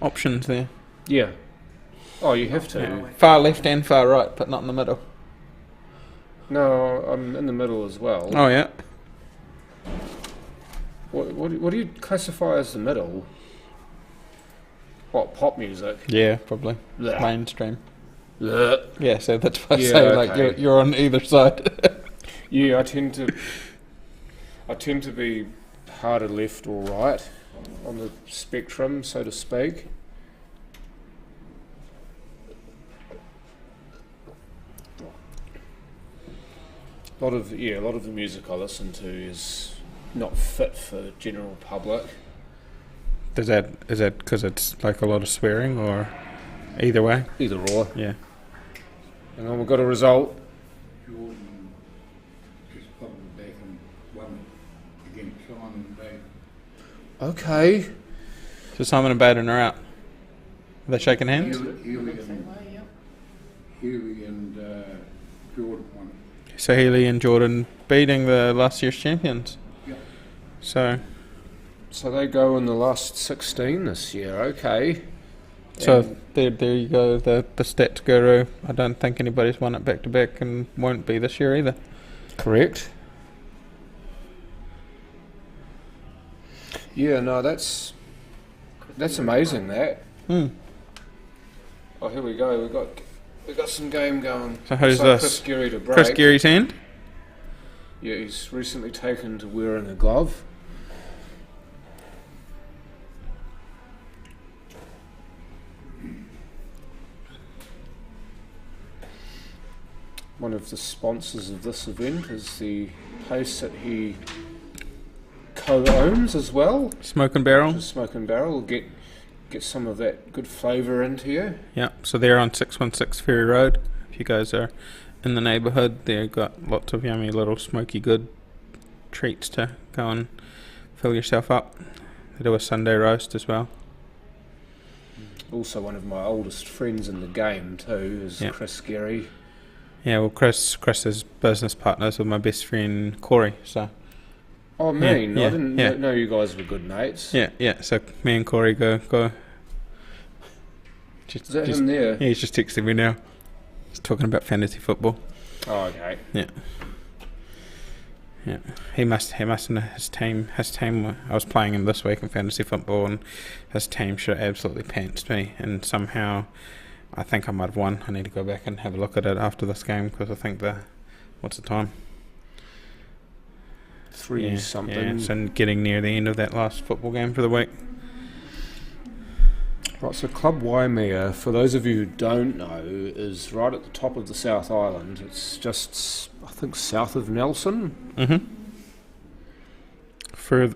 S6: options there.
S5: Yeah. Oh, you have to.
S6: Far left and far right, but not in the middle.
S5: No, I'm in the middle as well.
S6: Oh yeah.
S5: What do you classify as the middle? What, pop music?
S6: Yeah, probably
S5: Blech.
S6: mainstream.
S5: Blech.
S6: Yeah, so that's why I
S5: Yeah,
S6: say
S5: okay.
S6: like you're on either side.
S5: Yeah, I tend to be harder left or right on the spectrum, so to speak. A lot of the music I listen to is not fit for general public.
S6: Is that because it's like a lot of swearing, or either way?
S5: Either or.
S6: Yeah.
S5: And then we've got a result.
S4: Jordan just popped back and won against Simon Bay.
S5: Okay.
S6: So Simon and Baden are out. Are they shaking hands?
S4: Healy and Jordan won.
S6: So Healy and Jordan beating the last year's champions.
S4: Yep.
S6: So
S5: So they go in the last 16 this year. Okay.
S6: So there you go, the stats guru. I don't think anybody's won it back to back and won't be this year either.
S5: Correct. Yeah, no, that's amazing. That.
S6: Hmm.
S5: Oh, here we go. We got some game going.
S6: So who's
S5: Looks like
S6: this?
S5: Chris Geary to break.
S6: Chris Geary's hand.
S5: Yeah, he's recently taken to wearing a glove. One of the sponsors of this event is the place that he co-owns as well.
S6: Smoke and Barrel.
S5: Smoke and Barrel will get some of that good flavour into you.
S6: Yeah, so they're on 616 Ferry Road. If you guys are in the neighbourhood, they've got lots of yummy little smoky good treats to go and fill yourself up. They do a Sunday roast as well.
S5: Also one of my oldest friends in the game too is
S6: Yeah.
S5: Chris Geary.
S6: Yeah, well, Chris is business partners with my best friend Corey, so
S5: Oh man,
S6: yeah,
S5: I didn't
S6: yeah.
S5: know you guys were good mates.
S6: yeah. So me and Corey go. Just,
S5: Is that him there?
S6: Yeah, he's just texting me now. He's talking about fantasy football.
S5: Oh, okay.
S6: Yeah. He must know his team. I was playing him this week in fantasy football, and his team should have absolutely pantsed me. And somehow, I think I might have won. I need to go back and have a look at it after this game because I think what's the time?
S5: 3 something.
S6: Yeah, so getting near the end of that last football game for the week.
S5: Right, so Club Waimea, for those of you who don't know, is right at the top of the South Island. It's just, I think, south of Nelson.
S6: For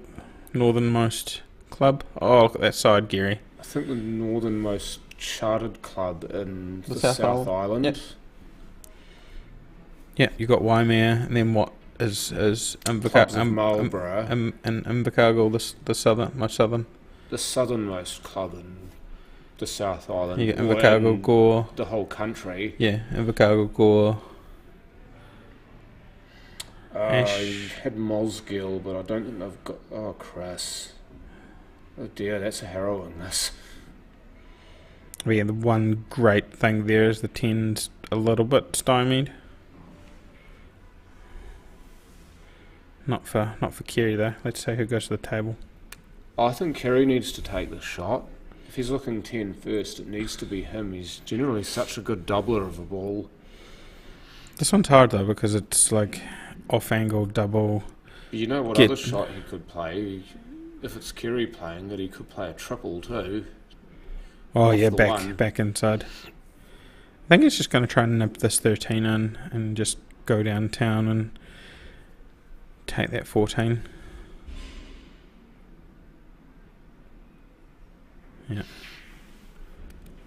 S6: northernmost club. Oh, look at that side, Gary.
S5: I think the northernmost chartered club in
S6: The
S5: the
S6: South
S5: South Island.
S6: Yep. Yeah, you got Waimea, and then what is
S5: Clubs of Marlborough.
S6: and Invercargill, the southern, much southern.
S5: The southernmost club in the South Island.
S6: You get
S5: or
S6: Invercargill,
S5: in
S6: Gore.
S5: the whole country.
S6: Yeah, Invercargill, Gore.
S5: I had Mosgiel, but I don't think they've got. Oh, Chris. Oh dear, that's a harrowing. This.
S6: Well, yeah, the one great thing there is the 10's a little bit stymied. Not for Kerry though. Let's see who goes to the table.
S5: I think Kerry needs to take the shot. If he's looking 10 first, it needs to be him. He's generally such a good doubler of a ball.
S6: This one's hard though because it's like off-angle double.
S5: You know what other shot he could play? If it's Kerry playing, that he could play a triple too.
S6: Oh
S5: off
S6: yeah,
S5: the
S6: back inside. I think he's just going to try and nip this 13 in and just go downtown and take that 14. Yeah.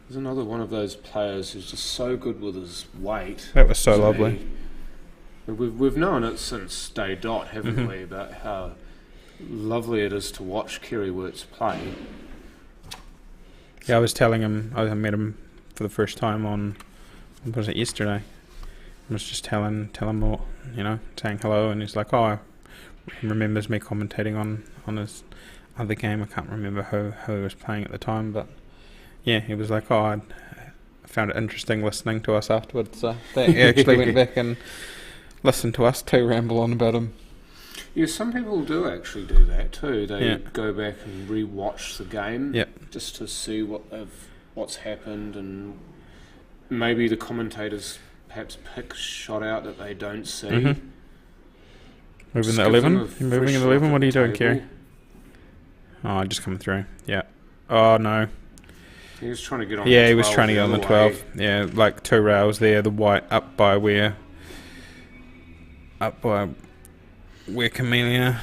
S5: There's another one of those players who's just so good with his weight.
S6: That was so lovely.
S5: We've known it since day dot, haven't
S6: Mm-hmm.
S5: we, about how lovely it is to watch Kerry Wirtz play.
S6: Yeah, I was telling him, I met him for the first time on, what was it, yesterday? I was just telling him all, saying hello, and he's like, oh, he remembers me commentating on his other game. I can't remember who he was playing at the time, but yeah, he was like, oh, I found it interesting listening to us afterwards, so he actually went back and listened to us too ramble on about him.
S5: Yeah, some people do actually do that too. They
S6: Yeah.
S5: go back and re-watch the game
S6: Yep.
S5: just to see what's happened, and maybe the commentators perhaps pick shot out that they don't see.
S6: Mm-hmm. Moving
S5: Just
S6: the
S5: give them
S6: 11?
S5: a
S6: You moving
S5: fresh
S6: the
S5: look
S6: 11?
S5: at
S6: What are you
S5: the
S6: doing,
S5: table.
S6: Kerry? Oh, just coming through. Yeah. Oh, no.
S5: He was trying to get on.
S6: Yeah,
S5: the
S6: he was
S5: 12
S6: trying to get on the
S5: other
S6: 12.
S5: way.
S6: Yeah, like 2 rails there. The white up by where Camellia.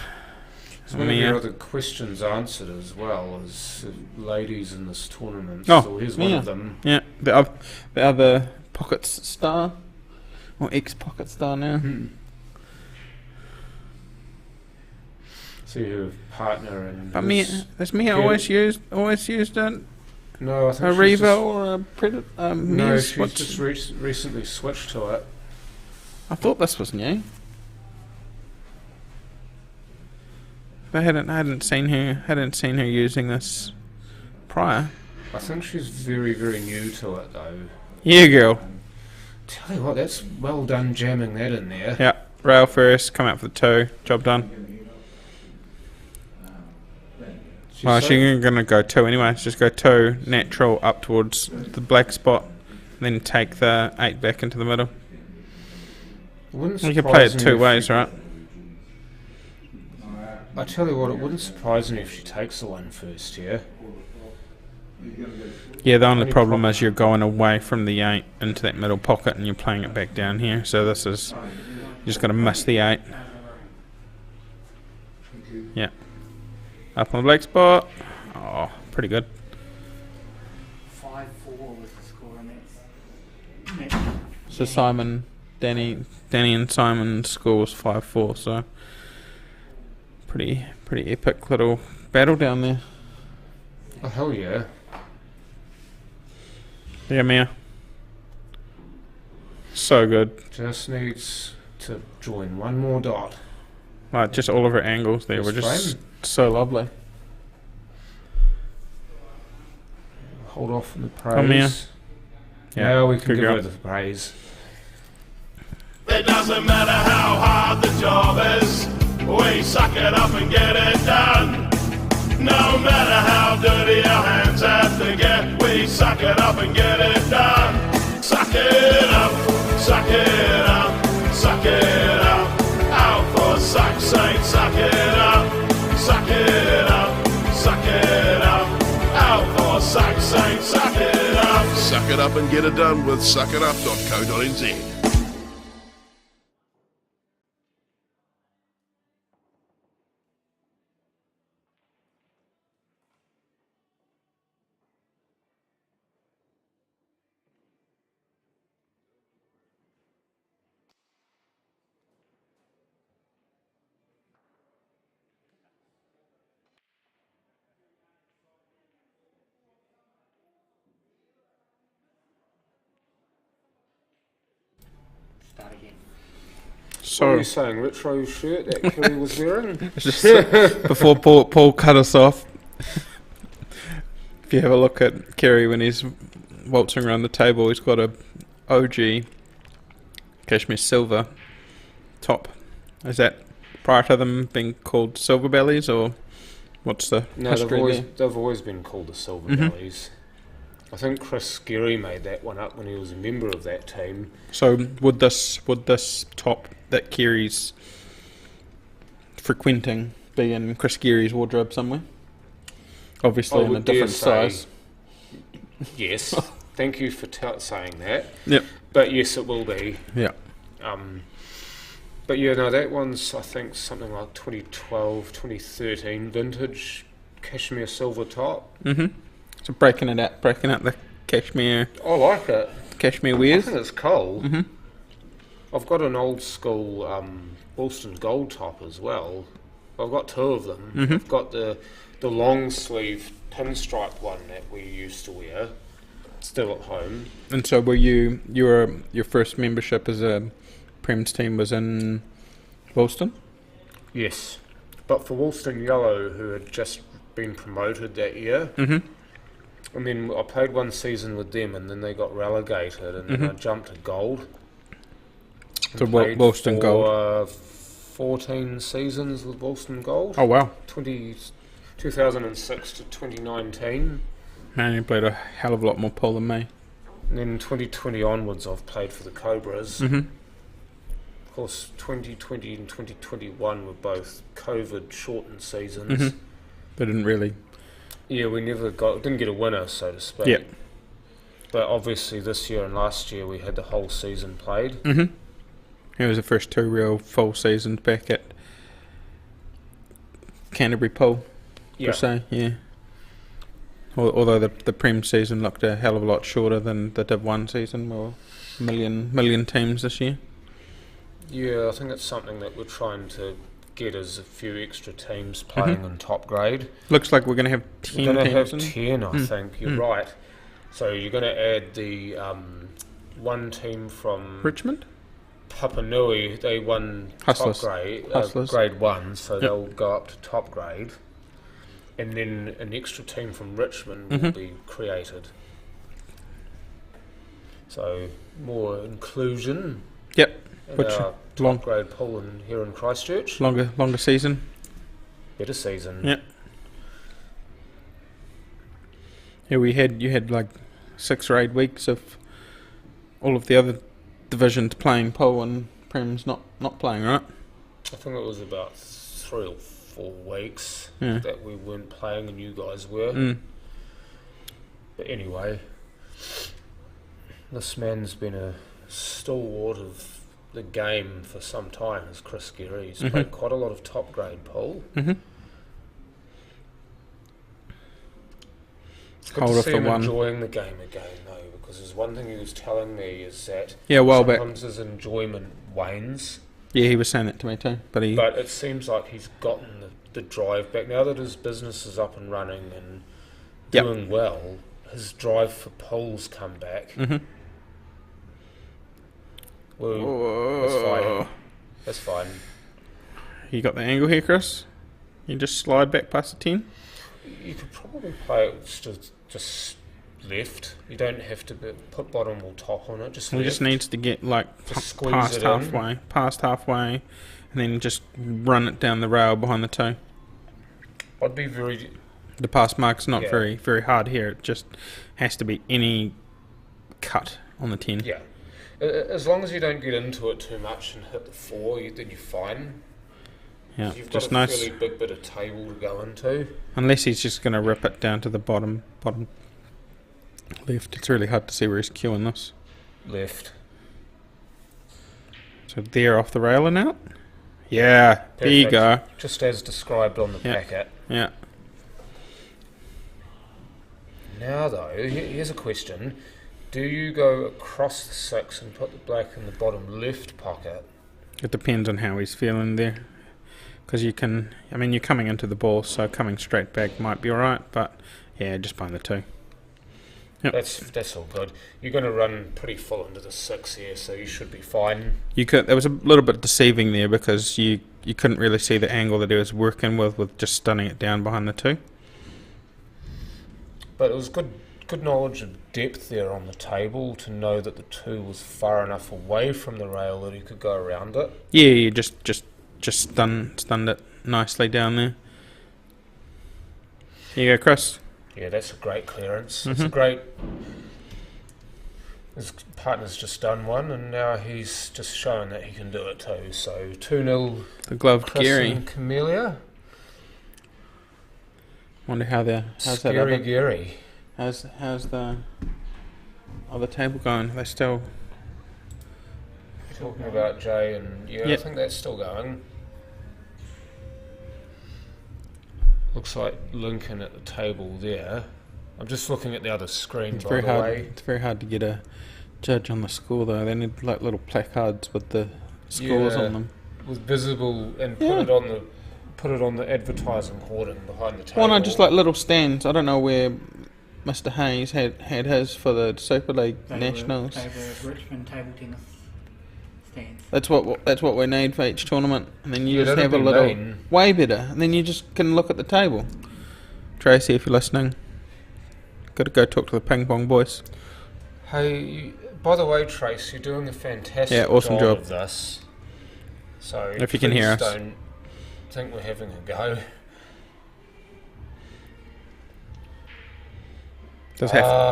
S5: It's one of your other questions answered as well as ladies in this tournament.
S6: Oh,
S5: so here's one
S6: yeah.
S5: of them.
S6: Yeah, the other Pockets star. Or ex-Pocket star now.
S5: So your partner and.
S6: But Mia, has Mia always used a
S5: No, I think she's
S6: Reva
S5: just,
S6: or a Predator?
S5: no,
S6: Mia's,
S5: she's
S6: what's-
S5: just recently switched to it.
S6: I thought this was new. But I hadn't seen her using this prior.
S5: I think she's very, very new to it though.
S6: Yeah, girl.
S5: Tell you what, that's well done jamming that in there.
S6: Yeah, rail first, come out for the 2, job done. Well, she's going to go 2 anyway. Just go 2 natural up towards the black spot, then take the 8 back into the middle. You can play it 2 ways, right?
S5: I tell you what, it wouldn't surprise me if she takes the 1 first here.
S6: Yeah, the only problem is you're going away from the 8 into that middle pocket and you're playing it back down here. So this is, you're just going to miss the 8. Yeah. Up on the black spot. Oh, pretty good.
S7: 5-4 was the score on that.
S6: So Danny and Simon's score was 5-4, so pretty epic little battle down there.
S5: Oh, hell yeah.
S6: Yeah, Mia. So good.
S5: Just needs to join one more dot.
S6: Like, just all of her angles there were just so lovely.
S5: Hold off on the praise.
S6: Come here. Yeah,
S5: Now we can
S6: good
S5: give
S6: girl.
S5: her the praise.
S1: It doesn't matter how hard the job is, we suck it up and get it done. No matter how dirty our hands have to get, we suck it up and get it done. Suck it up, suck it up, suck it up. Out for suck's sake, suck it up, suck it up, suck it up. Out for suck's sake, suck it up.
S2: Suck it up and get it done with suckitup.co.nz.
S7: start again.
S5: What are
S6: So
S5: you saying? Retro shirt that Kerry was wearing?
S6: just before Paul cut us off, if you have a look at Kerry when he's waltzing around the table, he's got a OG Cashmere silver top. Is that prior to them being called silver bellies, or what's the
S5: No,
S6: history
S5: they've always been called the Silver
S6: Mhm.
S5: Bellies. I think Chris Geary made that one up when he was a member of that team.
S6: So would this top that Kerry's frequenting be in Chris Geary's wardrobe somewhere? Obviously
S5: I
S6: in a
S5: would dare
S6: different
S5: say
S6: size.
S5: Yes, thank you for saying that.
S6: Yep.
S5: But yes, it will be.
S6: Yeah.
S5: But yeah, no, that one's, I think, something like 2012, 2013 vintage cashmere silver top.
S6: So breaking out the cashmere
S5: I like it. I
S6: wears.
S5: think it's cool.
S6: Mhm.
S5: I've got an old school Woolston gold top as well. I've got two of them.
S6: Mhm.
S5: I've got the long sleeve pinstripe one that we used to wear, still at home.
S6: And so were your first membership as a Prem's team was in Woolston?
S5: Yes, but for Woolston Yellow, who had just been promoted that year,
S6: Mm-hmm.
S5: and then I played one season with them, and then they got relegated, and then I jumped to gold.
S6: So
S5: And played
S6: Woolston
S5: for,
S6: Gold.
S5: 14 seasons with Woolston Gold.
S6: Oh wow.
S5: 2006 to 2019.
S6: Man, you played a hell of a lot more pole than me.
S5: And then 2020 onwards, I've played for the Cobras.
S6: Mm-hmm.
S5: Of course, 2020 and 2021 were both COVID shortened seasons.
S6: Mhm. They didn't really.
S5: Yeah, we didn't get a winner, so to speak.
S6: Yeah.
S5: But obviously, this year and last year, we had the whole season played.
S6: Mm-hmm. It was the first two real full seasons back at Canterbury Pole,
S5: Yeah.
S6: per se. Yeah. Although the Prem season looked a hell of a lot shorter than the Div 1 season. Or million teams this year.
S5: Yeah, I think it's something that we're trying to get as a few extra teams playing in top grade.
S6: Looks like we're going to have 10
S5: We're going to
S6: teams
S5: have
S6: in.
S5: 10, I think. You're right. So you're going to add the one team from
S6: Richmond?
S5: Papua Nui. They won
S6: Hustlers.
S5: top grade,
S6: Hustlers.
S5: grade 1, so
S6: Yep.
S5: they'll go up to top grade. And then an extra team from Richmond will be created. So more inclusion
S6: Yep.
S5: in
S6: Which
S5: our top
S6: long-
S5: grade pool here in Christchurch.
S6: Longer season.
S5: Better season.
S6: Yeah. Yeah, you had like 6 or 8 weeks of all of the other divisions playing pole and Prem's not playing, right?
S5: I think it was about 3 or 4 weeks
S6: Yeah.
S5: that we weren't playing and you guys were.
S6: Mm.
S5: But anyway, this man's been a stalwart of the game for some time, as Chris Geary. He's played quite a lot of top grade pool.
S6: Mm-hmm.
S5: It's good
S6: Hold
S5: to
S6: off
S5: see
S6: the
S5: him
S6: one.
S5: enjoying the game again, though, because there's one thing he was telling me is that
S6: Yeah, a while back.
S5: sometimes his enjoyment wanes,
S6: Yeah, he was saying that to me too. But
S5: but it seems like he's gotten the drive back now that his business is up and running and
S6: Yep.
S5: doing well. His drive for poles come back.
S6: Mhm.
S5: Well, that's fine. That's fine.
S6: You got the angle here, Chris? You just slide back past the 10?
S5: You could probably play it just left. You don't have to put bottom or top on it. Just
S6: He
S5: left.
S6: just needs to get like
S5: Just squeeze
S6: past
S5: it in.
S6: halfway, and then just run it down the rail behind the toe.
S5: I'd be very.
S6: The pass mark's not
S5: Yeah.
S6: very hard here. It just has to be any cut on the 10.
S5: Yeah. As long as you don't get into it too much and hit the 4, then you're fine.
S6: Yeah,
S5: You've
S6: just
S5: got a
S6: nice.
S5: fairly big bit of table to go into.
S6: Unless he's just going to rip it down to the bottom left. It's really hard to see where he's cueing this.
S5: Left.
S6: So they're off the rail and out. Yeah, there you go.
S5: Perfect. Just as described on the
S6: Yeah.
S5: packet.
S6: Yeah.
S5: Now though, here's a question. Do you go across the 6 and put the black in the bottom left pocket?
S6: It depends on how he's feeling there. Because you're coming into the ball, so coming straight back might be alright, but yeah, just behind the 2. Yep.
S5: That's all good. You're going to run pretty full into the 6 here, so you should be fine.
S6: There was a little bit deceiving there because you couldn't really see the angle that he was working with just stunning it down behind the 2.
S5: But it was good knowledge of depth there on the table to know that the 2 was far enough away from the rail that he could go around it.
S6: Yeah, you just stunned it nicely down there. Here you go, Chris.
S5: Yeah, that's a great clearance.
S6: Mm-hmm.
S5: It's a great... His partner's just done one, and now he's just shown that he can do it too. So 2-0
S6: The gloved
S5: Chris
S6: Gary.
S5: and Camellia.
S6: Wonder how's that
S5: Scary
S6: other...
S5: Gary.
S6: How's the other table going? They still...
S5: Talking about Jay and... Yeah,
S6: Yep.
S5: I think that's still going. Looks like Lincoln at the table there. I'm just looking at the other screen,
S6: It's
S5: by
S6: very
S5: the
S6: hard.
S5: way.
S6: It's very hard to get a judge on the score though. They need like little placards with the scores
S5: Yeah.
S6: on them.
S5: With visible and
S6: Yeah.
S5: put it on the advertising hoarding behind the table.
S6: Why not just like little stands? I don't know where Mr. Hayes had his for the Super League Nationals.
S7: They were Richmond table tennis stands.
S6: That's what we need for each tournament, and then you
S5: Yeah,
S6: just
S5: that'd
S6: have a
S5: be
S6: little
S5: mean.
S6: way better, and then you just can look at the table. Tracy, if you're listening, got to go talk to the ping pong boys.
S5: Hey, by the way, Trace, you're doing a fantastic
S6: Yeah, awesome job.
S5: of this. So
S6: If you can hear
S5: please
S6: us.
S5: don't think we're having a go.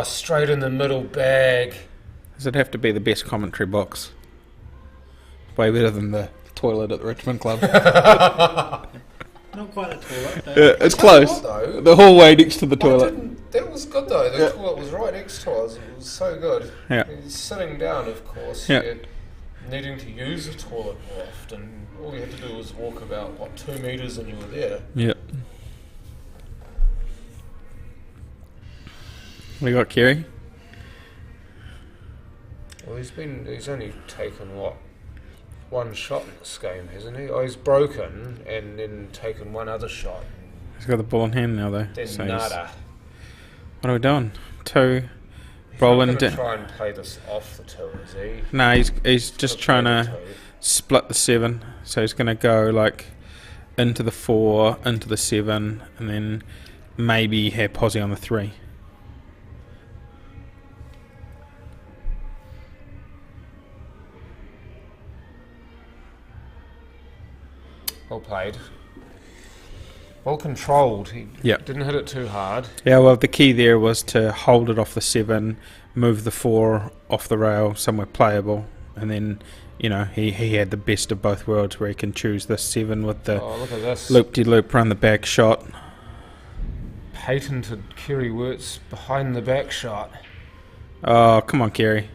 S5: Straight in the middle bag.
S6: Does it have to be the best commentary box? Way better than the toilet at the Richmond Club.
S7: Not quite a toilet, though.
S6: It's close.
S5: What, though?
S6: The hallway next to the toilet.
S5: That was good though. The toilet was right next to us. It was so good.
S6: Yeah.
S5: And sitting down, of course,
S6: Yeah.
S5: you're needing to use the toilet more often. All you had to do was walk about 2 meters and you were there.
S6: Yep. We got Kerry.
S5: Well, he's only taken one shot in this game, hasn't he? Oh, he's broken and then taken one other shot.
S6: He's got the ball in hand now though.
S5: Then
S6: So he's-
S5: nada.
S6: what are we doing? 2.
S5: He's
S6: Rolling
S5: not going
S6: down.
S5: to try and play this off the 2, is he?
S6: No, he's just trying
S5: Gonna
S6: to
S5: play the 2.
S6: split the 7. So he's going to go like into the 4, into the 7, and then maybe have Posy on the 3.
S5: Well played. Well controlled. He
S6: Yep.
S5: didn't hit it too hard.
S6: Yeah, well, the key there was to hold it off the 7, move the 4 off the rail somewhere playable, and then, you know, he had the best of both worlds where he can choose the 7 with the
S5: Oh, look at this.
S6: loop-de-loop run the back shot.
S5: Patented Kerry Wirtz behind the back shot.
S6: Oh, come on, Kerry.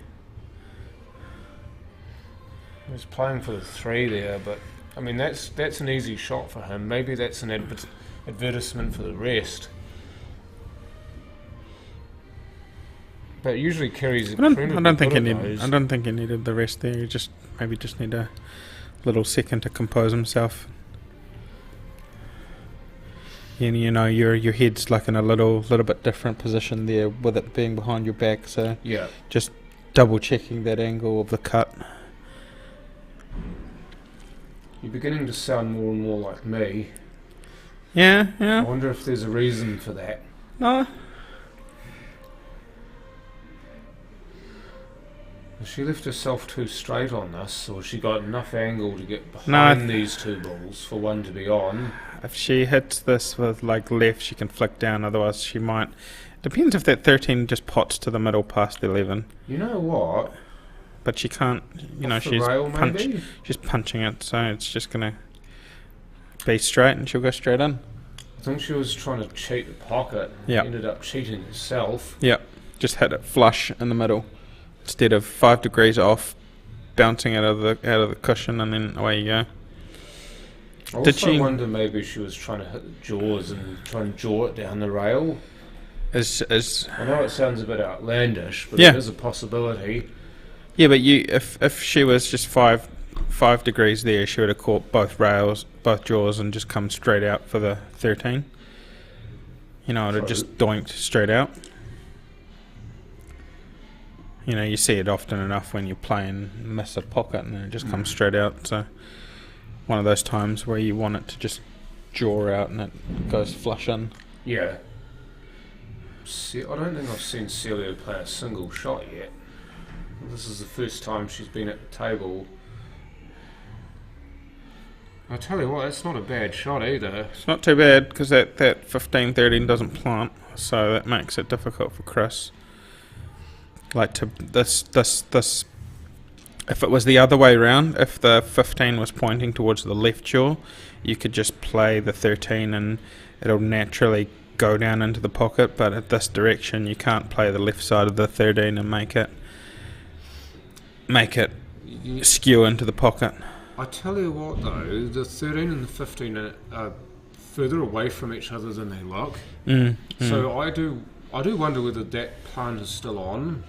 S5: He was playing for the 3 there, but I mean that's an easy shot for him. Maybe that's an advertisement for the rest. But usually Kerry's
S6: I don't think
S5: good
S6: he
S5: at
S6: needed.
S5: those.
S6: I don't think he needed the rest there. He just need a little second to compose himself. And you know your head's like in a little bit different position there with it being behind your back. So
S5: Yeah.
S6: just double checking that angle of the cut.
S5: You're beginning to sound more and more like me.
S6: Yeah,
S5: I
S6: yeah.
S5: wonder if there's a reason for that.
S6: No,
S5: Has she left herself too straight on this, or has she got enough angle to get
S6: No, I
S5: behind these 2 balls for one to be on?
S6: if she hits this with like left, she can flick down. Otherwise, she might. Depends if that 13 just pots to the middle past 11.
S5: You know what?
S6: But she can't. You know,
S5: Off the
S6: she's
S5: rail, maybe?
S6: she's punching it, so it's just gonna be straight, and she'll go straight in.
S5: I think she was trying to cheat the pocket.
S6: Yeah.
S5: Ended up cheating herself.
S6: Yep, just hit it flush in the middle instead of 5 degrees off, bouncing out of the cushion, and then away you go.
S5: I also
S6: Did she-
S5: wonder maybe she was trying to hit the jaws and try and jaw it down the rail.
S6: Is
S5: I know it sounds a bit outlandish, but
S6: Yeah.
S5: it is a possibility.
S6: yeah, but if she was just 5 degrees there, she would have caught both rails, both jaws, and just come straight out for the 13. You know, it would have
S5: True.
S6: just doinked straight out. You know, you see it often enough when you play and miss a pocket and then it just comes straight out. So one of those times where you want it to just jaw out and it goes flush in.
S5: Yeah. See, I don't think I've seen Celia play a single shot yet. This is the first time she's been at the table. I tell you what, it's not a bad shot either.
S6: It's not too bad because that 15-13 doesn't plant, so that makes it difficult for Chris. Like to this. If it was the other way around, if the 15 was pointing towards the left jaw, you could just play the 13 and it'll naturally go down into the pocket. But at this direction, you can't play the left side of the 13 and make it skew into the pocket.
S5: I tell you what though, the 13 and the 15 are further away from each other than they look. So I do wonder whether that plant is still on.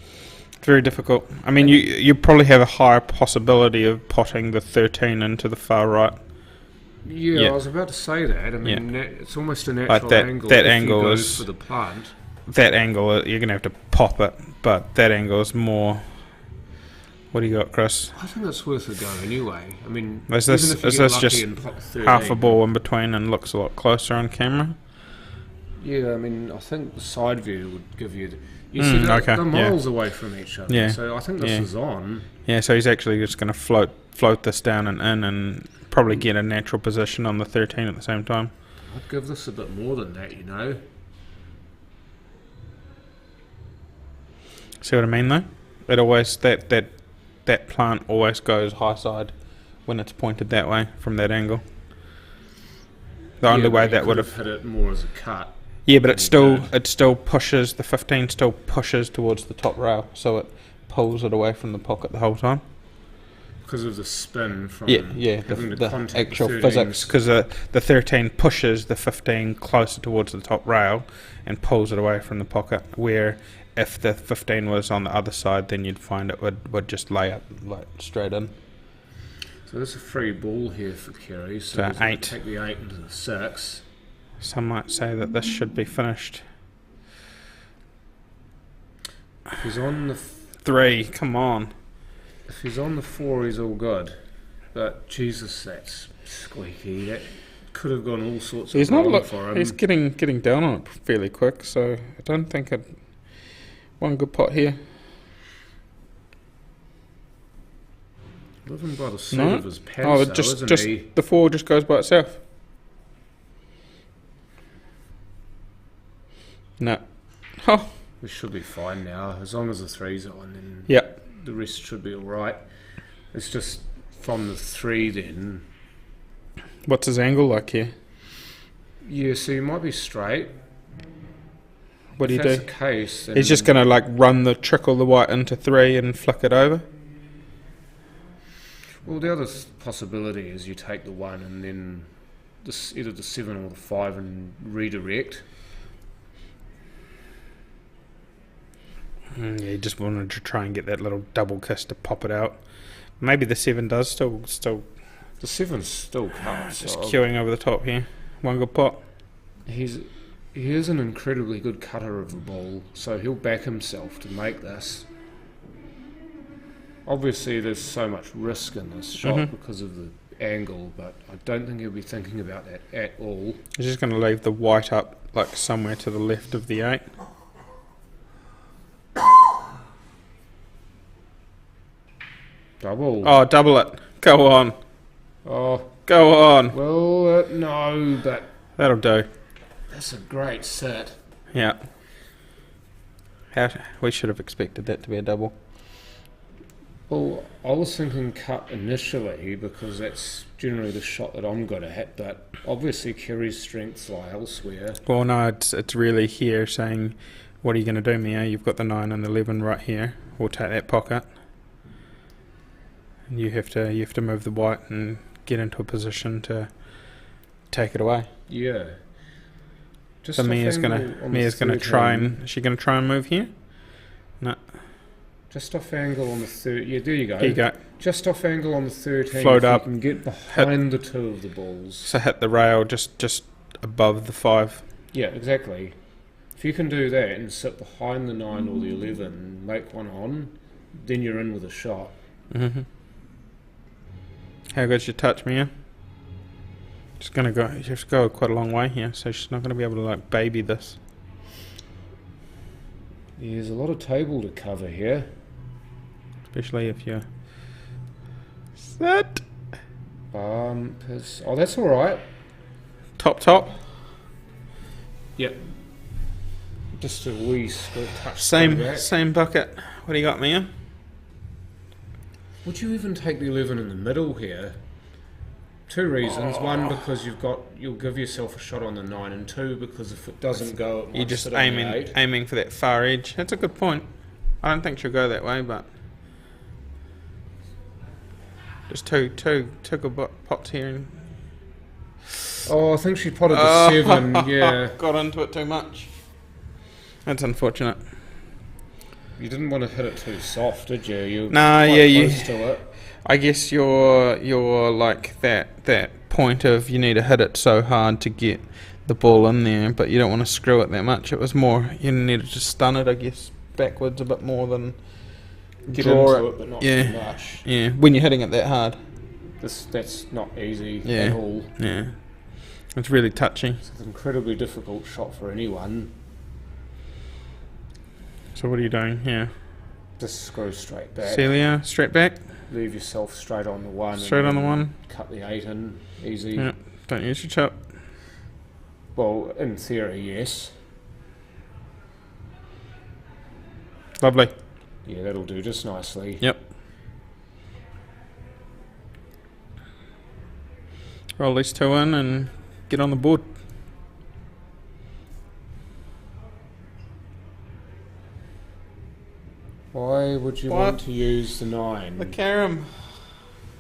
S6: Very difficult. I mean, you probably have a higher possibility of potting the 13 into the far right.
S5: Yeah, I was about to say that. I mean, it's almost a natural
S6: like that,
S5: angle.
S6: That
S5: if
S6: angle
S5: you go
S6: is
S5: for the plant.
S6: That angle, you're going to have to pop it, but that angle is more. What do you got, Chris?
S5: I think it's worth a go anyway. I mean,
S6: Is this just half a ball in between and looks a lot closer on camera?
S5: Yeah, I mean, I think the side view would give you. You see, they're miles away from each other.
S6: Yeah.
S5: So I think this is on.
S6: Yeah, so he's actually just going to float this down and in, and probably get a natural position on the 13 at the same time.
S5: I'd give this a bit more than that, you know.
S6: See what I mean, though? It always that plant always goes high side when it's pointed that way from that angle. The only way that would have
S5: hit it more as a cut.
S6: Yeah, but it still pushes, the 15 still pushes towards the top rail, so it pulls it away from the pocket the whole time.
S5: Because of the spin from
S6: the actual physics, because the 13 pushes the 15 closer towards the top rail and pulls it away from the pocket, where if the 15 was on the other side, then you'd find it would just lay up like straight in.
S5: So there's a free ball here for Kerry, so
S6: 8.
S5: Take the 8 into the 6.
S6: Some might say that this should be finished.
S5: If he's on the
S6: 3, come on.
S5: If he's on the 4, he's all good. But Jesus, that's squeaky. That could have gone all sorts of wrong for him.
S6: He's getting down on it fairly quick, so I don't think it. One good pot here.
S5: Living by the seat of his pants,
S6: just
S5: isn't he?
S6: the 4 just goes by itself. No. Oh.
S5: We should be fine now. As long as the 3's on, then the rest should be alright. It's just from the 3 then.
S6: What's his angle like here?
S5: Yeah, so you might be straight.
S6: What do you do?
S5: If that's the case, then
S6: he's just going to like trickle the white into 3 and flick it over?
S5: Well, the other possibility is you take the 1 and then either the 7 or the 5 and redirect.
S6: Yeah, you just wanted to try and get that little double kiss to pop it out. Maybe the 7 does still.
S5: The 7's still cut.
S6: Just queuing over the top here. One good pot.
S5: He is an incredibly good cutter of the ball, so he'll back himself to make this. Obviously, there's so much risk in this shot because of the angle, but I don't think he'll be thinking about that at all.
S6: He's just going to leave the white up like somewhere to the left of the 8.
S5: Double.
S6: Oh, double it. Go on.
S5: Oh.
S6: Go on.
S5: Well, no, but...
S6: That'll do.
S5: That's a great set.
S6: Yeah. We should have expected that to be a double.
S5: Well, I was thinking cut initially because that's generally the shot that I'm good at, but obviously Kerry's strengths lie elsewhere.
S6: Well, no, it's really here saying, what are you going to do, Mia? You've got the 9 and 11 right here. We'll take that pocket. And you have to move the white and get into a position to take it away.
S5: Yeah. Just
S6: so Mia's gonna try and is she gonna try and move here? No.
S5: Just off angle on the 13. Yeah, there you go.
S6: There you go.
S5: Just off angle on the 13.
S6: Float up.
S5: You can get behind the 2 of the balls.
S6: So hit the rail just above the 5.
S5: Yeah, exactly. If you can do that and sit behind the 9 or the 11, make one on, then you're in with a shot.
S6: Mm-hmm. How good's your touch, Mia? Just gonna go. You have to go quite a long way here, so she's not gonna be able to like baby this.
S5: There's a lot of table to cover here.
S6: Especially if you're sit.
S5: Oh, that's all right.
S6: Top.
S5: Yep. Just a wee split touch.
S6: Same bucket. What do you got, Mia?
S5: Would you even take the 11 in the middle here? Two reasons. One, because you'll give yourself a shot on the 9, and two, because if it doesn't go, it might
S6: You're just
S5: sit on the 8.
S6: aiming for that far edge. That's a good point. I don't think she'll go that way, but just two good pots here. And
S5: Oh, I think she potted the 7. Yeah.
S6: Got into it too much. That's unfortunate.
S5: You didn't want to hit it too soft, did you? You
S6: Nah,
S5: quite
S6: yeah,
S5: close to it.
S6: I guess you're like that point of you need to hit it so hard to get the ball in there, but you don't want to screw it that much. It was more you needed to stun it, I guess, backwards a bit more than
S5: Draw into it, but not
S6: yeah.
S5: too much.
S6: Yeah, when you're hitting it that hard.
S5: That's not easy
S6: Yeah.
S5: at all.
S6: Yeah, it's really touchy.
S5: It's an incredibly difficult shot for anyone.
S6: So what are you doing here?
S5: Just screw straight back.
S6: Celia, straight back,
S5: Leave yourself straight on the 1.
S6: straight
S5: and
S6: on the
S5: then
S6: 1.
S5: Cut the 8 in. Easy.
S6: Yeah, don't use your chop.
S5: Well, in theory, yes.
S6: Lovely.
S5: Yeah, that'll do just nicely.
S6: Yep. Roll these 2 in and get on the board.
S5: Why would you
S6: What?
S5: want to use the 9?
S6: The carom.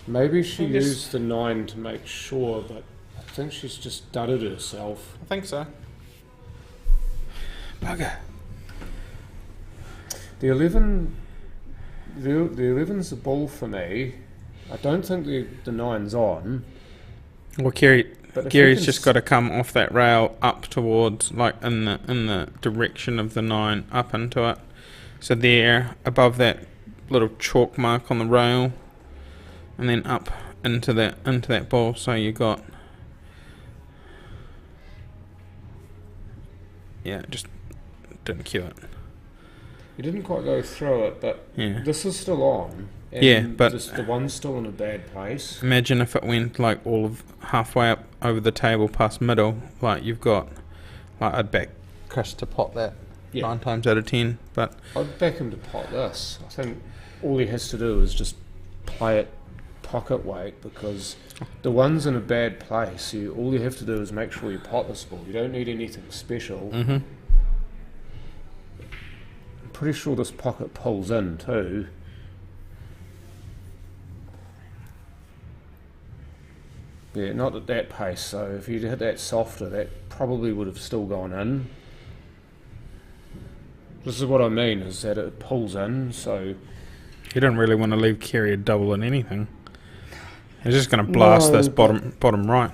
S5: Maybe she
S6: I guess-
S5: used the 9 to make sure, but I think she's just dudded herself.
S6: I think so. Bugger.
S5: The 11... The 11's the ball for me. I don't think the 9's on.
S6: Well, Gary's
S5: But if you can
S6: just got to come off that rail up towards, like in the direction of the 9, up into it. So there, above that little chalk mark on the rail, and then up into that ball. So you got, yeah, just didn't cue it.
S5: You didn't quite go through it, but
S6: Yeah.
S5: this is still on. And
S6: Yeah, but-
S5: just the 1's still in a bad place.
S6: Imagine if it went like all of halfway up over the table past middle, like you've got, like I'd back Chris to pot that
S5: Yeah.
S6: 9 times out of 10, but
S5: I'd back him to pot this. I think all he has to do is just play it pocket weight, because the 1's in a bad place. All you have to do is make sure you pot this ball. You don't need anything special.
S6: mm-hmm.
S5: I'm pretty sure this pocket pulls in too. Yeah, not at that pace, so if you'd hit that softer, that probably would have still gone in. This is what I mean, is that it pulls in, so...
S6: You don't really want to leave Kerry a double in anything. He's just going to blast
S5: No,
S6: this
S5: but-
S6: bottom right.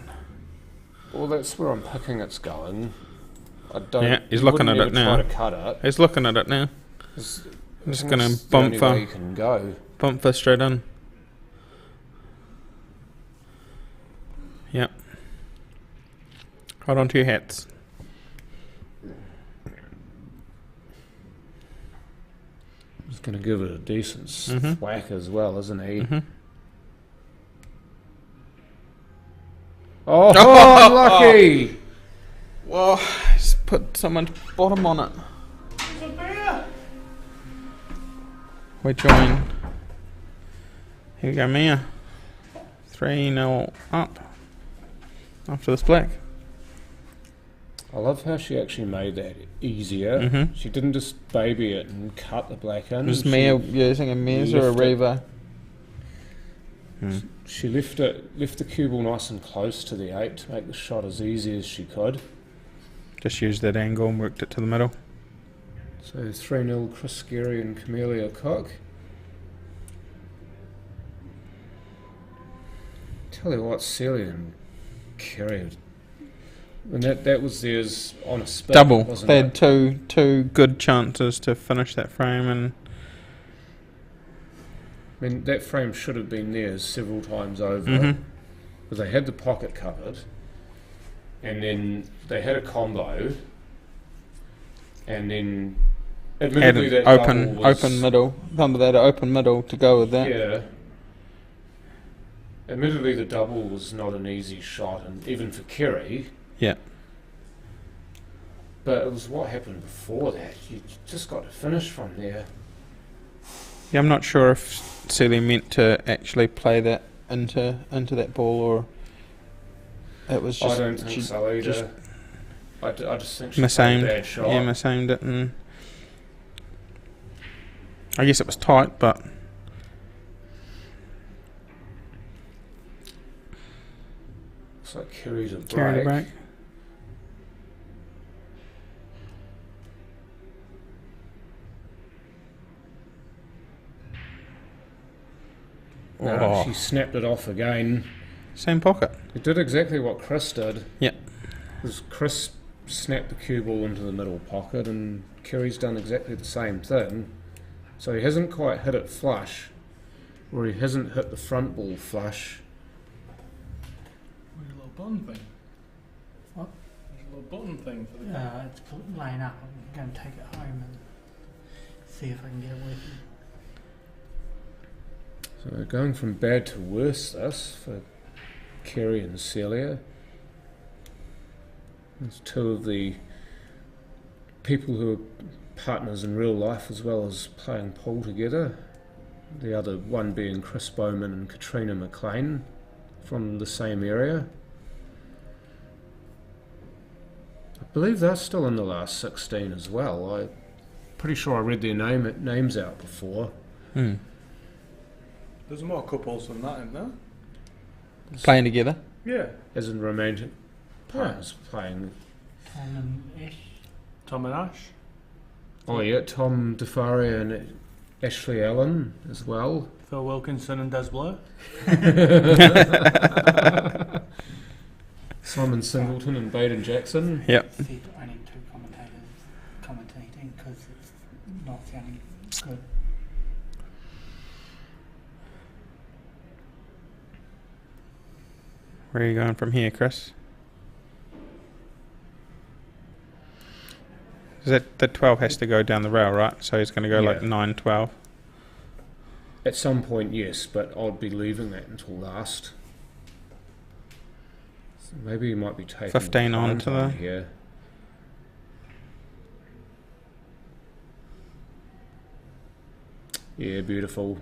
S5: Well, that's where I'm picking it's going. I don't...
S6: Yeah, he's
S5: you
S6: looking
S5: wouldn't
S6: at it
S5: ever
S6: now.
S5: try to cut it.
S6: He's looking at it now.
S5: It's-
S6: I'm just
S5: I
S6: going
S5: think
S6: to
S5: it's the only
S6: bump
S5: way you can go.
S6: for straight in. Yep. Hold on to your hats.
S5: He's going to give it a decent
S6: Mhm.
S5: whack as well, isn't he?
S6: Mhm.
S5: Oh,
S6: Oh!
S5: lucky!
S6: Well, just put someone's bottom on it. We join. Here we go, Mia. 3-0 up after this black.
S5: I love how she actually made that easier.
S6: Mhm.
S5: She didn't just baby it and cut the black in.
S6: Was
S5: She-
S6: Mia using a Mez or a
S5: left it.
S6: Reaver?
S5: She left the cue ball nice and close to the 8 to make the shot as easy as she could.
S6: Just used that angle and worked it to the middle.
S5: So 3-0 Chris Scary and Camellia Cook. Tell you what, Celia and Kerry, and that was theirs on a spin,
S6: Double.
S5: wasn't
S6: They
S5: it?
S6: had two good chances to finish that frame, and
S5: I mean, that frame should have been there several times over.
S6: Mm-hmm.
S5: Because they had the pocket covered, and then they had a combo, and then
S6: Had
S5: admittedly
S6: an
S5: that double
S6: open
S5: was,
S6: open middle. Remember that open middle to go with that.
S5: Yeah. Admittedly, the double was not an easy shot, and even for Kerry.
S6: Yeah.
S5: But it was what happened before that. You just got to finish from there.
S6: Yeah, I'm not sure if Celia meant to actually play that into that ball, or it was just
S5: I don't think
S6: she
S5: so either.
S6: just
S5: I just think she played a bad shot.
S6: Yeah, misaimed it, and I guess it was tight, but
S5: Looks like Kerry's a break.
S6: carried a break.
S5: No,
S6: Oh.
S5: she snapped it off again.
S6: Same pocket.
S5: It did exactly what Chris did.
S6: Yeah.
S5: Because Chris snapped the cue ball into the middle pocket, and Kerry's done exactly the same thing. So he hasn't quite hit it flush, or he hasn't hit the front ball flush.
S8: There's a little button thing.
S7: What?
S8: There's a little button thing for the
S7: It's laying up. I'm going to take it home and see if I can get it working.
S5: So going from bad to worse, this for Kerry and Celia. There's two of the people who are partners in real life as well as playing pool together. The other one being Chris Bowman and Katrina McLean from the same area. I believe they're still in the last 16 as well. I'm pretty sure I read their names out before.
S6: Hmm.
S8: There's more couples than that, isn't there?
S6: Playing together.
S8: Yeah.
S5: As in romantic partners playing.
S7: Tom and Ash.
S8: Tom and Ash.
S5: Oh yeah, Tom DeFaria and Ashley Allen as well.
S8: Phil Wilkinson and Des Blow.
S5: Simon Singleton and Baden Jackson.
S6: Yep.
S7: See, I need two commentators commentating because it's not sounding good.
S6: Where are you going from here, Chris? Is that the 12 has to go down the rail, right? So he's going to go like
S5: Yeah.
S6: 9, 12.
S5: At some point, yes, but I'd be leaving that until last. So maybe you might be taking
S6: 15 on
S5: time
S6: to the-
S5: here. Yeah, beautiful.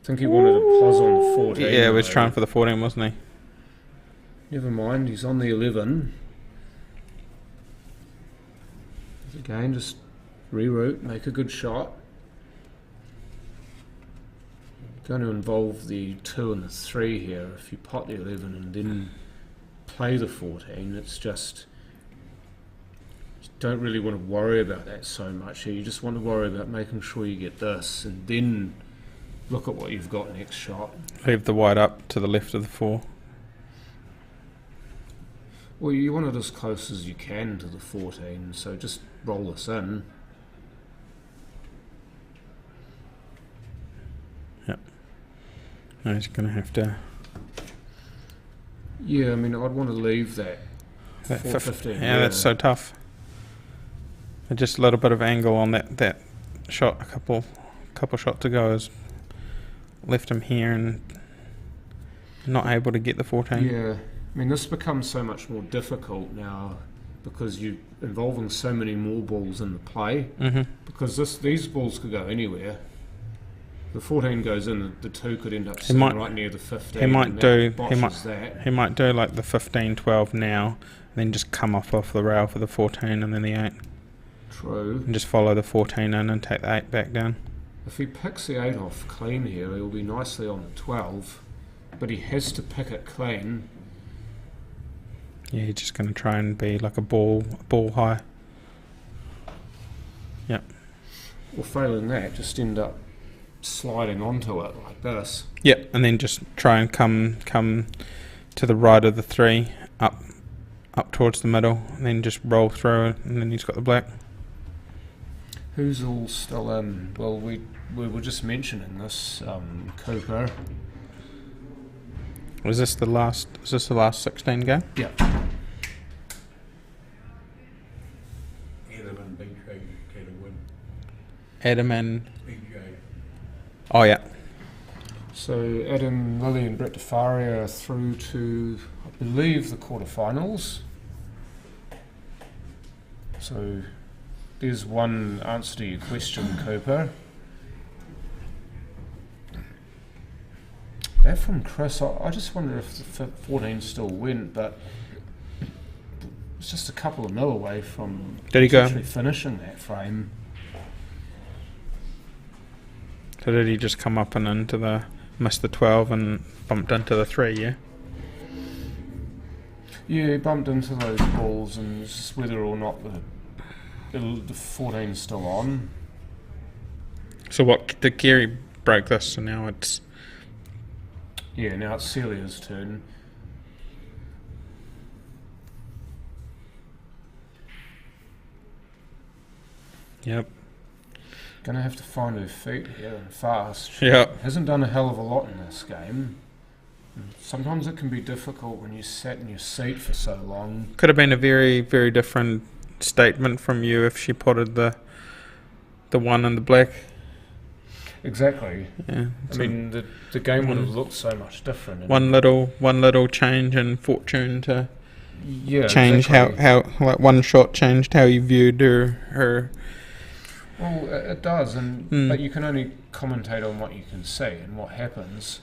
S5: I think he wanted to pause on the 14.
S6: Yeah, he was
S5: though.
S6: trying for the 14, wasn't he?
S5: Never mind, he's on the 11. Again, just reroute, make a good shot. Going to involve the 2 and the 3 here. If you pot the 11 and then play the 14, it's just you don't really want to worry about that so much. You just want to worry about making sure you get this, and then look at what you've got next shot.
S6: Leave the white up to the left of the 4.
S5: Well, you want it as close as you can to the 14, so just roll this in.
S6: No, he's going to have to...
S5: Yeah, I mean, I'd want to leave that
S6: That
S5: 415.
S6: yeah, that's so tough. Just a little bit of angle on that shot, a couple shots to go has left him here and not able to get the 14.
S5: Yeah, I mean, this becomes so much more difficult now because you're involving so many more balls in the play.
S6: Mm-hmm.
S5: Because these balls could go anywhere. The 14 goes in, the 2 could end up sitting right near the 15.
S6: He might
S5: and
S6: do.
S5: that botches that.
S6: He might do like the 15, 12 now, and then just come off the rail for the 14 and then the 8,
S5: True.
S6: and just follow the 14 in and take the 8 back down.
S5: If he picks the 8 off clean here, he'll be nicely on the 12. But he has to pick it clean.
S6: Yeah, he's just going to try and be like a ball high. Yep.
S5: Or failing that, just end up sliding onto it like this.
S6: Yep, and then just try and come to the right of the 3, up towards the middle, and then just roll through it, and then he's got the black.
S5: Who's all still in? Well, we were just mentioning this, Cooper.
S6: Is this the last 16 game?
S5: Yeah.
S4: Adam and BJ get a win.
S6: Adam and...
S4: BJ.
S6: Oh, yeah.
S5: So Adam, Lily and Brett DeFaria are through to, I believe, the quarterfinals. So there's one answer to your question, Cooper. That from Chris, I just wonder if the 14 still went, but it's just a couple of mil away from
S6: Did he go?
S5: actually finishing that frame.
S6: So did he just come up and into the... missed the 12 and bumped into the 3, yeah?
S5: Yeah, he bumped into those balls, and it's just whether or not the 14's still on.
S6: So what, did Gary break this, so now it's...
S5: Yeah, now it's Celia's turn.
S6: Yep.
S5: Gonna have to find her feet here and fast. She
S6: Yeah.
S5: hasn't done a hell of a lot in this game. And sometimes it can be difficult when you sat in your seat for so long.
S6: Could have been a very, very different statement from you if she potted the one in the black.
S5: Exactly.
S6: Yeah.
S5: I mean, the game would have looked so much different.
S6: One little change in fortune to
S5: Yeah,
S6: change
S5: exactly.
S6: how like one shot changed how you viewed her.
S5: Well, it does, but you can only commentate on what you can see and what happens.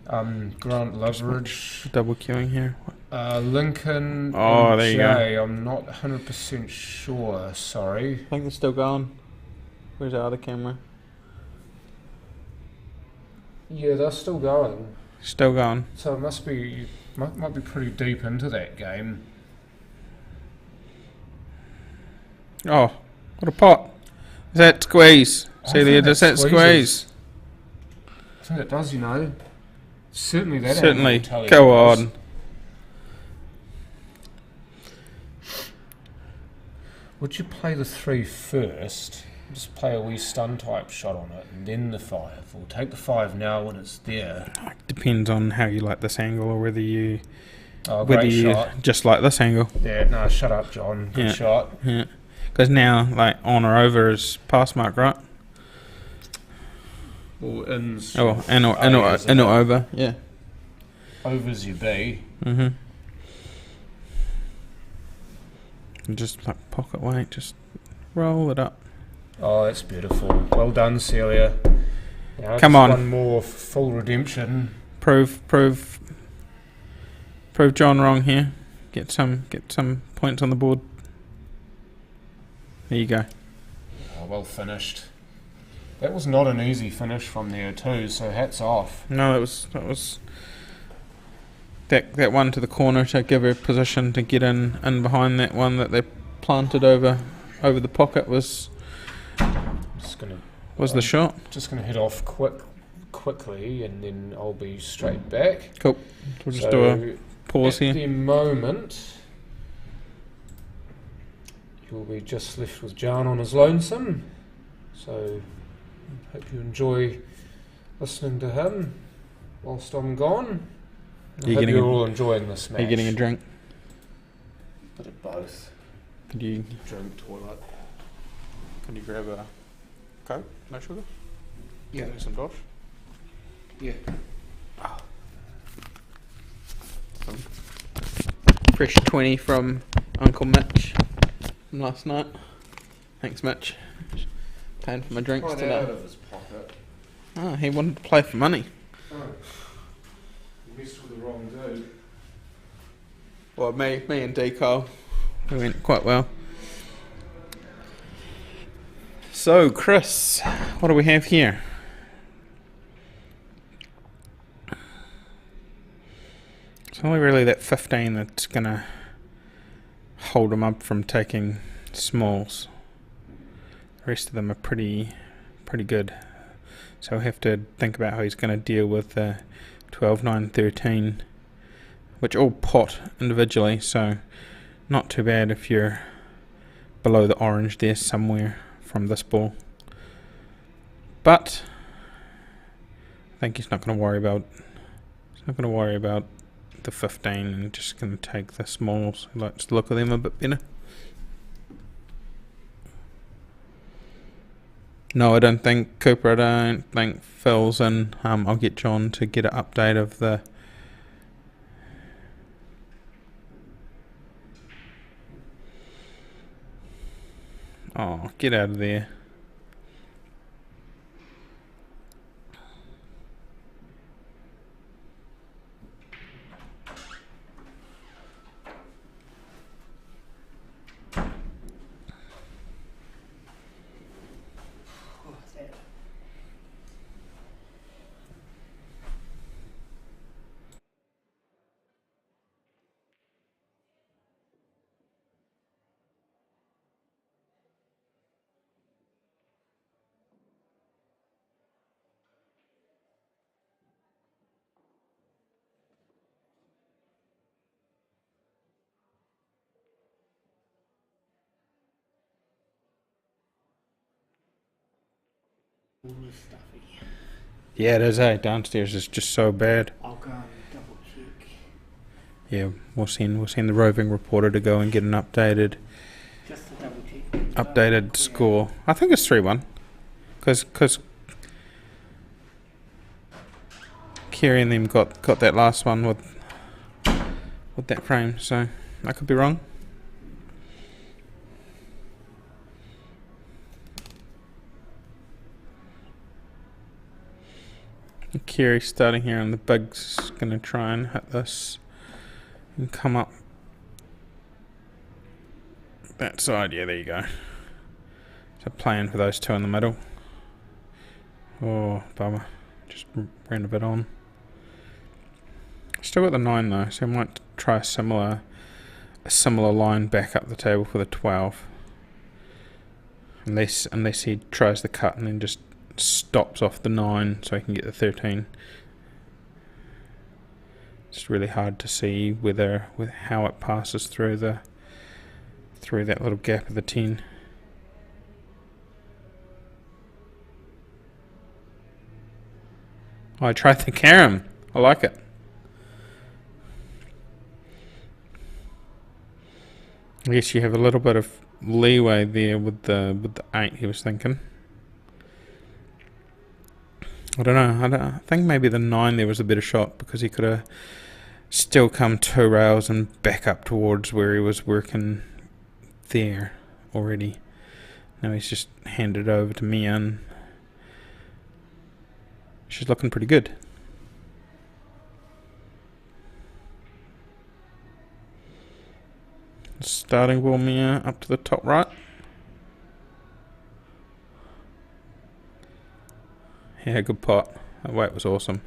S5: Grant Loveridge,
S6: Double queuing here.
S5: Lincoln,
S6: Oh,
S5: and
S6: there you go.
S5: Jay. I'm not 100% sure. Sorry.
S6: I think they're still going. Where's the other camera?
S5: Yeah, they're still going.
S6: Still going.
S5: So it must be might be pretty deep into that game.
S6: Oh, what a pot! Is that squeeze? See there, does that squeeze?
S5: I think it does. You know, certainly that.
S6: Certainly.
S5: angle will tell you
S6: Go
S5: it does.
S6: on.
S5: Would you play the 3 first? Just play a wee stun type shot on it, and then the 5. Or take the 5 now when it's there.
S6: Depends on how you like this angle, or whether you
S5: Oh, great shot.
S6: just like this angle.
S5: Yeah, no, shut up, John. Good
S6: Yeah.
S5: shot.
S6: Yeah. Because now, like, on or over is pass mark, right?
S5: Or ins.
S6: Oh, and or over. Yeah.
S5: Overs you be.
S6: Mm-hmm. And just like pocket weight, just roll it up.
S5: Oh, that's beautiful. Well done, Celia. Now
S6: Come
S5: just
S6: on.
S5: One more full redemption.
S6: Prove John wrong here. Get some points on the board. There you go.
S5: Oh, well finished. That was not an easy finish from there too, so hats off.
S6: No, that was that one to the corner to give her position to get in behind that one that they planted over the pocket was the shot.
S5: Just going to head off quickly, and then I'll be straight back.
S6: Cool. We'll just do a pause
S5: at
S6: here.
S5: the moment, you'll be just left with John on his lonesome. So, hope you enjoy listening to him whilst I'm gone. I hope you're all enjoying this match.
S6: Are you getting a drink?
S5: Bit of both.
S6: Could you
S5: Drink, toilet.
S6: grab a Coke? No sugar?
S5: Yeah.
S6: Some dosh?
S5: Yeah.
S6: Fresh 20 from Uncle Mitch from last night. Thanks, Mitch. Paying for my drinks
S5: Right
S6: today.
S5: out of his pocket.
S6: Oh, he wanted to play for money.
S5: Oh. You messed with the wrong dude.
S6: Well, me and Deco, we went quite well. So, Chris, what do we have here? It's only really that 15 that's going to hold him up from taking smalls. The rest of them are pretty good. So we'll have to think about how he's going to deal with the 12, 9, 13, which all pot individually, so not too bad if you're below the orange there somewhere from this ball. But I think he's not going to worry about. He's not going to worry about the 15, and just going to take the smalls. He likes to look at them a bit better. No, I don't think Cooper. I don't think Phil's in. I'll get John to get an update of the. Oh, get out of there.
S7: All this stuffy.
S6: Yeah, it is. Downstairs is just so bad.
S7: I'll go and double check.
S6: Yeah, we'll send the roving reporter to go and get an updated
S7: Just to double check.
S6: updated score. I think it's 3-1, because Kerry and them got that last one with that frame. So I could be wrong. Kerry starting here, and the big's gonna try and hit this and come up that side. Yeah, there you go. So playing for those two in the middle. Oh, bummer. Just ran a bit on. Still got the 9 though, so I might try a similar line back up the table for the 12. Unless he tries the cut and then just stops off the 9 so he can get the 13. It's really hard to see with how it passes through that little gap of the 10. Oh, I tried the carom. I like it. I guess you have a little bit of leeway there with the 8 he was thinking. I don't know. I think maybe the 9 there was a better shot, because he could have still come 2 rails and back up towards where he was working there already. Now he's just handed it over to Mia, and she's looking pretty good. Starting ball, Mia, up to the top right. Yeah, good pot. That weight was awesome.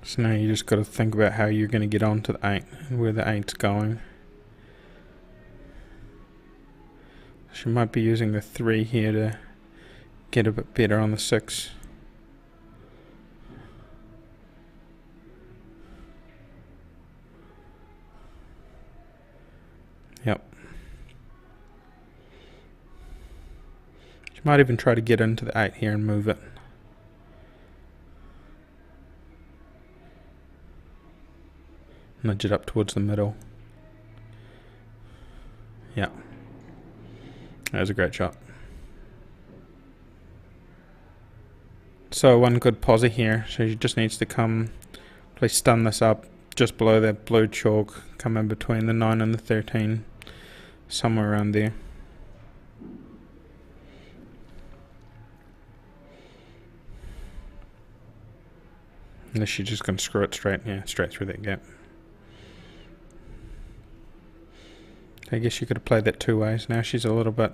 S6: So now you just got to think about how you're going to get onto the 8 and where the 8's going. She might be using the 3 here to get a bit better on the 6. Yep. She might even try to get into the 8 here and move it. Nudge it up towards the middle. Yeah. That was a great shot. So one good posi here. So she just needs to come, please stun this up just below that blue chalk, come in between the 9 and the 13. Somewhere around there. Unless she's just going to screw it straight through that gap. I guess you could have played that 2 ways. Now she's a little bit,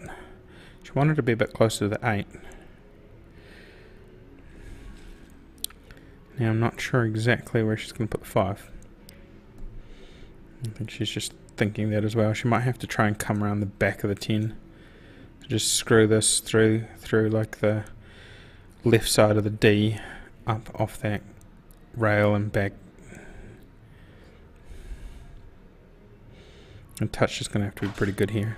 S6: she wanted to be a bit closer to the 8. Now I'm not sure exactly where she's going to put the 5. I think she's just thinking that as well. She might have to try and come around the back of the 10. Just screw this through like the left side of the D up off that rail and back And touch is going to have to be pretty good here.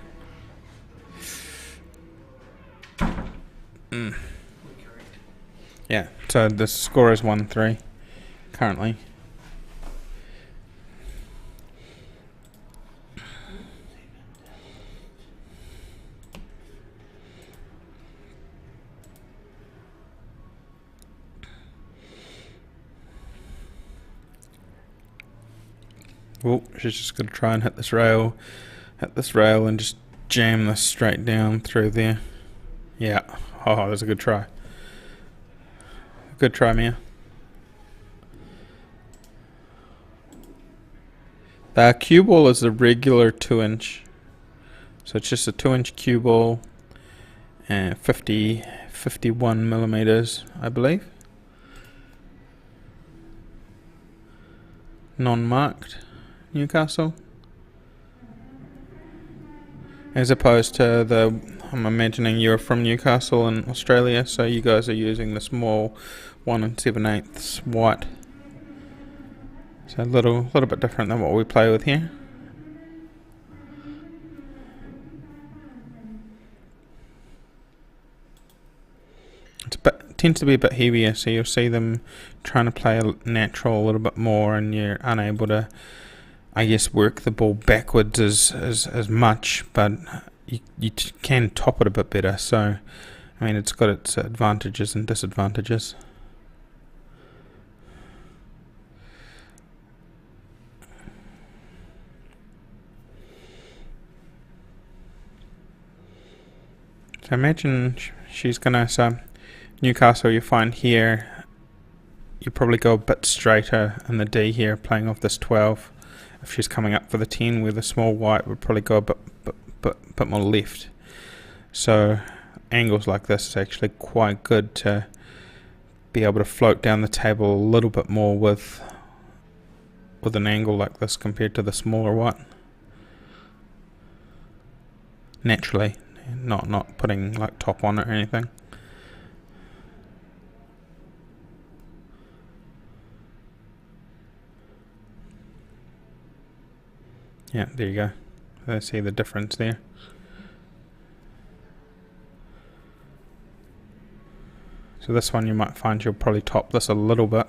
S6: Yeah, so the score is 1-3 currently. Oh, she's just going to try and hit this rail and just jam this straight down through there. Yeah, oh, that's a good try. Good try, Mia. The cue ball is a regular 2-inch. So it's just a 2-inch cue ball and 51 millimeters, I believe. Non-marked Newcastle. As opposed to I'm imagining you're from Newcastle in Australia, so you guys are using the small 1 7/8 white. So a little bit different than what we play with here. Tends to be a bit heavier, so you'll see them trying to play natural a little bit more, and you're unable to, I guess, work the ball backwards as much, but you can top it a bit better. So, I mean, it's got its advantages and disadvantages. So imagine she's gonna, so Newcastle, you find here, you probably go a bit straighter in the D here, playing off this 12. If she's coming up for the 10, where the small white would probably go a bit more left. So angles like this is actually quite good to be able to float down the table a little bit more with an angle like this compared to the smaller white. Naturally, not putting like top on it or anything. Yeah, there you go. I see the difference there. So this one you might find you'll probably top this a little bit.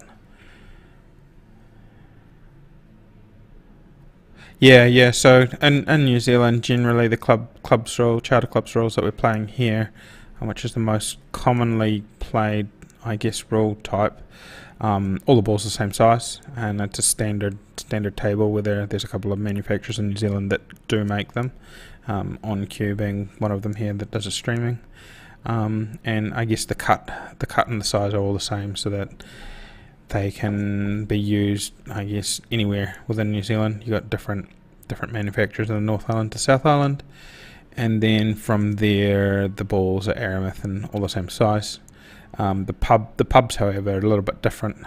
S6: Yeah. So in New Zealand, generally the charter clubs rules that we're playing here, which is the most commonly played, I guess, rule type. All the balls are the same size, and it's a standard table where there's a couple of manufacturers in New Zealand that do make them. On Cue being one of them here that does a streaming. And I guess the cut and the size are all the same, so that they can be used, I guess, anywhere within New Zealand. You got different manufacturers in the North Island to South Island, and then from there the balls are aramith and all the same size. The pubs, however, are a little bit different.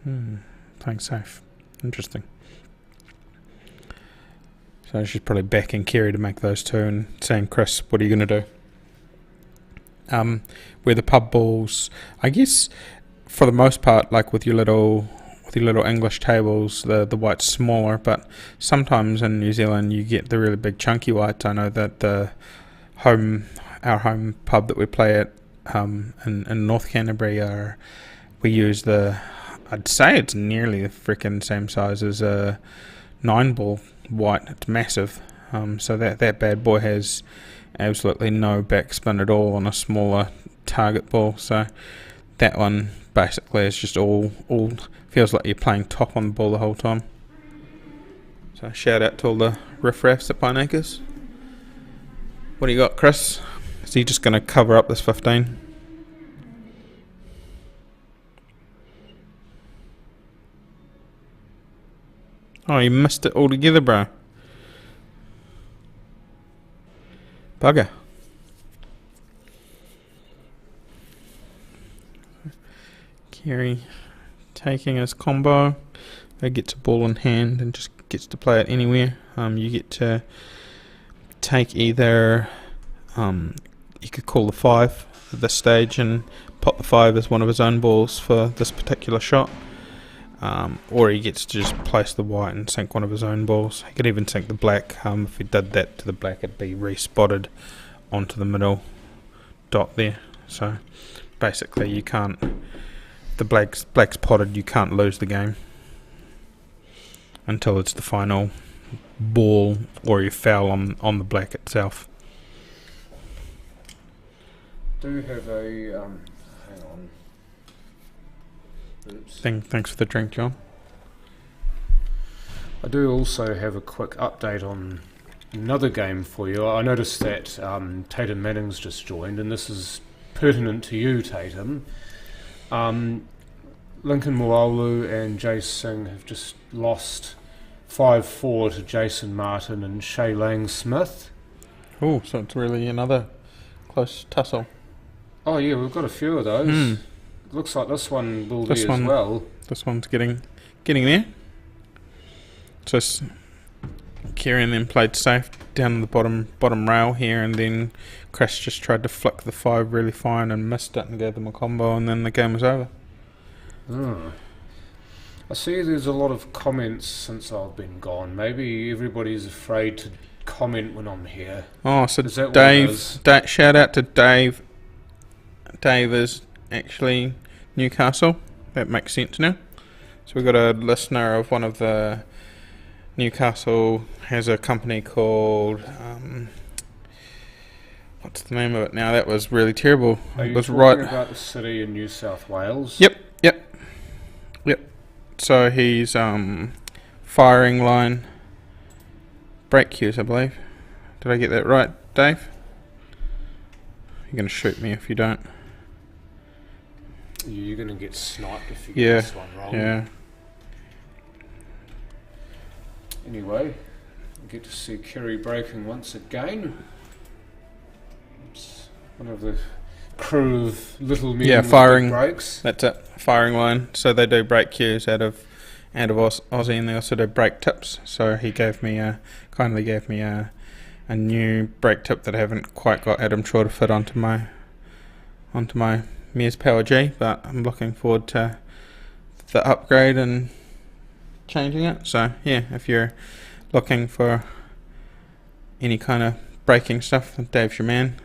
S6: Playing safe. Interesting. So she's probably backing Kerry to make those two and saying, Chris, what are you going to do? Where the pub balls, I guess, for the most part, like with your little English tables, the white's smaller, but sometimes in New Zealand you get the really big chunky whites. I know that our home pub that we play at in North Canterbury, we use I'd say it's nearly the frickin' same size as a 9-ball white. It's massive. So that bad boy has absolutely no backspin at all on a smaller target ball. So that one basically is just all feels like you're playing top on the ball the whole time. So shout out to all the riffraffs at Pine Acres. What do you got, Chris? Is he just going to cover up this 15? Oh, you missed it altogether, bro. Bugger. Kerry taking his combo. He gets a ball in hand and just gets to play it anywhere. You get to take either... you could call the 5 at this stage and pop the 5 as one of his own balls for this particular shot. or he gets to just place the white and sink one of his own balls. He could even sink the black. If he did that to the black, it'd be re-spotted onto the middle dot there. So basically, you can't. The black's potted. You can't lose the game until it's the final ball or you foul on the black itself.
S5: Do have a hang on. Oops.
S6: Thanks for the drink, John.
S5: I do also have a quick update on another game for you. I noticed that Tatum Manning's just joined, and this is pertinent to you, Tatum. Lincoln Moaulu and Jay Singh have just lost 5-4 to Jason Martin and Shay Lang Smith.
S6: Oh, so it's really another close tussle.
S5: Oh yeah, we've got a few of those. Looks like this one will be as well.
S6: This one's getting there. So Kieran then played safe down the bottom rail here, and then Chris just tried to flick the 5 really fine and missed it and gave them a combo, and then the game was over.
S5: I see there's a lot of comments since I've been gone. Maybe everybody's afraid to comment when I'm here.
S6: Oh, so
S5: Is that what it
S6: Dave,
S5: is?
S6: shout out to Dave. Dave is actually Newcastle. That makes sense now. So we've got a listener of one of the Newcastle has a company called what's the name of it now? That was really terrible.
S5: Are
S6: It
S5: you
S6: was
S5: talking
S6: right.
S5: about the city in New South Wales?
S6: Yep. So he's firing line brake cues, I believe. Did I get that right, Dave? You're going to shoot me if you don't.
S5: You're going to get sniped if you get this one wrong.
S6: Yeah.
S5: Anyway, I get to see Kerry braking once again. It's one of the crew of little men with
S6: firing
S5: big brakes.
S6: That's it. Firing line. So they do brake cues out of Aussie, and they also do brake tips. So he kindly gave me a new brake tip that I haven't quite got Adam Shaw to fit onto my Mears Power G, but I'm looking forward to the upgrade and changing it. So yeah, if you're looking for any kind of braking stuff, Dave's your man.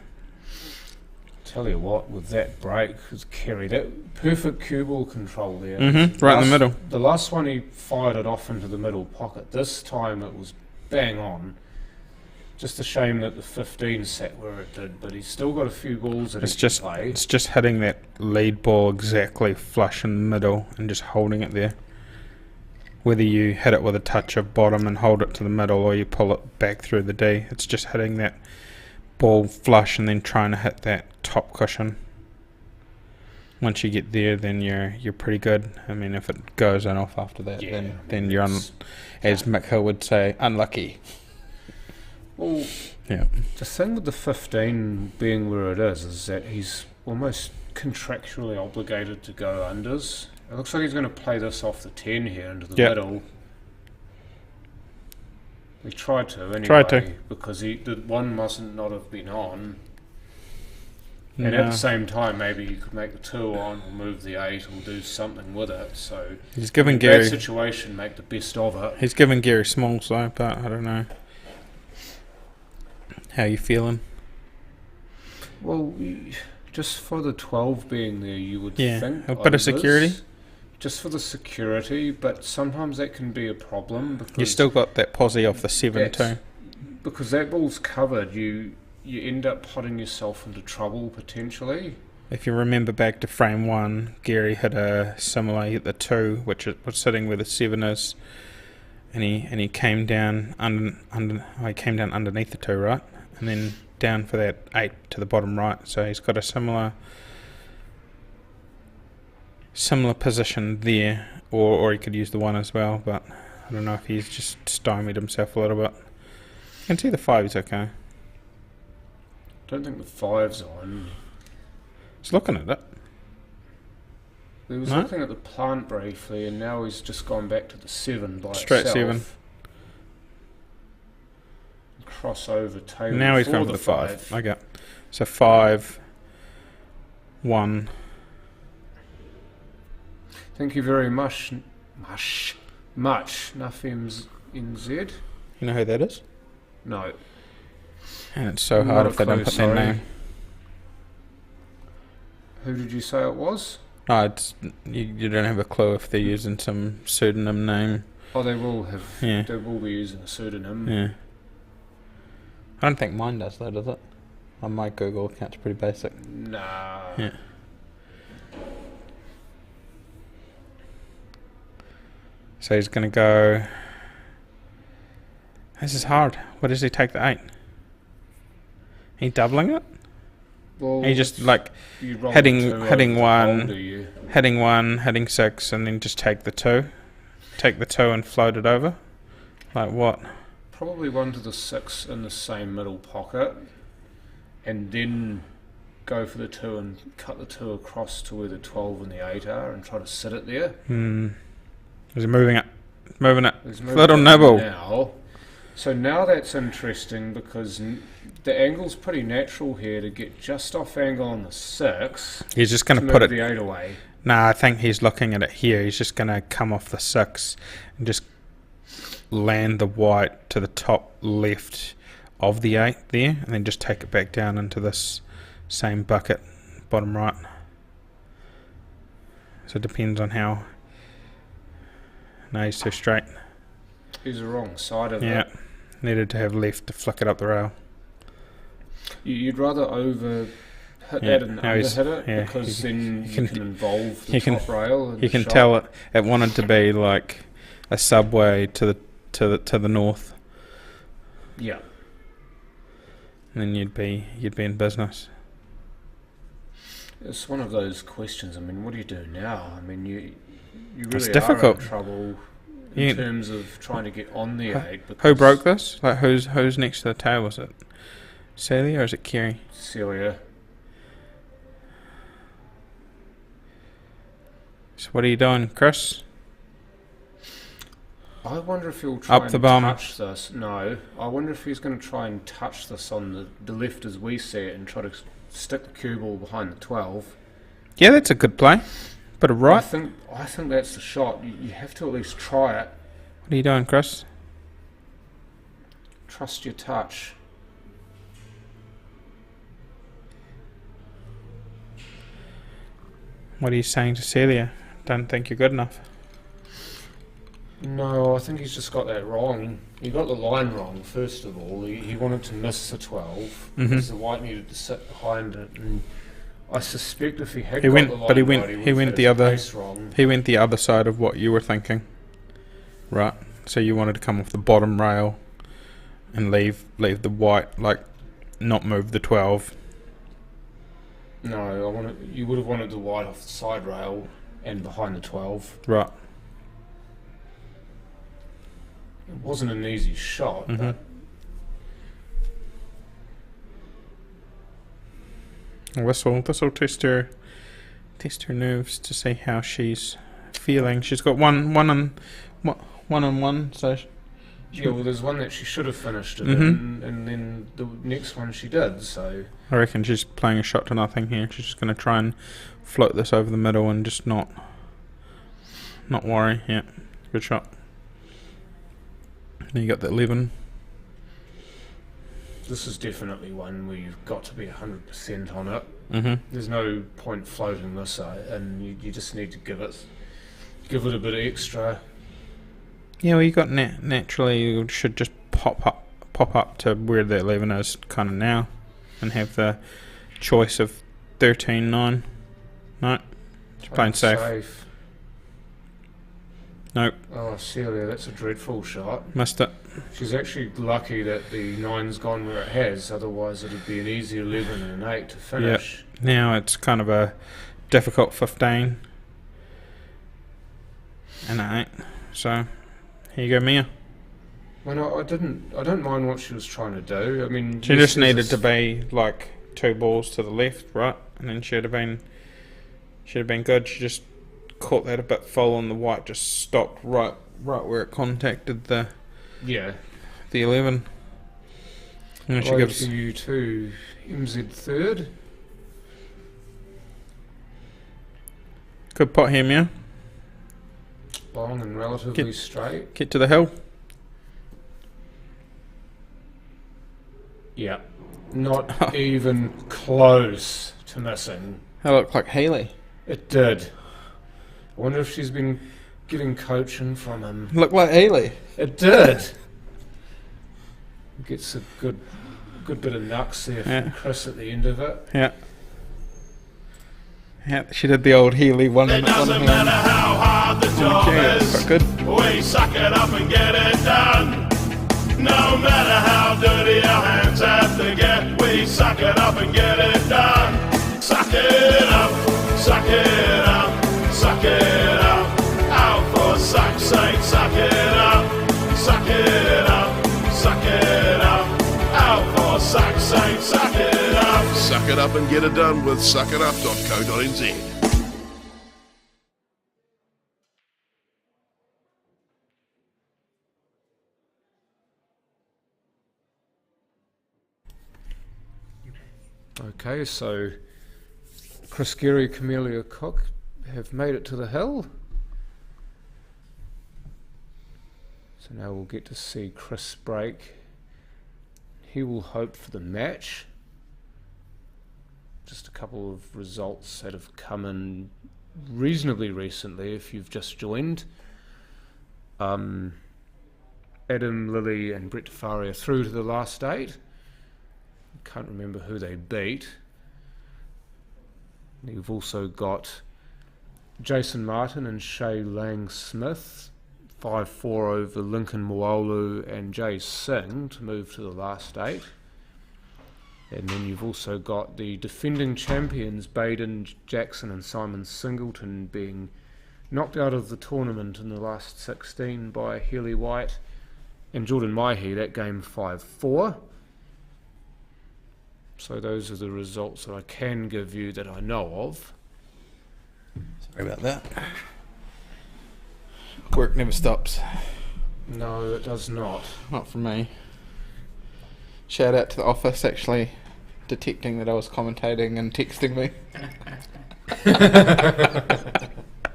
S5: Tell you what, with that brake, was Kerry, that perfect cue ball control there.
S6: Right in the middle.
S5: The last one he fired it off into the middle pocket. This time it was bang on. Just a shame that the 15 sat where it did, but he's still got a few balls that he can play.
S6: It's just hitting that lead ball exactly flush in the middle and just holding it there. Whether you hit it with a touch of bottom and hold it to the middle, or you pull it back through the D, it's just hitting that ball flush and then trying to hit that top cushion. Once you get there, then you're pretty good. I mean, if it goes on off after that, then you're as Mick Hill would say, unlucky.
S5: Well,
S6: yeah.
S5: The thing with the 15 being where it is that he's almost contractually obligated to go unders. It looks like he's going to play this off the 10 here into the middle. He tried to anyway, because the one mustn't not have been on. And at the same time, maybe you could make the 2 on, or move the 8, or do something with it. So
S6: he's giving
S5: in
S6: Gary
S5: that situation, make the best of it.
S6: He's giving Gary smalls though, but I don't know. How you feeling?
S5: Well, just for the 12 being there, you would think
S6: a bit of security.
S5: Just for the security, but sometimes that can be a problem because
S6: you still got that posse off the 7 too.
S5: Because that ball's covered, you end up putting yourself into trouble potentially.
S6: If you remember back to frame 1, Gary hit a similar, hit the 2, which was sitting where the 7 is, and he came down underneath the 2, right, and then down for that 8 to the bottom right. So he's got a similar position there, or he could use the 1 as well, but I don't know if he's just stymied himself a little bit. You can see the 5 is okay.
S5: I don't think the 5's on.
S6: He's looking at it.
S5: He was looking at the plant briefly, and now he's just gone back to the 7 by
S6: straight
S5: itself.
S6: 7.
S5: Crossover table.
S6: Now he's gone for the 5. Okay. So 5, 1.
S5: Thank you very much, Nothing NZ.
S6: You know who that is?
S5: No.
S6: And it's so hard
S5: Not a
S6: if they don't
S5: clue,
S6: put their
S5: sorry.
S6: name.
S5: Who did you say it was?
S6: No, it's you don't have a clue if they're using some pseudonym name.
S5: Oh, they will have.
S6: Yeah.
S5: They will be using a pseudonym.
S6: Yeah. I don't think mine does though, does it? On my Google account's pretty basic.
S5: Nah.
S6: Yeah. So he's gonna go. This is hard. What does he take the 8? He doubling it?
S5: Well,
S6: He just like
S5: you roll
S6: heading-
S5: the two
S6: heading
S5: over the
S6: one.
S5: hole, do you?
S6: heading 1, heading 6, and then just take the 2. Take the 2 and float it over. Like what?
S5: Probably 1 to the 6 in the same middle pocket, and then go for the 2 and cut the 2 across to where the 12 and the 8 are and try to sit it there.
S6: Is he moving it? Moving it.
S5: He's moving
S6: Little
S5: it
S6: nibble.
S5: now. So now that's interesting because the angle's pretty natural here to get just off angle on the 6.
S6: He's just
S5: To
S6: going to
S5: move
S6: put it.
S5: the 8 away.
S6: Nah, I think he's looking at it here. He's just going to come off the 6 and just land the white to the top left of the 8 there, and then just take it back down into this same bucket, bottom right. So it depends on how. No, he's too straight.
S5: He's the wrong side of
S6: Yeah,
S5: it.
S6: needed to have left to flick it up the rail.
S5: You'd rather over hit
S6: Yeah,
S5: that and
S6: now
S5: under
S6: he's-
S5: hit it
S6: yeah,
S5: because
S6: you
S5: then you can involve the
S6: you can-
S5: top rail. And
S6: You
S5: the
S6: can
S5: shot.
S6: tell it wanted to be like a subway to the north,
S5: Yeah.
S6: and then you'd be in business.
S5: It's one of those questions. I mean, what do you do now? I mean, you really
S6: It's
S5: are
S6: difficult.
S5: in trouble
S6: You-
S5: in terms of trying to get on the 8. Because
S6: Who broke this? Like who's next to the tail? Was it Celia or is it Kerry?
S5: Celia.
S6: So what are you doing, Chris?
S5: I wonder if he'll try
S6: Up the
S5: and
S6: bum.
S5: touch this. No, I wonder if he's going to try and touch this on the left as we see it and try to stick the cue ball behind the 12.
S6: Yeah, that's a good play. Bit of right.
S5: I think that's the shot. You have to at least try it.
S6: What are you doing, Chris?
S5: Trust your touch.
S6: What are you saying to Celia? Don't think you're good enough.
S5: No, I think he's just got that wrong. He got the line wrong, first of all. He wanted to miss the 12 because the white needed to sit behind it. And I suspect if he had
S6: He
S5: got
S6: went-
S5: the line
S6: but he
S5: right,
S6: went-
S5: he,
S6: he
S5: would've
S6: went
S5: had
S6: the
S5: his
S6: other-
S5: pace wrong.
S6: He went the other side of what you were thinking. Right. So you wanted to come off the bottom rail and leave the white, like not move the 12.
S5: No, you would have wanted the white off the side rail and behind the 12.
S6: Right.
S5: It wasn't an easy shot, but
S6: Well, this'll test her nerves to see how she's feeling. She's got one on one, so
S5: yeah, well, there's one that she should have finished it
S6: Mhm.
S5: in, and then the next one she did, so...
S6: I reckon she's playing a shot to nothing here. She's just going to try and float this over the middle and just not worry. Yeah, good shot. And you got the 11.
S5: This is definitely one where you've got to be 100% on it.
S6: Mhm.
S5: There's no point floating this and you just need to give it a bit of extra.
S6: Yeah, well, you got naturally. You should just pop up to where the 11 is kind of now, and have the choice of 13-9. No, she's playing safe. Nope,
S5: Oh, Celia, that's a dreadful shot.
S6: missed it.
S5: She's actually lucky that the 9's gone where it has, otherwise it'd be an easy 11 and an 8 to finish.
S6: Now it's kind of a difficult 15 and an 8. So here you go, Mia.
S5: Well, no, I don't mind what she was trying to do. I mean,
S6: She
S5: yes,
S6: just
S5: there's
S6: needed
S5: a
S6: to be like 2 balls to the left, right, and then she'd have been good. She just caught that a bit full, and the white just stopped right where it contacted the
S5: Yeah.
S6: 11. And she
S5: Hello
S6: gives
S5: to you too, MZ third.
S6: good pot here, Mia.
S5: Long and relatively straight.
S6: Get to the hill.
S5: Yeah. Not even close to missing.
S6: That looked like Healy.
S5: It did. I wonder if she's been getting coaching from him.
S6: Looked like Healy.
S5: It did. Gets a good bit of knucks there from Chris at the end of it.
S6: Yeah. Yeah, she did the old Healy one.
S1: It doesn't matter how hard the job is.
S6: Quite good.
S1: We suck it up and get it done. No matter how dirty our hands have to get, we suck it up and get it done. Suck it up, suck it up, suck it up. Out for suck's sake, suck it up, suck it up, suck it up. Out for suck's sake, suck it up.
S2: Suck it up and get it done with suckitup.co.nz.
S5: Okay, so Chris Geary, Camellia Cook have made it to the hill. So now we'll get to see Chris break. He will hope for the match. Just a couple of results that have come in reasonably recently if you've just joined. Adam, Lilly and Brett Faria through to the last 8. Can't remember who they beat. You've also got Jason Martin and Shay Lang Smith 5-4 over Lincoln Moolu and Jay Singh to move to the last 8. And then you've also got the defending champions Baden Jackson and Simon Singleton being knocked out of the tournament in the last 16 by Healy White and Jordan Maihi, that game 5-4. So those are the results that I can give you that I know of.
S6: Sorry about that. Work never stops.
S5: No, it does not.
S6: Not for me. Shout out to the office actually detecting that I was commentating and texting me.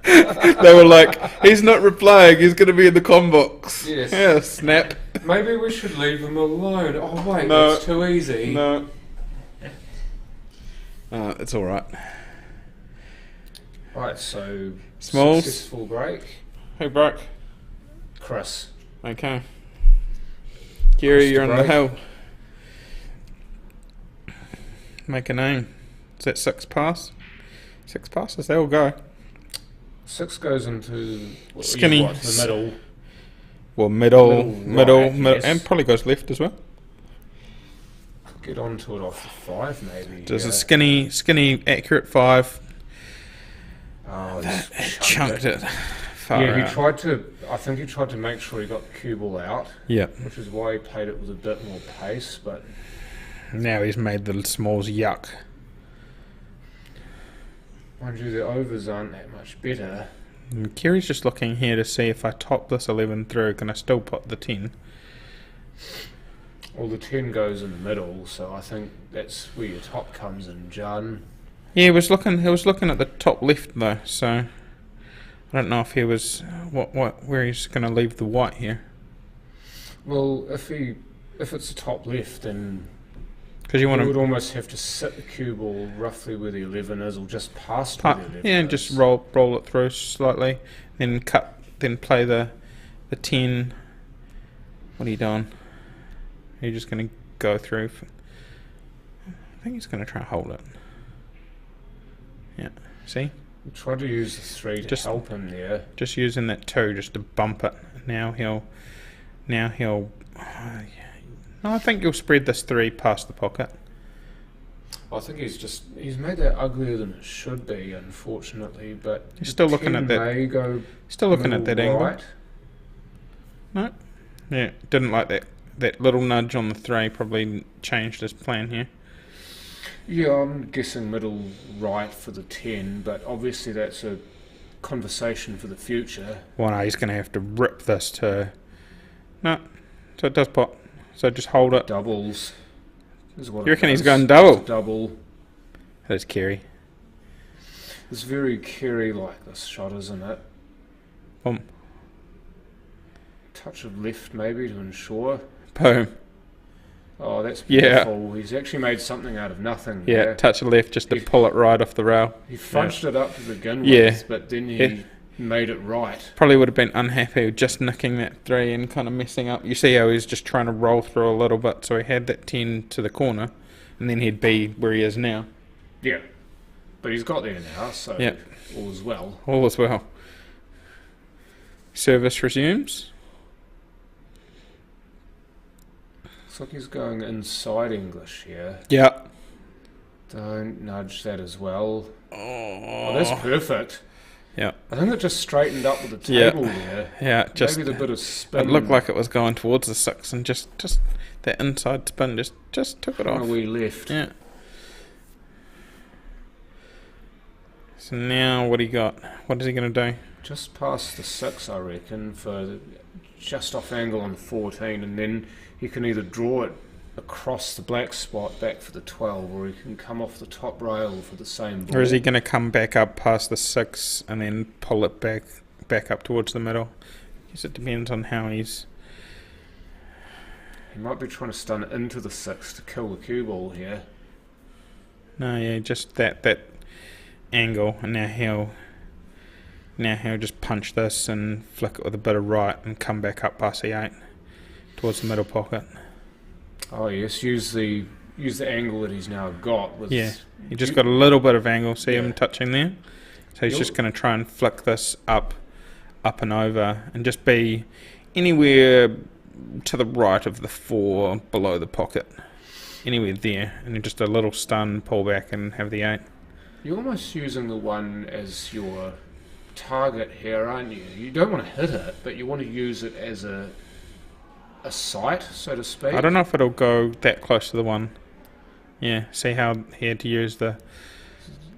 S6: They were like, he's not replying, he's going to be in the comm box.
S5: Yes.
S6: Yeah, snap.
S5: Maybe we should leave him alone. Oh wait,
S6: No.
S5: that's too easy.
S6: No. It's alright.
S5: Right, so
S6: Smalls.
S5: successful break.
S6: Who broke?
S5: Chris.
S6: Okay. Gary,
S5: Chris
S6: you're on the
S5: break.
S6: hill. Make a name. Is that 6 pass? 6 passes, they all go.
S5: 6 goes into
S6: Skinny.
S5: the middle.
S6: Well, middle,
S5: right, yes.
S6: and probably goes left as well.
S5: Get onto it off the 5 maybe.
S6: There's a skinny, accurate 5.
S5: Oh,
S6: That
S5: he's
S6: chunked it. Far
S5: Yeah,
S6: out.
S5: he tried to. I think he tried to make sure he got the cue ball out,
S6: Yep.
S5: which is why he played it with a bit more pace. But
S6: Now he's made the smalls yuck.
S5: mind you, the overs aren't that much better.
S6: And Kerry's just looking here to see if I top this 11 through, can I still put the 10?
S5: Well, the 10 goes in the middle, so I think that's where your top comes in, John.
S6: Yeah, he was looking at the top left though, so I don't know if he was where he's going to leave the white here.
S5: Well, if it's the top left, then
S6: Because you want
S5: you would
S6: to
S5: almost have to sit the cue ball roughly where the 11 is, or just past where the 11
S6: yeah,
S5: is.
S6: just roll it through slightly, then play the 10. What are you doing? Are you just going to go through? I think he's going to try and hold it. Yeah, see?
S5: Try to use the 3 to
S6: Just-
S5: help him there.
S6: Just using that 2 just to bump it. Now he'll. No, I think you'll spread this 3 past the pocket.
S5: I think he's made that uglier than it should be, unfortunately. But
S6: He's still
S5: the
S6: looking
S5: 10
S6: at that-
S5: May go
S6: Still looking at that
S5: middle
S6: angle.
S5: right.
S6: No. Yeah, didn't like that. That little nudge on the 3 probably changed his plan here.
S5: Yeah, I'm guessing middle right for the 10, but obviously that's a conversation for the future.
S6: Well, no, he's going to have to rip this to. No, so it does pop. So just hold it.
S5: Doubles is what
S6: You
S5: it
S6: reckon he's
S5: does.
S6: going double?
S5: It's a double.
S6: That's Kerry.
S5: It's very Kerry like this shot, isn't it?
S6: Boom.
S5: touch of left maybe to ensure.
S6: Boom.
S5: Oh, that's
S6: Yeah.
S5: beautiful. He's actually made something out of nothing.
S6: Yeah,
S5: there.
S6: touch of left just to pull it right off the rail.
S5: He fudged it up to begin
S6: Yeah.
S5: with, but then he
S6: Yeah.
S5: made it right.
S6: Probably would have been unhappy with just nicking that 3 and kind of messing up. You see how he's just trying to roll through a little bit, so he had that 10 to the corner, and then he'd be where he is now.
S5: Yeah. But he's got there now, so
S6: Yeah.
S5: all is well.
S6: All is well. Service resumes.
S5: Looks like he's going inside English here.
S6: Yeah.
S5: Don't nudge that as well.
S6: Oh,
S5: Oh, that's perfect.
S6: Yeah.
S5: I think it just straightened up with the
S6: Yeah.
S5: table there.
S6: Yeah, just
S5: Maybe the bit of spin.
S6: it looked like it was going towards the 6, and just that inside spin just took it
S5: on
S6: off.
S5: a wee left.
S6: Yeah. So now what he got? What is he going to do?
S5: Just past the 6, I reckon, for just off angle on 14, and then he can either draw it across the black spot back for the 12, or he can come off the top rail for the same ball.
S6: Or is he going to come back up past the 6 and then pull it back up towards the middle? I guess it depends on how he's...
S5: He might be trying to stun it into the 6 to kill the cue ball here.
S6: No, yeah, just that angle, and now he'll just punch this and flick it with a bit of right and come back up past the 8 towards the middle pocket.
S5: Oh yes, use the angle that he's now got. With
S6: Yeah, he just got a little bit of angle. See
S5: Yeah.
S6: him touching there? So he's just going to try and flick this up and over, and just be anywhere to the right of the 4 below the pocket. Anywhere there, and then just a little stun, pull back, and have the 8.
S5: You're almost using the 1 as your target here, aren't you? You don't want to hit it, but you want to use it as a sight, so to speak.
S6: I don't know if it'll go that close to the 1. Yeah, see how he had to use the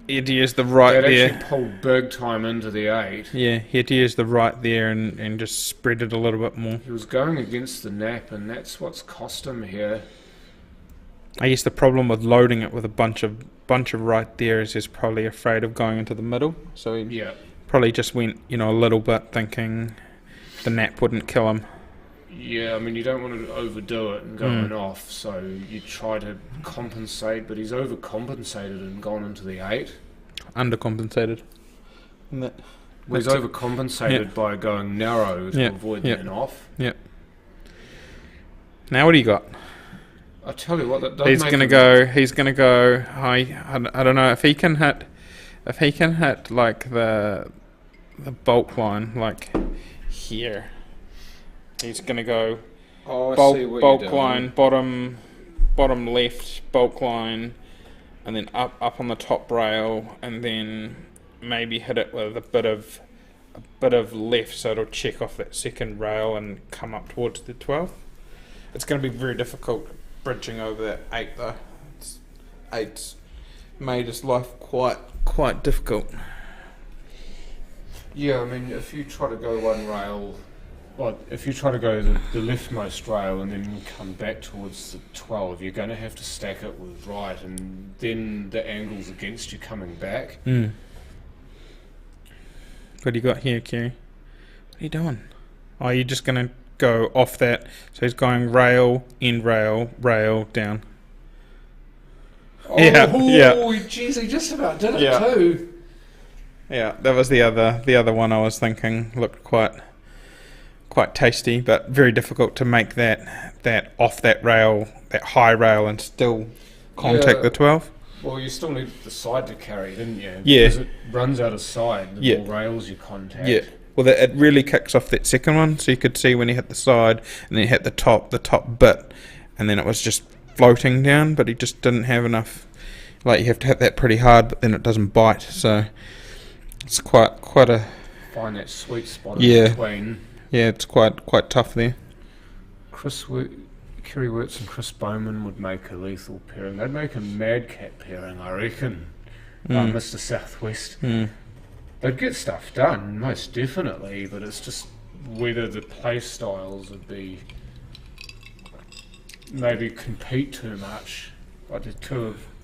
S6: right
S5: That
S6: there.
S5: actually pulled big time into the 8.
S6: Yeah, he had to use the right there and just spread it a little bit more.
S5: He was going against the nap, and that's what's cost him here.
S6: I guess the problem with loading it with a bunch of right there is he's probably afraid of going into the middle. So he
S5: Yeah.
S6: probably just went, a little bit thinking the nap wouldn't kill him.
S5: Yeah, I mean, you don't want to overdo it and going off, so you try to compensate, but he's overcompensated and gone into the 8.
S6: Undercompensated. And that,
S5: Well, he's
S6: that's
S5: overcompensated by going narrow to
S6: Yeah,
S5: avoid
S6: yeah.
S5: the off.
S6: yeah. Now what do you got?
S5: I tell you what, that does
S6: He's
S5: make
S6: gonna
S5: him-
S6: go. He's gonna go. I don't know if he can hit. If he can hit like the bulk line, like here, he's gonna go
S5: Oh, I see what
S6: bulk
S5: you're doing.
S6: line, bottom left bulk line, and then up on the top rail, and then maybe hit it with a bit of left, so it'll check off that second rail and come up towards the 12. It's going to be very difficult bridging over that 8 though. 8's made his life quite difficult.
S5: Yeah, I mean, if you try to go one rail, well, if you try to go the leftmost rail and then come back towards the 12, you're going to have to stack it with right, and then the angle's against you coming back.
S6: What do you got here, Kerry? What are you doing? Oh, you're just going to go off that. So he's going rail, end rail, rail, down. Yeah, yeah.
S5: Oh, jeez, he just about did it
S6: Yeah.
S5: too.
S6: Yeah, that was the other one I was thinking looked quite tasty, but very difficult to make that off that rail, that high rail, and still contact
S5: Yeah.
S6: the 12.
S5: Well, you still need the side to carry, didn't you?
S6: Yeah.
S5: Because it runs out of side, the
S6: Yeah.
S5: ball rails you contact.
S6: Yeah. Well, it really kicks off that second one, so you could see when he hit the side and then he hit the top bit, and then it was just floating down, but he just didn't have enough. Like, you have to hit that pretty hard, but then it doesn't bite, so it's quite a...
S5: Find that sweet spot
S6: Yeah.
S5: in between.
S6: Yeah, it's quite tough there.
S5: Kerry Wirtz and Chris Bowman would make a lethal pairing. They'd make a madcap pairing, I reckon. Mr. Southwest. They'd get stuff done, most definitely, but it's just whether the play styles would be maybe compete too much. Like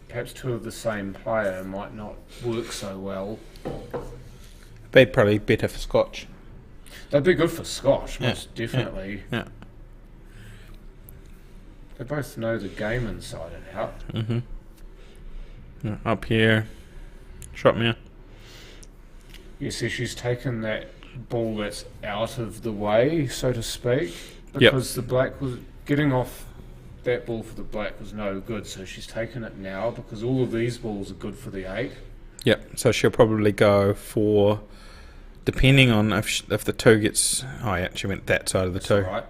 S5: perhaps two of the same player might not work so well.
S6: They'd probably better for Scotch.
S5: They'd be good for Scotch,
S6: Yeah,
S5: most definitely.
S6: Yeah.
S5: They both know the game inside and out.
S6: Yeah, up here, Shotmere.
S5: You see, she's taken that ball that's out of the way, so to speak,
S6: Yep.
S5: because the black was getting off. That ball for the black was no good, so she's taken it now because all of these balls are good for the 8.
S6: Yep. So she'll probably go for, depending on if the 2 gets. Oh, yeah, she went that side of the 2.
S5: All right.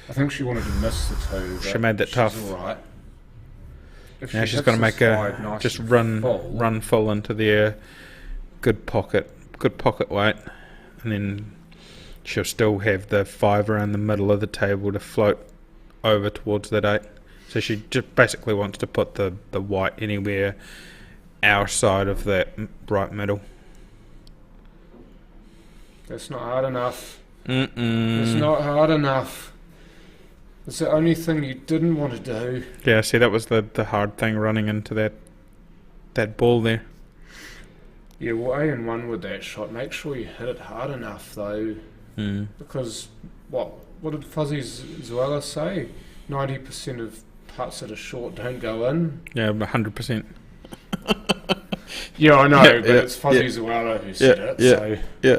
S5: I think she wanted to miss the 2.
S6: She made that
S5: she's
S6: tough.
S5: All right. If
S6: Now
S5: she
S6: she's
S5: hits
S6: going to
S5: this
S6: make a
S5: slide nice
S6: just
S5: and
S6: run full into there. Good pocket weight, and then she'll still have the 5 around the middle of the table to float over towards that 8. So she just basically wants to put the white anywhere our side of that right middle.
S5: That's not hard enough.
S6: Mm-mm.
S5: It's not hard enough. It's the only thing you didn't want to do.
S6: Yeah, see, that was the hard thing, running into that ball there.
S5: Yeah, well, A&1 with that shot. Make sure you hit it hard enough, though. Because, what did Fuzzy Zuela say? 90% of putts that are short don't go in.
S6: Yeah, 100%.
S5: Yeah, I know,
S6: Yeah,
S5: but
S6: yeah,
S5: it's Fuzzy
S6: yeah.
S5: Zuela who said it,
S6: Yeah,
S5: so...
S6: yeah.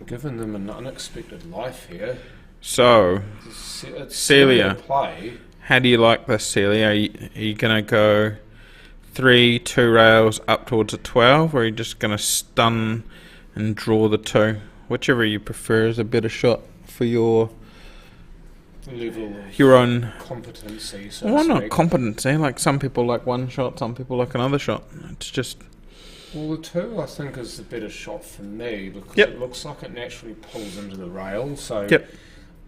S5: Giving them an unexpected life here.
S6: So,
S5: It's
S6: Celia.
S5: play.
S6: how do you like this, Celia? Are you going to go 3, 2 rails up towards a 12, or are you just going to stun and draw the 2? Whichever you prefer is a better shot for your
S5: Level of
S6: own.
S5: competency, so
S6: Well,
S5: to
S6: not
S5: speak.
S6: competency. Like, some people like one shot, some people like another shot. It's just...
S5: Well, the 2 I think is the better shot for me because
S6: Yep.
S5: it looks like it naturally pulls into the rail. So
S6: Yep.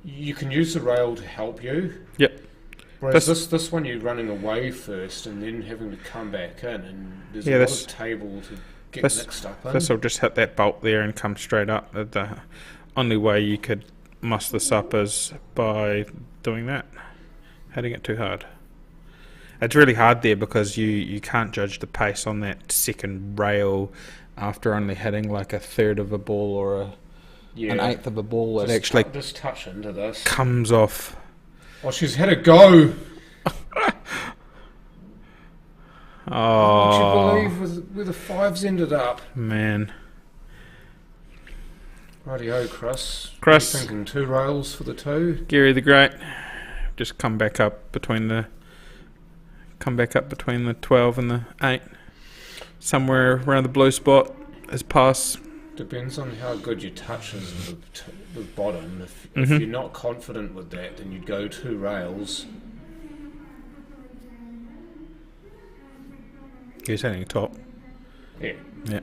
S5: you can use the rail to help you.
S6: Yep.
S5: Whereas this one you're running away first and then having to come back in, and there's
S6: Yeah,
S5: a lot
S6: this-
S5: of table to get
S6: this-
S5: mixed up in.
S6: This will just hit that bolt there and come straight up. The only way you could muss this up is by doing that, hitting it too hard. It's really hard there because you can't judge the pace on that second rail after only hitting like a third of a ball or an eighth of a ball. It actually
S5: just touch into this.
S6: comes off.
S5: Oh, she's had a go.
S6: Oh,
S5: Would you believe where the 5's ended up?
S6: man.
S5: Rightio, Chris.
S6: Chris.
S5: You thinking 2 rails for the 2?
S6: Gary the Great, just come back up between the 12 and the 8. Somewhere around the blue spot is pass.
S5: Depends on how good your touch is with the bottom. If
S6: Mhm.
S5: you're not confident with that, then you'd go 2 rails.
S6: He's hitting top.
S5: Yeah.
S6: Yeah.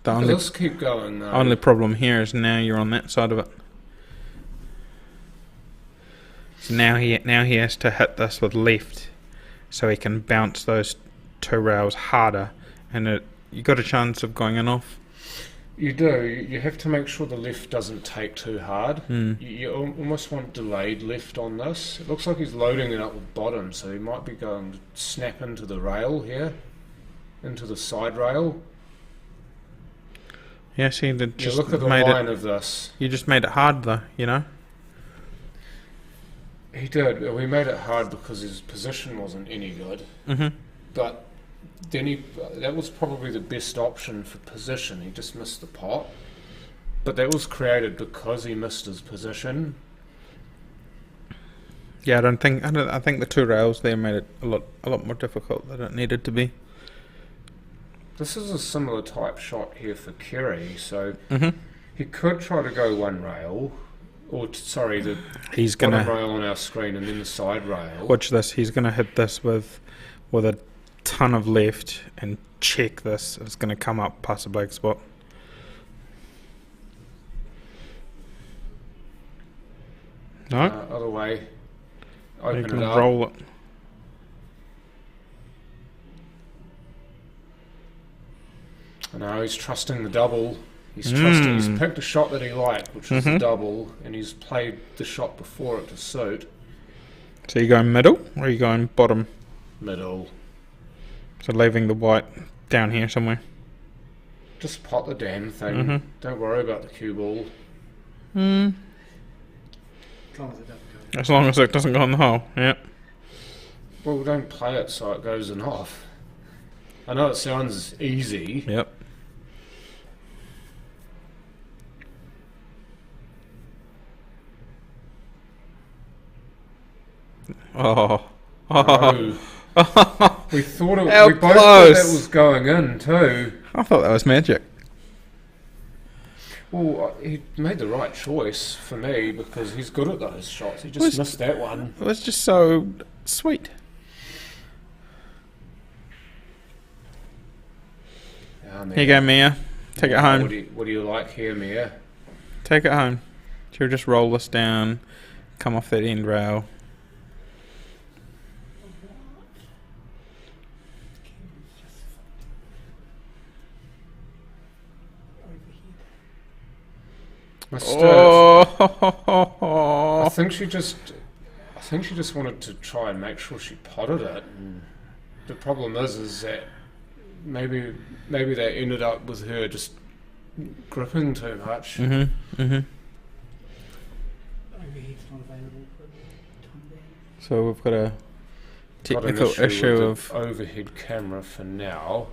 S6: The only
S5: Let's keep going though.
S6: only problem here is now you're on that side of it. So now he has to hit this with left, so he can bounce those 2 rails harder, and you got a chance of going in off.
S5: You do. You have to make sure the left doesn't take too hard.
S6: Mm.
S5: You almost want delayed left on this. It looks like he's loading it up with bottom, so he might be going to snap into the rail here, into the side rail.
S6: Yeah, see,
S5: You
S6: just
S5: look at the
S6: made
S5: line
S6: it.
S5: of this.
S6: You just made it hard, though. You know.
S5: He did. We made it hard because his position wasn't any good.
S6: Mhm.
S5: But then that was probably the best option for position. He just missed the pot. But that was created because he missed his position.
S6: Yeah, I think the 2 rails there made it a lot more difficult than it needed to be.
S5: This is a similar type shot here for Kerry, so
S6: Mhm.
S5: he could try to go 1 rail, or the
S6: He's
S5: bottom
S6: gonna
S5: rail on our screen and then the side rail.
S6: watch this. He's gonna hit this with a ton of left and check this. It's gonna come up past the black spot. No,
S5: Other way.
S6: you
S5: Open
S6: can
S5: it up.
S6: roll it.
S5: No, he's trusting the double. He's picked a shot that he liked, which was the
S6: Mhm.
S5: double, and he's played the shot before it to suit.
S6: So you going middle or are you going bottom?
S5: Middle.
S6: So leaving the white down here somewhere.
S5: Just pot the damn thing.
S6: Mhm.
S5: Don't worry about the cue ball.
S6: Hmm.
S7: As long as it doesn't go.
S6: As long as it doesn't go in the hole. Yeah.
S5: Well, don't play it so it goes in off. I know it sounds easy.
S6: Yep. Oh.
S5: No. We thought it.
S6: How
S5: We both thought
S6: close.
S5: that was going in too.
S6: I thought that was magic.
S5: Well, he made the right choice for me because he's good at those shots. He just
S6: Was-
S5: missed that one.
S6: It was just so sweet. Here you go, Mia. Take it home.
S5: What do you like here, Mia?
S6: Take it home. She'll just roll this down, come off that end rail.
S5: I think she just wanted to try and make sure she potted it. And the problem is that maybe that ended up with her just gripping too much.
S6: Mm-hmm. Mm-hmm.
S7: Overheat's not available for the time being.
S6: So we've got a
S5: Got an
S6: technical issue
S5: with
S6: of
S5: the overhead camera for now.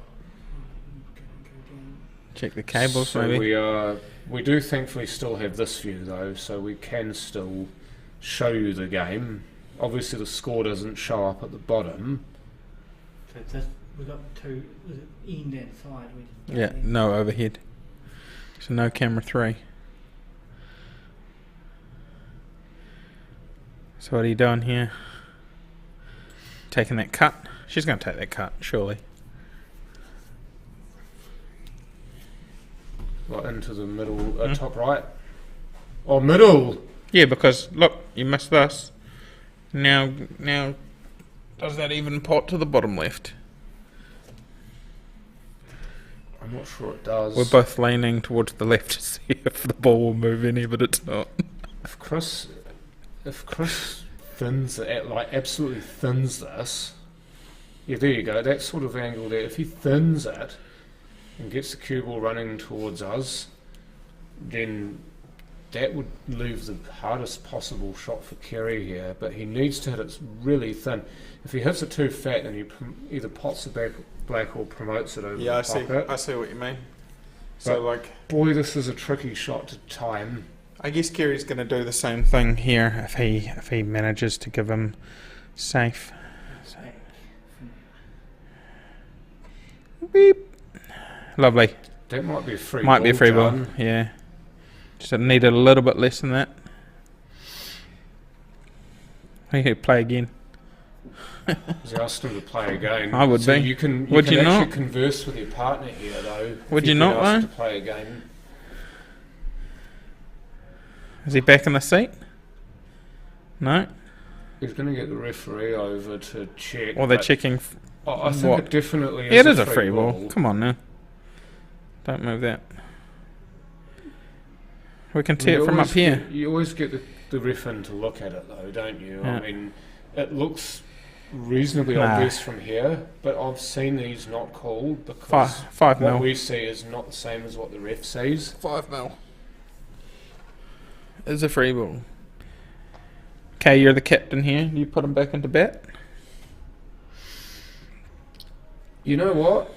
S6: check the cables
S5: So
S6: maybe.
S5: we do thankfully still have this view though, so we can still show you the game. Obviously the score doesn't show up at the bottom.
S7: So it's just, we've got two, was it end and side?
S6: Yeah, no overhead. So no camera 3. So what are you doing here? Taking that cut? She's going to take that cut, surely.
S5: Right into the middle, top right. Oh, middle!
S6: Yeah, because look, you missed this. Now, does that even pot to the bottom left?
S5: I'm not sure it does.
S6: We're both leaning towards the left to see if the ball will move any, but it's not.
S5: If Chris thins it, like absolutely thins this, yeah, there you go, that sort of angle there, if he thins it and gets the cue ball running towards us, then that would leave the hardest possible shot for Kerry here, but he needs to hit it really thin. If he hits it too fat, then he either pots the black or promotes it over the pocket.
S6: I see what you mean.
S5: But boy, this is a tricky shot to time.
S6: I guess Kerry's going to do the same thing here if he manages to give him safe. Beep. Lovely.
S5: That might be a free
S6: Might
S5: ball,
S6: be a free ball.
S5: John.
S6: Yeah. Just needed a little bit less than that. I could play again.
S5: He asked him to play again.
S6: I would
S5: so
S6: be.
S5: You can
S6: Would you
S5: actually
S6: not?
S5: converse with your partner here, though.
S6: Would
S5: if
S6: you
S5: you've
S6: not,
S5: been asked
S6: though?
S5: to play again.
S6: Is he back in the seat? No?
S5: He's going to get the referee over to check.
S6: Or they're
S5: but
S6: checking...
S5: I think
S6: what?
S5: it definitely is.
S6: Yeah, it is a free ball. Come on now. Don't move that. We can see it from up here.
S5: You always get the ref in to look at it, though, don't you?
S6: Yeah.
S5: I mean, it looks reasonably
S6: Nah.
S5: obvious from here, but I've seen these not called because
S6: Five
S5: what
S6: mil.
S5: we see is not the same as what the ref sees.
S6: 5 mil. It's a free ball. Okay, you're the captain here. You put him back into bat.
S5: You know what?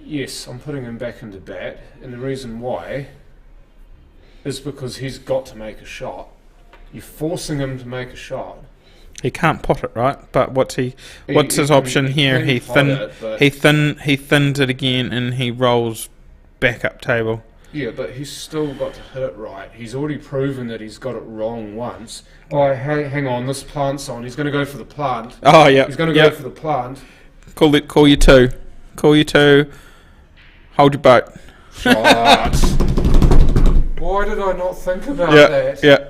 S5: Yes, I'm putting him back into bat, and the reason why is because he's got to make a shot. You're forcing him to make a shot.
S6: He can't pot it, right? But what's his
S5: He
S6: option
S5: can-
S6: here?
S5: can
S6: He
S5: pot
S6: thin
S5: it, but-
S6: he thins it again and he rolls back up table.
S5: Yeah, but he's still got to hit it right. He's already proven that he's got it wrong once. Oh, hang on, this plant's on. He's going to go for the plant.
S6: Oh yeah.
S5: He's going to go for the plant.
S6: Call you two. Call you two. Hold your boat.
S5: Shot. Why did I not think about
S6: Yeah,
S5: that?
S6: yeah.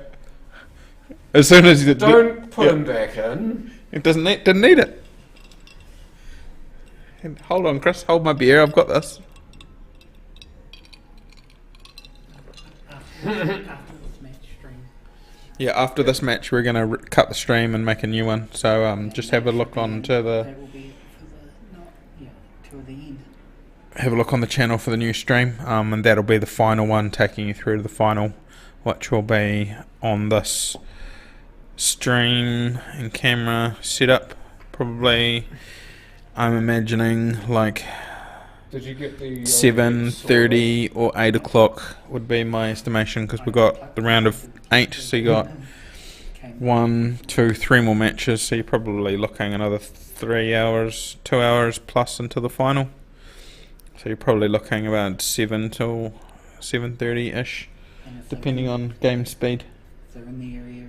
S6: As soon as you
S5: Don't put
S6: yeah.
S5: him back in.
S6: It didn't need it. And hold on, Chris. Hold my beer. I've got this.
S7: After this match stream.
S6: Yeah, after this match, we're gonna cut the stream and make a new one. So just have a look on to the.
S7: That will be for the till the end.
S6: Have a look on the channel for the new stream, and that'll be the final one, taking you through to the final, which will be on this stream and camera setup. Probably, I'm imagining like
S5: Did you get the
S6: 7:30 or 8 o'clock would be my estimation, because we got the round of 8, so you got 1, 2, 3 more matches, so you're probably looking another 3 hours, 2 hours plus into the final. So you're probably looking about 7 till 7:30ish,
S7: And if
S6: depending on game speed.
S7: they're in the area,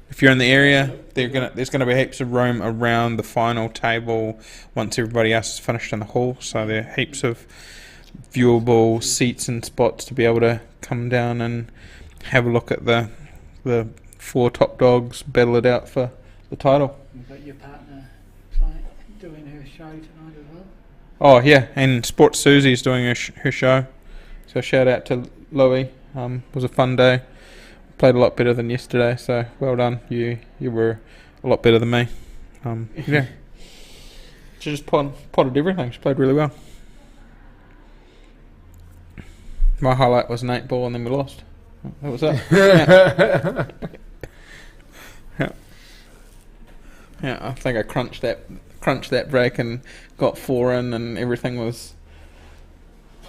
S6: If you're in the area, there's gonna be heaps of room around the final table once everybody else is finished in the hall. So there are heaps of viewable seats and spots to be able to come down and have a look at the 4 top dogs battle it out for the title.
S7: you've got your partner doing her show tonight as well.
S6: Oh yeah, and Sports Susie's doing her show. So shout out to Louie. Was a fun day. Played a lot better than yesterday, so well done. You were a lot better than me. Yeah. She just potted everything. She played really well. My highlight was an 8 ball and then we lost. That was it. Yeah. Yeah, I think I crunched that break and got 4 in, and everything was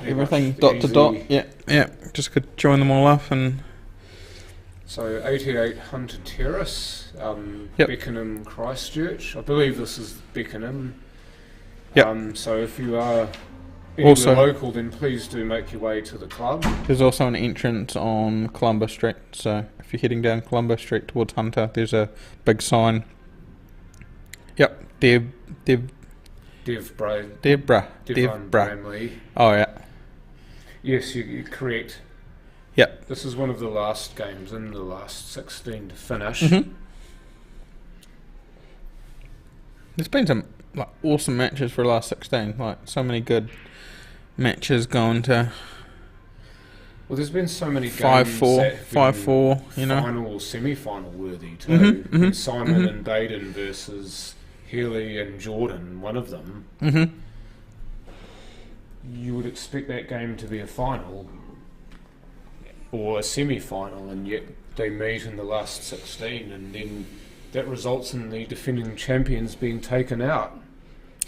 S6: everything dot to dot. Yeah, just could join them all up. And
S5: So 88 Hunter Terrace,
S6: Yep.
S5: Beckenham, Christchurch. I believe this is Beckenham.
S6: Yep.
S5: So if you are anywhere
S6: Also-
S5: local, then please do make your way to the club.
S6: there's also an entrance on Columba Street, so if you're heading down Columba Street towards Hunter, there's a big sign. Yep,
S5: Devon
S6: Debra.
S5: Bramley.
S6: Oh yeah.
S5: Yes, you're correct.
S6: Yep.
S5: This is one of the last games in the last 16 to finish.
S6: Mhm. There's been some like awesome matches for the last 16. Like so many good matches going to
S5: Well, there's been so many games
S6: 5-4,
S5: that have
S6: 5-4.
S5: been
S6: You know.
S5: final or semi-final worthy too.
S6: Mhm, mhm,
S5: Simon
S6: mhm.
S5: and Baden versus Healy and Jordan, one of them.
S6: Mhm.
S5: You would expect that game to be a final or a semi-final, and yet they meet in the last 16, and then that results in the defending champions being taken out.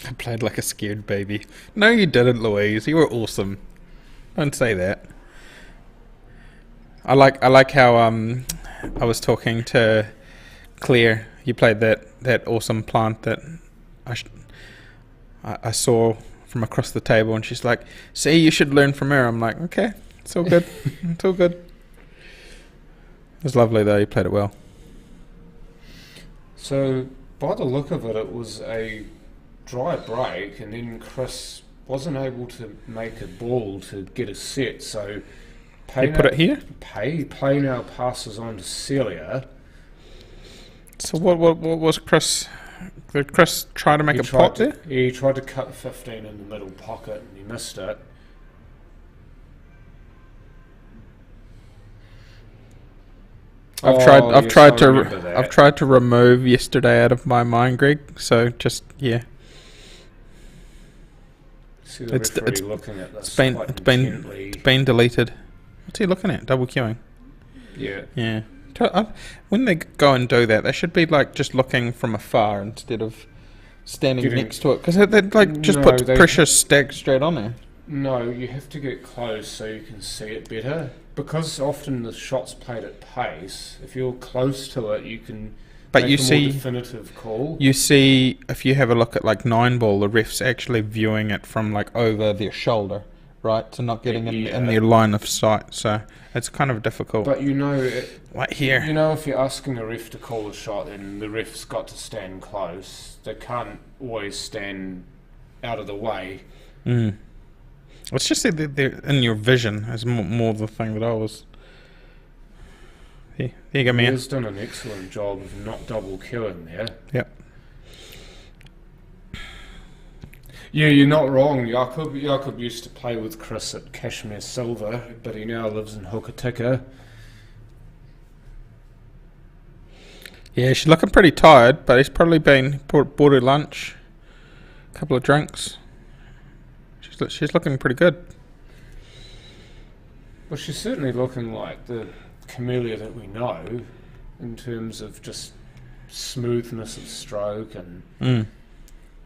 S6: I played like a scared baby. No, you didn't, Louise. You were awesome. Don't say that. I like how I was talking to Claire. You played that awesome plant that I saw from across the table, and she's like, "See, you should learn from her." I'm like, "Okay, it's all good. It's all good." It was lovely though. You played it well.
S5: So, by the look of it, it was a dry break, and then Chris wasn't able to make a ball to get a set, so
S6: You put it here.
S5: Play now passes on to Celia.
S6: So what was Chris? Did Chris try to make a pot there?
S5: Yeah, he tried to cut 15 in the middle pocket, and he missed it.
S6: I've tried to remove yesterday out of my mind, Greg. So just yeah,
S5: See the
S6: It's-
S5: referee
S6: it's-
S5: looking at this
S6: it's been
S5: quite
S6: it's been
S5: intently.
S6: it's been deleted. What's he looking at? Double queuing.
S5: Yeah.
S6: Yeah. When they go and do that, they should be like just looking from afar instead of standing
S5: Getting-
S6: next to it, because they like just
S5: No,
S6: put
S5: they-
S6: pressure stacked straight on there.
S5: No, you have to get close so you can see it better. Because often the shot's played at pace, if you're close to it, you can
S6: But
S5: make
S6: you
S5: a more
S6: see-
S5: definitive call.
S6: You see, if you have a look at like 9 ball, the ref's actually viewing it from like over their shoulder, right? So not getting in
S5: Yeah.
S6: their line of sight. So it's kind of difficult.
S5: But you know,
S6: Right here.
S5: you know, if you're asking a ref to call a shot, then the ref's got to stand close. They can't always stand out of the way.
S6: Mm. It's just that they're in your vision is more the thing that I was. There you go,
S5: He
S6: man.
S5: has done an excellent job of not double queuing there.
S6: Yep.
S5: Yeah, you're not wrong. Jakob used to play with Chris at Cashmere Silver, but he now lives in Hokitika.
S6: Yeah, she's looking pretty tired, but he's probably bought her lunch, a couple of drinks. She's looking pretty good.
S5: Well, she's certainly looking like the Camellia that we know in terms of just smoothness of stroke, and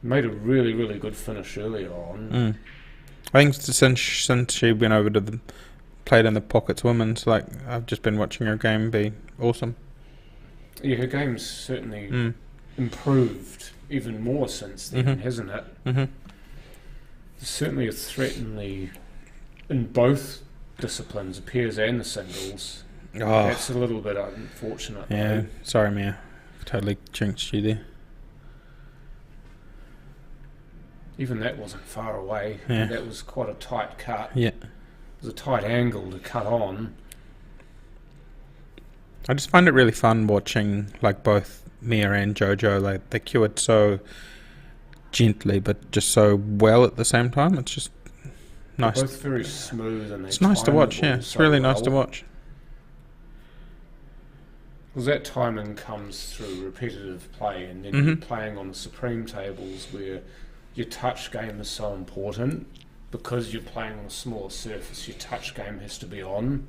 S5: made a really, really good finish earlier on.
S6: I think since she went over to played in the Pockets Women's, like I've just been watching her game be awesome.
S5: Yeah, her game's certainly improved even more since then, hasn't it? There's certainly a threat in both disciplines, the pairs and the singles. That's a little bit unfortunate.
S6: Yeah,
S5: though.
S6: sorry, Mia. Totally jinxed you there.
S5: Even that wasn't far away.
S6: Yeah.
S5: That was quite a tight cut.
S6: Yeah.
S5: It was a tight angle to cut on.
S6: I just find it really fun watching like both Mia and Jojo. Like they cue it so gently, but just so well at the same time. It's just nice.
S5: They're both very smooth, and
S6: It's nice to watch. Yeah, it's really nice to watch.
S5: Because that timing comes through repetitive play, and then you're playing on the supreme tables where your touch game is so important. Because you're playing on a smaller surface, your touch game has to be on.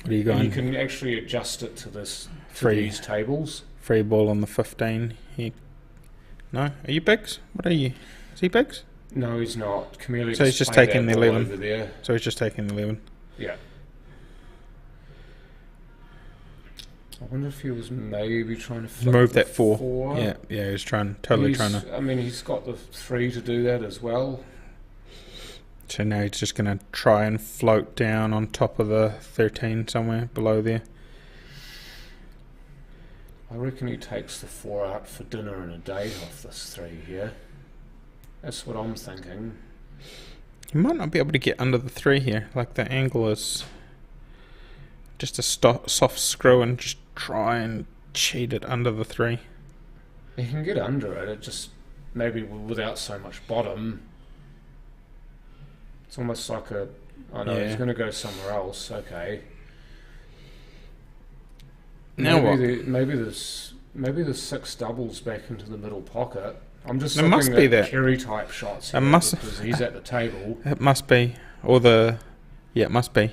S6: What are you going?
S5: And you can actually adjust it to these tables.
S6: Free ball on the 15. No, are you bigs? What are you? Is he bigs?
S5: No, he's not. Camellia
S6: So he's just taking the 11.
S5: over there.
S6: So he's just taking the 11.
S5: Yeah. I wonder if he was maybe trying to flip
S6: Move
S5: the
S6: that 4. Yeah, he was trying to.
S5: I mean, he's got the 3 to do that as well.
S6: So now he's just going to try and float down on top of the 13 somewhere below there.
S5: I reckon he takes the 4 out for dinner and a date off this 3 here. That's what I'm thinking.
S6: He might not be able to get under the 3 here. Like the angle is just a soft screw and just try and cheat it under the 3.
S5: He can get under it, it just maybe without so much bottom. It's almost like he's going to go somewhere else. Okay.
S6: Now
S5: maybe the 6 doubles back into the middle pocket. I'm just
S6: It
S5: looking
S6: must be
S5: at
S6: that.
S5: Kerry type shots here
S6: It must-
S5: because he's at the table.
S6: It must be. Or the... Yeah, it must be.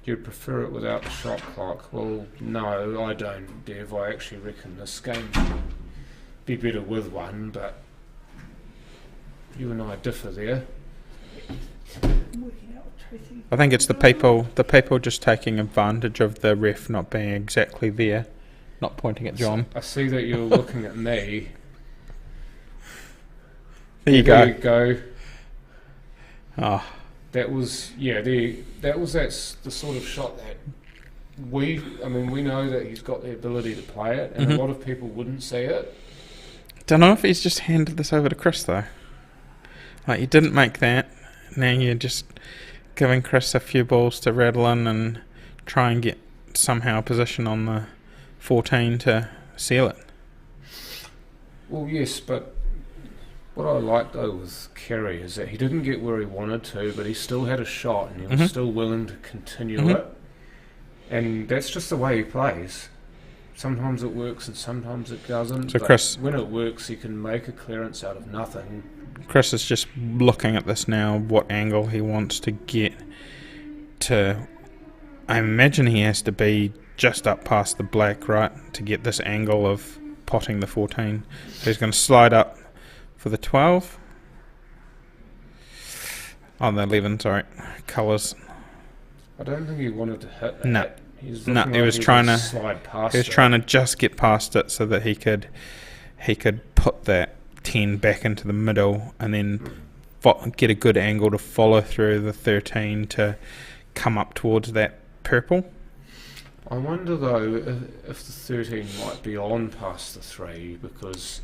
S5: You'd prefer it without the shot clock? Well, no, I don't, Dev. I actually reckon this game would be better with one, but you and I differ there.
S6: I think it's the people just taking advantage of the ref not being exactly there, not pointing at John.
S5: I see that you're looking at me.
S6: There you
S5: There you
S6: go.
S5: go.
S6: Oh,
S5: That was that's the sort of shot that we know that he's got the ability to play it, and a lot of people wouldn't see it.
S6: don't know if he's just handed this over to Chris though. Like he didn't make that. Now you're just giving Chris a few balls to rattle in and try and get somehow a position on the 14 to seal it.
S5: Well, yes, but what I like though with Kerry is that he didn't get where he wanted to, but he still had a shot and he was still willing to continue it. And that's just the way he plays. Sometimes it works and sometimes it doesn't.
S6: So
S5: but
S6: Chris-
S5: when it works, he can make a clearance out of nothing.
S6: Chris is just looking at this now, what angle he wants to get to. I imagine he has to be just up past the black, right, to get this angle of potting the 14. So he's going to slide up for the 12. Oh, the 11, sorry. Colours.
S5: I don't think he wanted to hit that.
S6: No.
S5: No,
S6: He was trying to
S5: slide past
S6: He was
S5: it.
S6: trying to just get past it so that he could put that 10 back into the middle and then get a good angle to follow through the 13 to come up towards that purple.
S5: I wonder though if the 13 might be on past the 3, because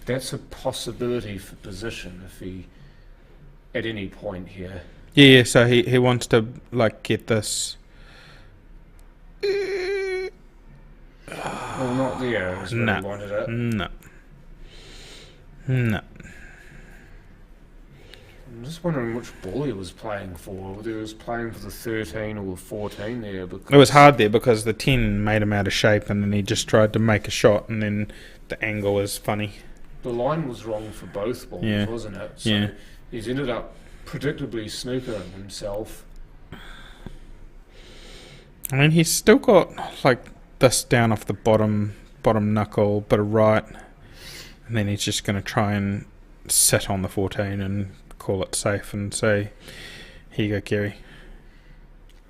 S5: that's a possibility for position if he at any point here.
S6: Yeah, so he wants to like get this.
S5: Well, not there is where
S6: No.
S5: he wanted it.
S6: No.
S5: I'm just wondering which ball he was playing for. Whether he was playing for the 13 or the 14 there. Because
S6: It was hard there because the 10 made him out of shape and then he just tried to make a shot and then the angle was funny.
S5: the line was wrong for both balls,
S6: Yeah.
S5: wasn't it? So
S6: Yeah.
S5: he's ended up predictably snookering himself.
S6: I mean, he's still got like this down off the bottom knuckle, bit of right, and then he's just going to try and sit on the 14 and call it safe and say, "Here you go, Kerry."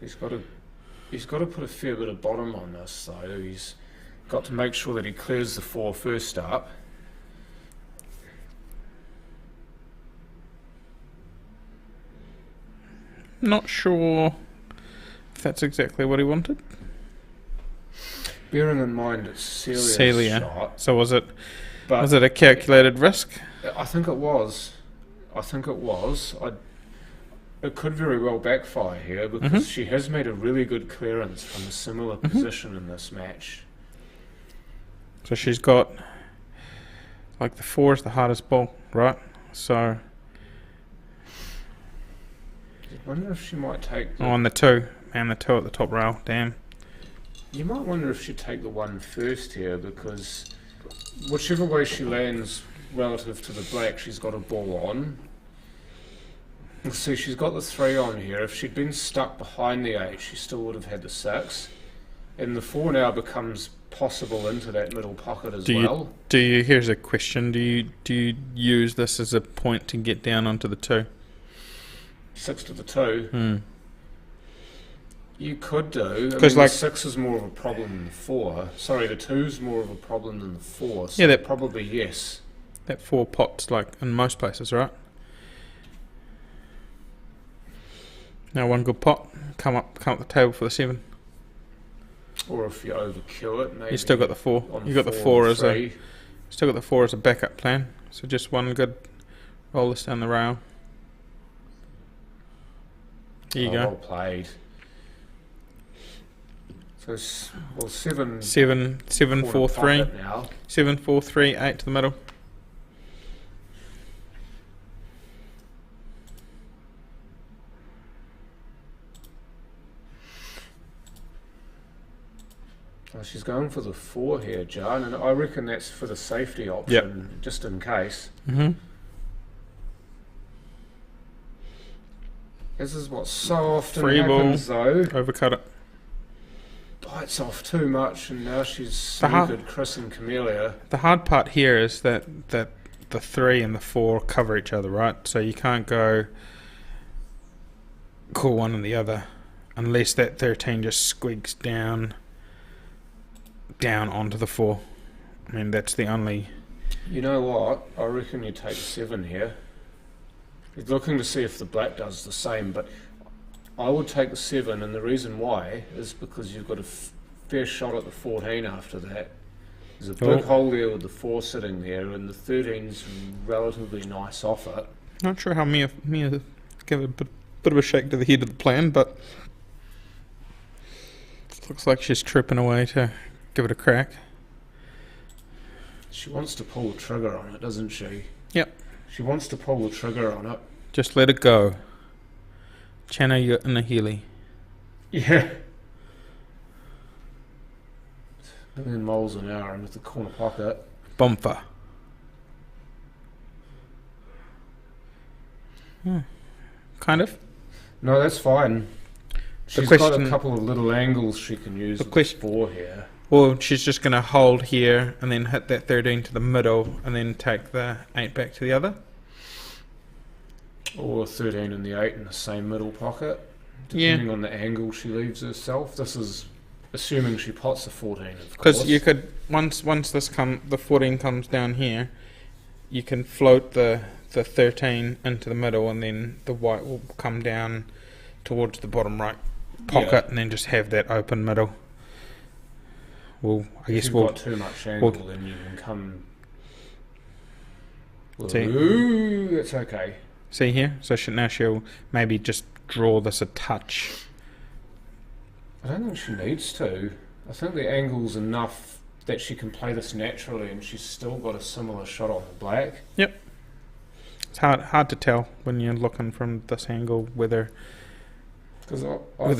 S5: He's got to put a fair bit of bottom on this, though. He's got to make sure that he clears the 4 first up.
S6: Not sure if that's exactly what he wanted.
S5: Bearing in mind it's Celia's
S6: Celia.
S5: shot.
S6: So was it
S5: But
S6: a calculated risk?
S5: I think it was. It could very well backfire here because she has made a really good clearance from a similar position in this match.
S6: So she's got like the 4 is the hardest ball, right? So
S5: I wonder if she might take the,
S6: on the 2, and the 2 at the top rail. Damn.
S5: you might wonder if she'd take the 1 first here, because whichever way she lands relative to the black, she's got a ball on. See, she's got the 3 on here. If she'd been stuck behind the 8, she still would have had the 6. And the 4 now becomes possible into that middle pocket as well.
S6: Here's a question. Do you use this as a point to get down onto the 2?
S5: 6 to the 2. You could do. I mean,
S6: Because like
S5: the 6 is more of a problem than the 4. Sorry, the 2 is more of a problem than the 4. So
S6: Yeah, that-
S5: probably yes.
S6: that 4 pots like in most places, right? Now one good pot, come up the table for the 7.
S5: Or if you overkill it, maybe.
S6: You still got the 4.
S5: on
S6: You got the
S5: 4
S6: 4
S5: or
S6: as
S5: 3.
S6: still got the 4 as a backup plan. So just one good roll this down the rail. There you
S5: Well
S6: go.
S5: played. So, 7.
S6: 7 4 3.
S5: Now.
S6: 7 4 3 8 to the middle.
S5: Well, she's going for the 4 here, John, and I reckon that's for the safety option, just in case. This is what so often
S6: Free ball.
S5: happens, though.
S6: Overcut it.
S5: Bites off too much, and now she's
S6: The ha-
S5: snookered Chris and Camellia.
S6: The hard part here is that the 3 and the 4 cover each other, right? So you can't go call one and the other unless that 13 just squigs down onto the 4. I mean, that's the only...
S5: You know what? I reckon you take 7 here. He's looking to see if the black does the same, but I would take the 7, and the reason why is because you've got a fair shot at the 14 after that. There's a big hole there with the 4 sitting there, and the 13's relatively nice off it.
S6: Not sure how Mia give a bit of a shake to the head of the plan, but looks like she's tripping away to give it a crack.
S5: She wants to pull the trigger on it, doesn't she?
S6: Yep.
S5: She wants to pull the trigger on it.
S6: Just let it go. Channel your inner Healy.
S5: Yeah. 1 million miles an hour into the corner pocket.
S6: Bumper. Kind of.
S5: No, that's fine. She's got
S6: question-
S5: a couple of little angles she can use
S6: The
S5: with
S6: question-
S5: 4 here.
S6: Well, she's just going to hold here and then hit that 13 to the middle and then take the 8 back to the other.
S5: Or 13 and the 8 in the same middle pocket, depending on the angle she leaves herself. This is assuming she pots the 14, of course.
S6: Because you could, once the 14 comes down here, you can float the 13 into the middle and then the white will come down towards the bottom right pocket and then just have that open middle. Well, I
S5: If
S6: guess
S5: you've
S6: we'll...
S5: got too much angle, then you can come...
S6: See.
S5: Ooh, that's okay.
S6: See here? So now she'll maybe just draw this a touch.
S5: I don't think she needs to. I think the angle's enough that she can play this naturally, and she's still got a similar shot on the black.
S6: Yep. It's hard to tell when you're looking from this angle whether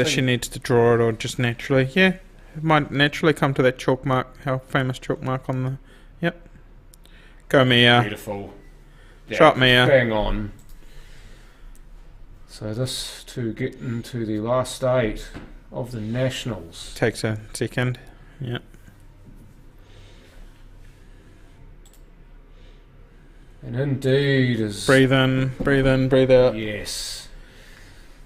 S6: she needs to draw it or just naturally. Yeah, it might naturally come to that chalk mark, our famous chalk mark on the... Yep. Go Mia.
S5: Beautiful. Yeah,
S6: Shot Mia.
S5: Bang on. So this to get into the last 8 of the Nationals.
S6: Takes a second. Yeah.
S5: And indeed is...
S6: Breathe in, breathe out.
S5: Yes.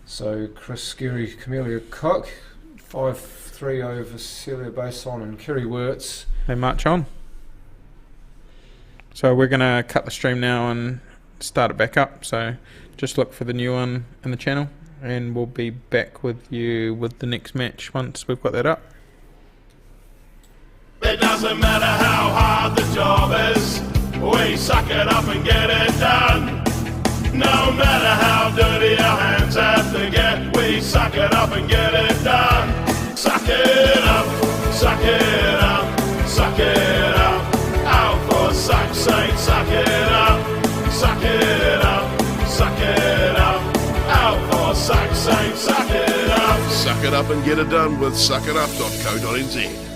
S5: So Chris Scary, Camellia Cook, 5-3 over Celia Bason and Kerry Wirtz.
S6: They march on. So we're going to cut the stream now and start it back up. So just look for the new one in the channel and we'll be back with you with the next match once we've got that up.
S1: It doesn't matter how hard the job is, we suck it up and get it done. No matter how dirty our hands have to get, we suck it up and get it done. Suck it up, suck it up, suck it up. Out for suck's sake, suck it up, suck it up, suck it up. Out for suck's sake, suck it up.
S2: Suck it up and get it done with suckitup.co.nz.